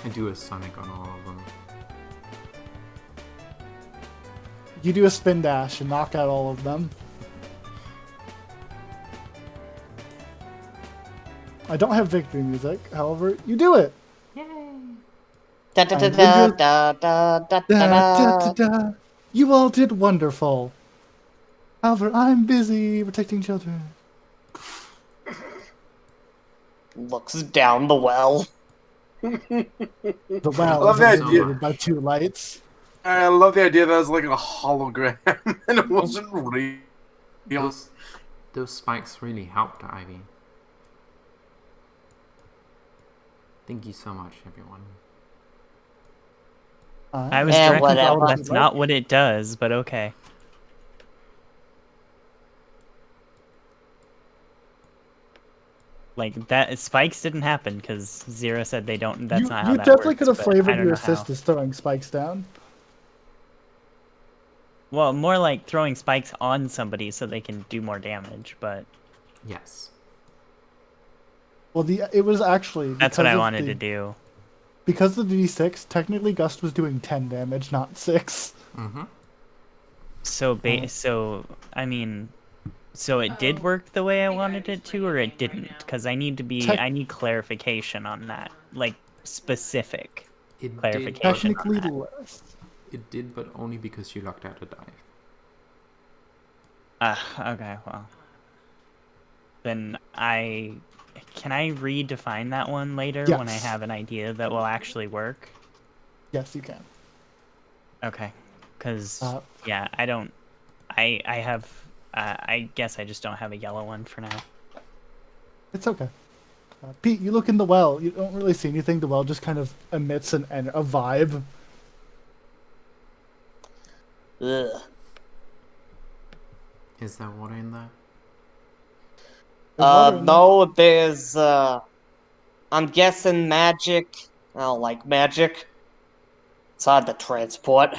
F: I do a Sonic on all of them.
A: You do a spin dash and knock out all of them. I don't have victory music, however, you do it.
E: Da da da
A: And
E: da
A: Windrose-
E: da da da
A: Da, da,
E: da.
A: da, da. You all did wonderful. However, I'm busy protecting children.
E: Looks down the well.
A: The well
C: love
A: is
C: the idea.
A: illuminated by 2 lights.
C: I love the idea that it was like a hologram and it wasn't real.
F: Those spikes really helped, Ivy. Thank you so much, everyone.
G: I was
E: Eh,
G: directly told
E: whatever.
G: that's not what it does, but okay. Like that, spikes didn't happen because Zero said they don't. That's not how
A: You
G: that
A: definitely
G: works,
A: could have
G: but I
A: flavored
G: don't
A: your
G: know how.
A: assist as throwing spikes down.
G: Well, more like throwing spikes on somebody so they can do more damage, but
F: Yes.
A: Well, it was actually
G: that's what
A: because
G: I
A: of
G: wanted
A: the-
G: to do.
A: Because of the d6, technically Gust was doing 10 damage, not 6.
F: Mm-hmm.
G: So I mean, so it did work the way I wanted it to, or it didn't? Because I need
A: Tech-
G: I need clarification on that, like specific
F: It
G: clarification.
A: Technically
G: on that.
A: less.
F: It did, but only because you locked out a dive.
G: Okay, well. Then can I redefine that one later when I
A: Yes.
G: have an idea that will actually work?
A: Yes, you can.
G: Okay, because
A: Uh,
G: yeah, I don't. I have. I guess I just don't have a yellow one for now.
A: It's okay. Pete, you look in the well. You don't really see anything. The well just kind of emits a vibe.
E: Ugh.
F: Is there water in there?
A: There's water in there.
E: No, there's, I'm guessing magic. I don't like magic. It's hard to transport.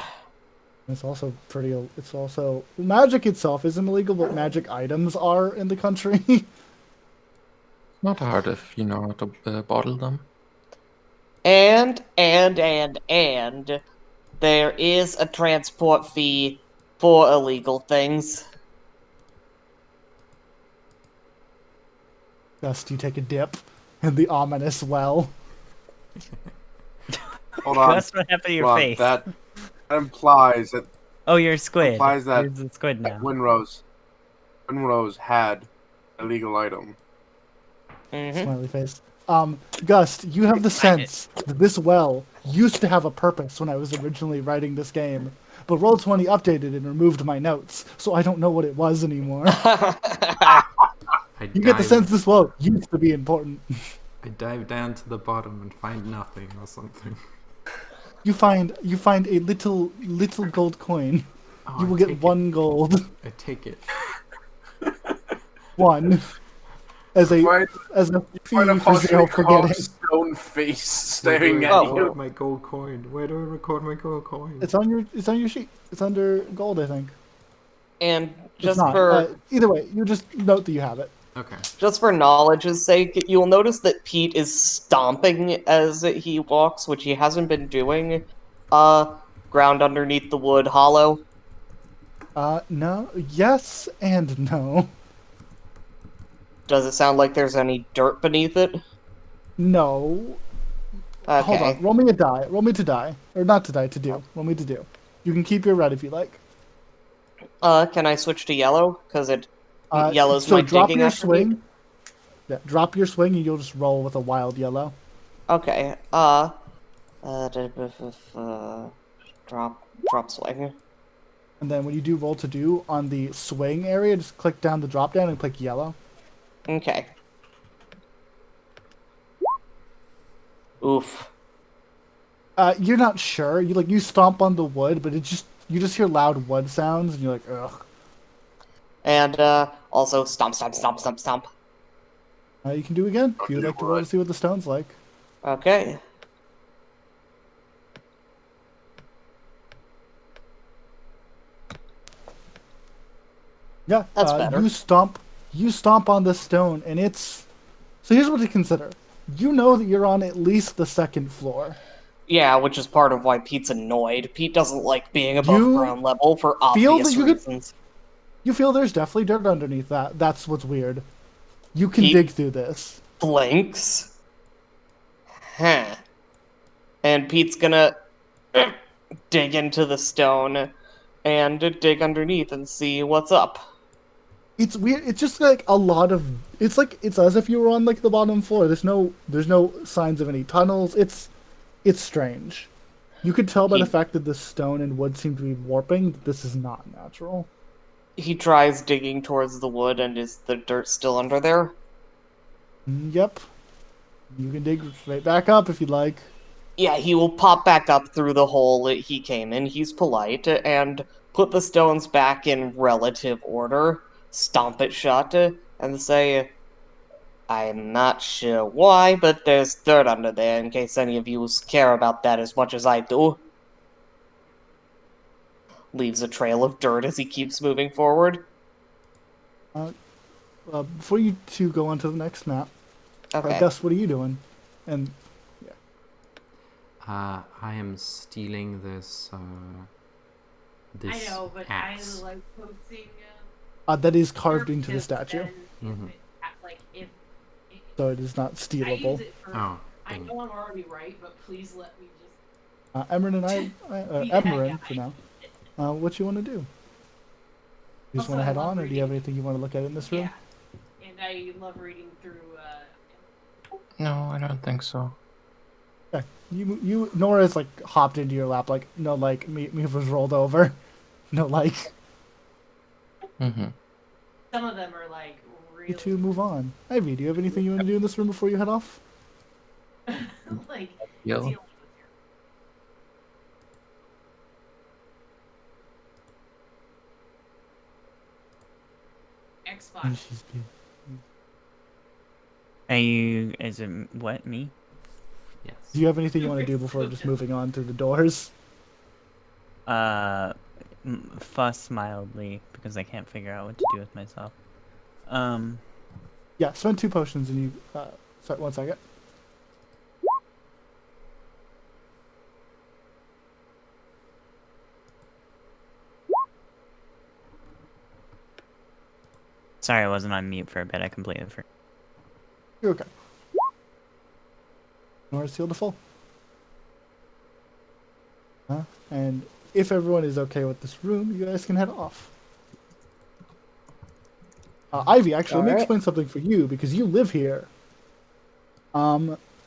A: It's also pretty. It's also magic itself isn't illegal, but magic items are in the country.
B: Not hard if you know how to bottle them.
E: And, there is a transport fee for illegal things.
A: Dust, you take a dip in the ominous well.
C: Hold on.
G: That's what happened to your
C: Hold on,
G: face.
C: That implies that
G: Oh, you're a squid.
C: implies that-
G: You're a squid now.
C: Windrose had a legal item.
E: Mm-hmm.
A: Smiley face. Gust, you have the sense that this well used to have a purpose when I was originally writing this game, but Roll20 updated and removed my notes, so I don't know what it was anymore. You get the sense this well used to be important.
F: I dive down to the bottom and find nothing or something.
A: You find a little gold coin.
F: Oh,
A: You will
F: I
A: get
F: take
A: 1 gold.
F: I take it.
A: 1. as a
C: Find
A: as a
C: find a
A: fee for
C: partially
A: Zero forgetting.
C: carved stone face
F: Where do
C: staring
F: I
C: at
F: record
C: you.
F: my gold coin? Where do I record my gold coin?
A: It's on your sheet. It's under gold, I think.
E: And
A: It's
E: just
A: not.
E: for
A: Either way, you just note that you have it.
F: Okay.
E: just for knowledge's sake, you'll notice that Pete is stomping as he walks, which he hasn't been doing. Ground underneath the wood hollow.
A: No. Yes and no.
E: Does it sound like there's any dirt beneath it?
A: No. Hold on.
E: Okay.
A: Roll me a die. Roll me to die. Or not to die, to do. Roll me to do. You can keep your red if you like.
E: Can I switch to yellow? Because yellow's
A: So
E: my
A: drop
E: digging
A: your
E: attribute.
A: swing. Yeah, drop your swing and you'll just roll with a wild yellow.
E: Okay. Drop swing.
A: And then when you do roll to do on the swing area, just click down the drop down and click yellow.
E: Okay. Oof.
A: You're not sure. You stomp on the wood, but you just hear loud wood sounds and you're like, ugh.
E: And also stomp, stomp, stomp, stomp, stomp.
A: You can do again if you would
C: do
A: like to roll to
C: what?
A: see what the stone's like.
E: Okay.
A: Yeah,
E: That's better.
A: You stomp on the stone, and it's. So here's what to consider. You know that you're on at least the second floor.
E: Yeah, which is part of why Pete's annoyed. Pete doesn't like being above
A: You
E: ground level for
A: feel that
E: obvious reasons.
A: you feel there's definitely dirt underneath that. That's what's weird. You can
E: Pete
A: dig through this.
E: blinks. Huh. And Pete's gonna dig into the stone and dig underneath and see what's up.
A: It's weird. It's just like a lot of. It's like it's as if you were on like the bottom floor. There's no signs of any tunnels. It's strange. You could tell by the
E: He
A: fact that the stone and wood seem to be warping that this is not natural.
E: he tries digging towards the wood, and is the dirt still under there?
A: Yep. You can dig right back up if you'd like.
E: Yeah, he will pop back up through the hole that he came in. He's polite and put the stones back in relative order, stomp it shut, and say, I'm not sure why, but there's dirt under there in case any of you care about that as much as I do. Leaves a trail of dirt as he keeps moving forward.
A: Before you two go on to the next map,
E: Okay.
A: Gus, what are you doing? And
F: I am stealing this. This
H: I know, but
F: axe.
H: I like posting.
A: that is carved into the statue,
H: If
A: so it is not
H: I use
A: stealable.
H: it for,
F: Oh,
H: I
F: dang it.
H: know I'm already right, but please let me just.
A: Emran and
H: Be that
A: Emran
H: guy.
A: for now. What you want to do? You just
H: Also,
A: want to
H: I
A: head
H: love
A: on, or do you have
H: reading.
A: anything you want to look at in this room?
H: Yeah, and I love reading through.
B: No, I don't think so.
A: Yeah. Nora's like hopped into your lap, like no, like me was rolled over, no, like
B: Mm-hmm.
H: Some of them are like really
A: you two move on. Ivy, do you have anything you want to do in this room before you head off?
H: like
B: Yell.
H: deal with your
A: And
H: Xbox.
A: she's being.
G: Are you? Is it what me?
F: Yes.
A: Do you have anything you want to do before just moving on to the doors?
G: Fuss mildly because I can't figure out what to do with myself.
A: Yeah, spend 2 potions and you. Sorry, 1 second.
G: Sorry, I wasn't on mute for a bit. I completely forgot.
A: You're okay. Nora's sealed to full. And if everyone is okay with this room, you guys can head off. Ivy, actually, let me
E: Alright.
A: explain something for you because you live here.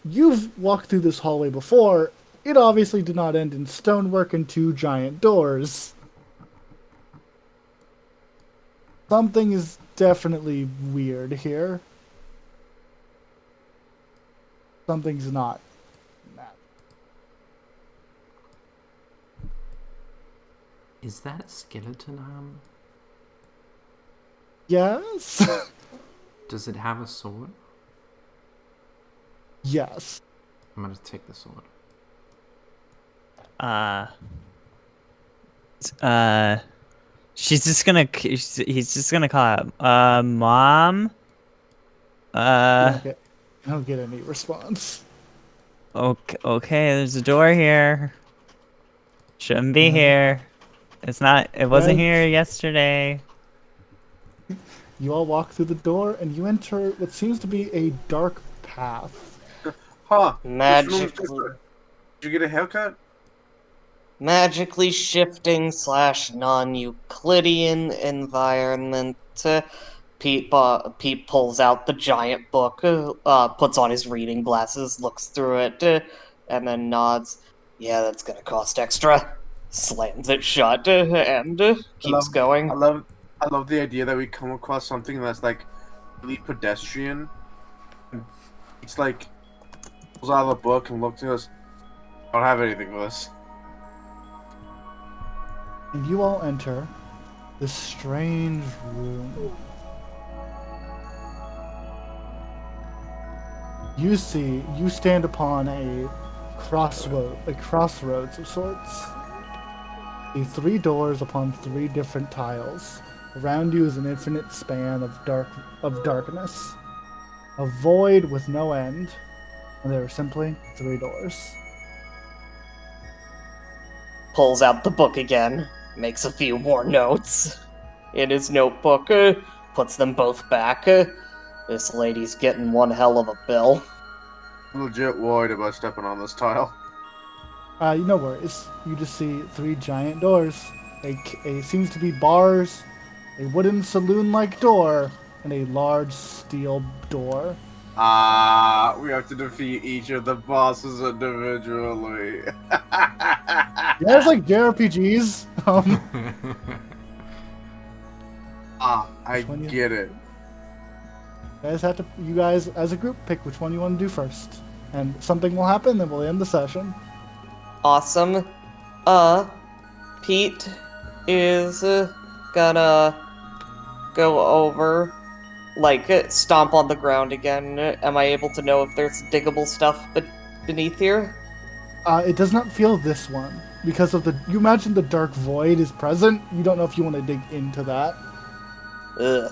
A: You've walked through this hallway before. It obviously did not end in stonework and 2 giant doors. Something is definitely weird here. Something's not.
F: Is that a skeleton arm?
A: Yes.
F: Does it have a sword?
A: Yes.
F: I'm gonna take the sword.
G: She's just gonna. He's just gonna call out, Mom.
A: You don't get any response.
G: Okay. There's a door here. Shouldn't be here. It's not. It wasn't
A: Guys,
G: here yesterday.
A: You all walk through the door and you enter what seems to be a dark path.
C: Huh.
E: Magically,
C: Did you get a haircut?
E: magically shifting / non-Euclidean environment. Pete pulls out the giant book, puts on his reading glasses, looks through it, and then nods. Yeah, that's gonna cost extra. Slams it shut and keeps going.
C: I love the idea that we come across something that's like really pedestrian. It's like pulls out of the book and looks at us. I don't have anything with us.
A: And you all enter this strange room. You stand upon a crossroads of sorts. See 3 doors upon 3 different tiles. Around you is an infinite span of darkness. A void with no end, and there are simply 3 doors.
E: Pulls out the book again, makes a few more notes in his notebook, puts them both back. This lady's getting one hell of a bill.
C: I'm legit worried about stepping on this tile.
A: No worries. You just see 3 giant doors. A seems to be bars, a wooden saloon-like door, and a large steel door.
C: We have to defeat each of the bosses individually.
A: Yeah, it's like JRPGs.
C: I get it.
A: You guys as a group pick which one you want to do first. And something will happen, then we'll end the session.
E: Awesome. Pete is gonna go over, stomp on the ground again. Am I able to know if there's diggable stuff beneath here?
A: It does not feel this one. Because of you imagine the dark void is present, you don't know if you want to dig into that.
E: Ugh.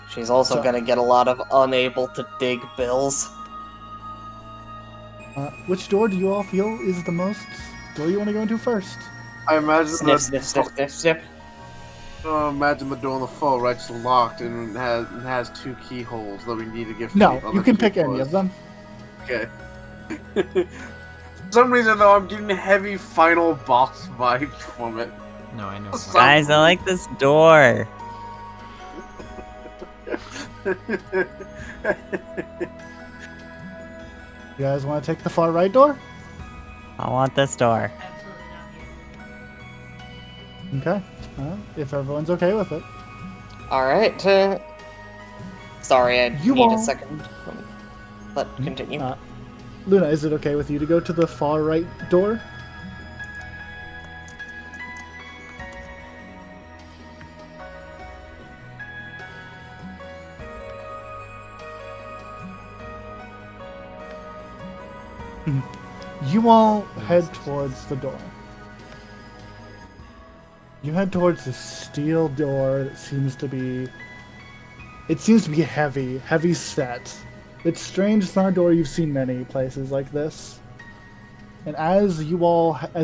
E: She's also gonna get a lot of unable to dig bills.
A: Which door do you all feel is the most door you want to go into first?
C: I imagine
E: Sniff, sniff, sniff, sniff, sniff.
C: Imagine the door on the far right's locked and has 2 keyholes that we need to get.
A: No, you can pick any of them.
C: Okay. For some reason though, I'm getting heavy final boss vibes from it.
F: No, I know.
G: Guys, I like this door.
A: You guys want to take the far right door?
G: I want this door.
A: Okay. If everyone's okay with it.
E: Alright. Sorry, I
A: You
E: need
A: all-
E: a second. But continue.
A: Luna, is it okay with you to go to the far right door? You all head towards the door. You head towards the steel door that seems to be... It seems to be heavy set. It's strange, it's not a door you've seen many places like this. And as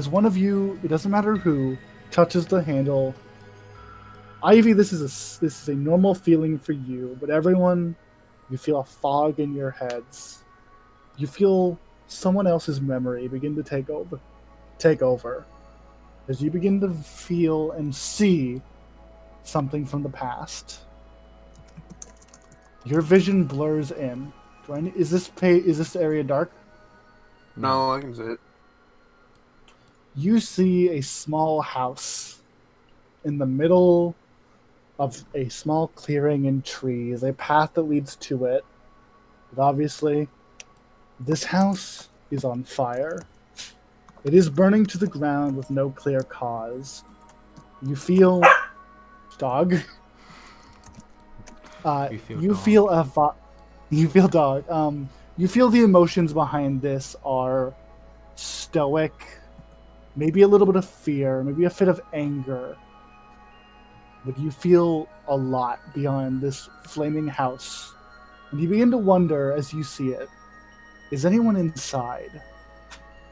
A: one of you, it doesn't matter who, touches the handle, Ivy, this is a normal feeling for you, but everyone, you feel a fog in your heads. You feel someone else's memory begin to take over. As you begin to feel and see something from the past. Your vision blurs in. Is this area dark?
C: No, I can see it.
A: You see a small house in the middle of a small clearing and trees, a path that leads to it. But obviously, this house is on fire. It is burning to the ground with no clear cause. You feel... Dog?
F: You feel
A: you
F: dog.
A: feel you feel dog. You feel the emotions behind this are stoic, maybe a little bit of fear, maybe a fit of anger. But you feel a lot beyond this flaming house. And you begin to wonder as you see it, is anyone inside?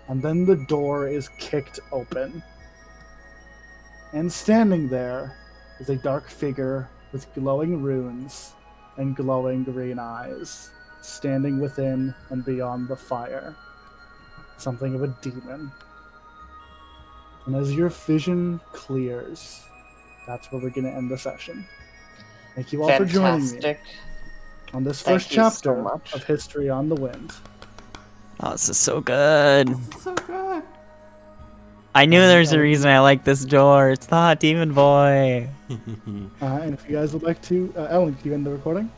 A: And then the door is kicked open. And standing there is a dark figure with glowing runes and glowing green eyes, standing within and beyond the fire. Something of a demon. And as your vision clears, that's where we're going to end the session. Thank you all for joining me
E: Fantastic.
A: on this
E: Thank
A: first
E: you so
A: chapter
E: much.
A: of History on the Wind.
G: Oh, this is so good.
F: So good.
G: I knew there's a reason I like this door. It's the hot demon boy.
A: And if you guys would like to, Ellen, can you end the recording?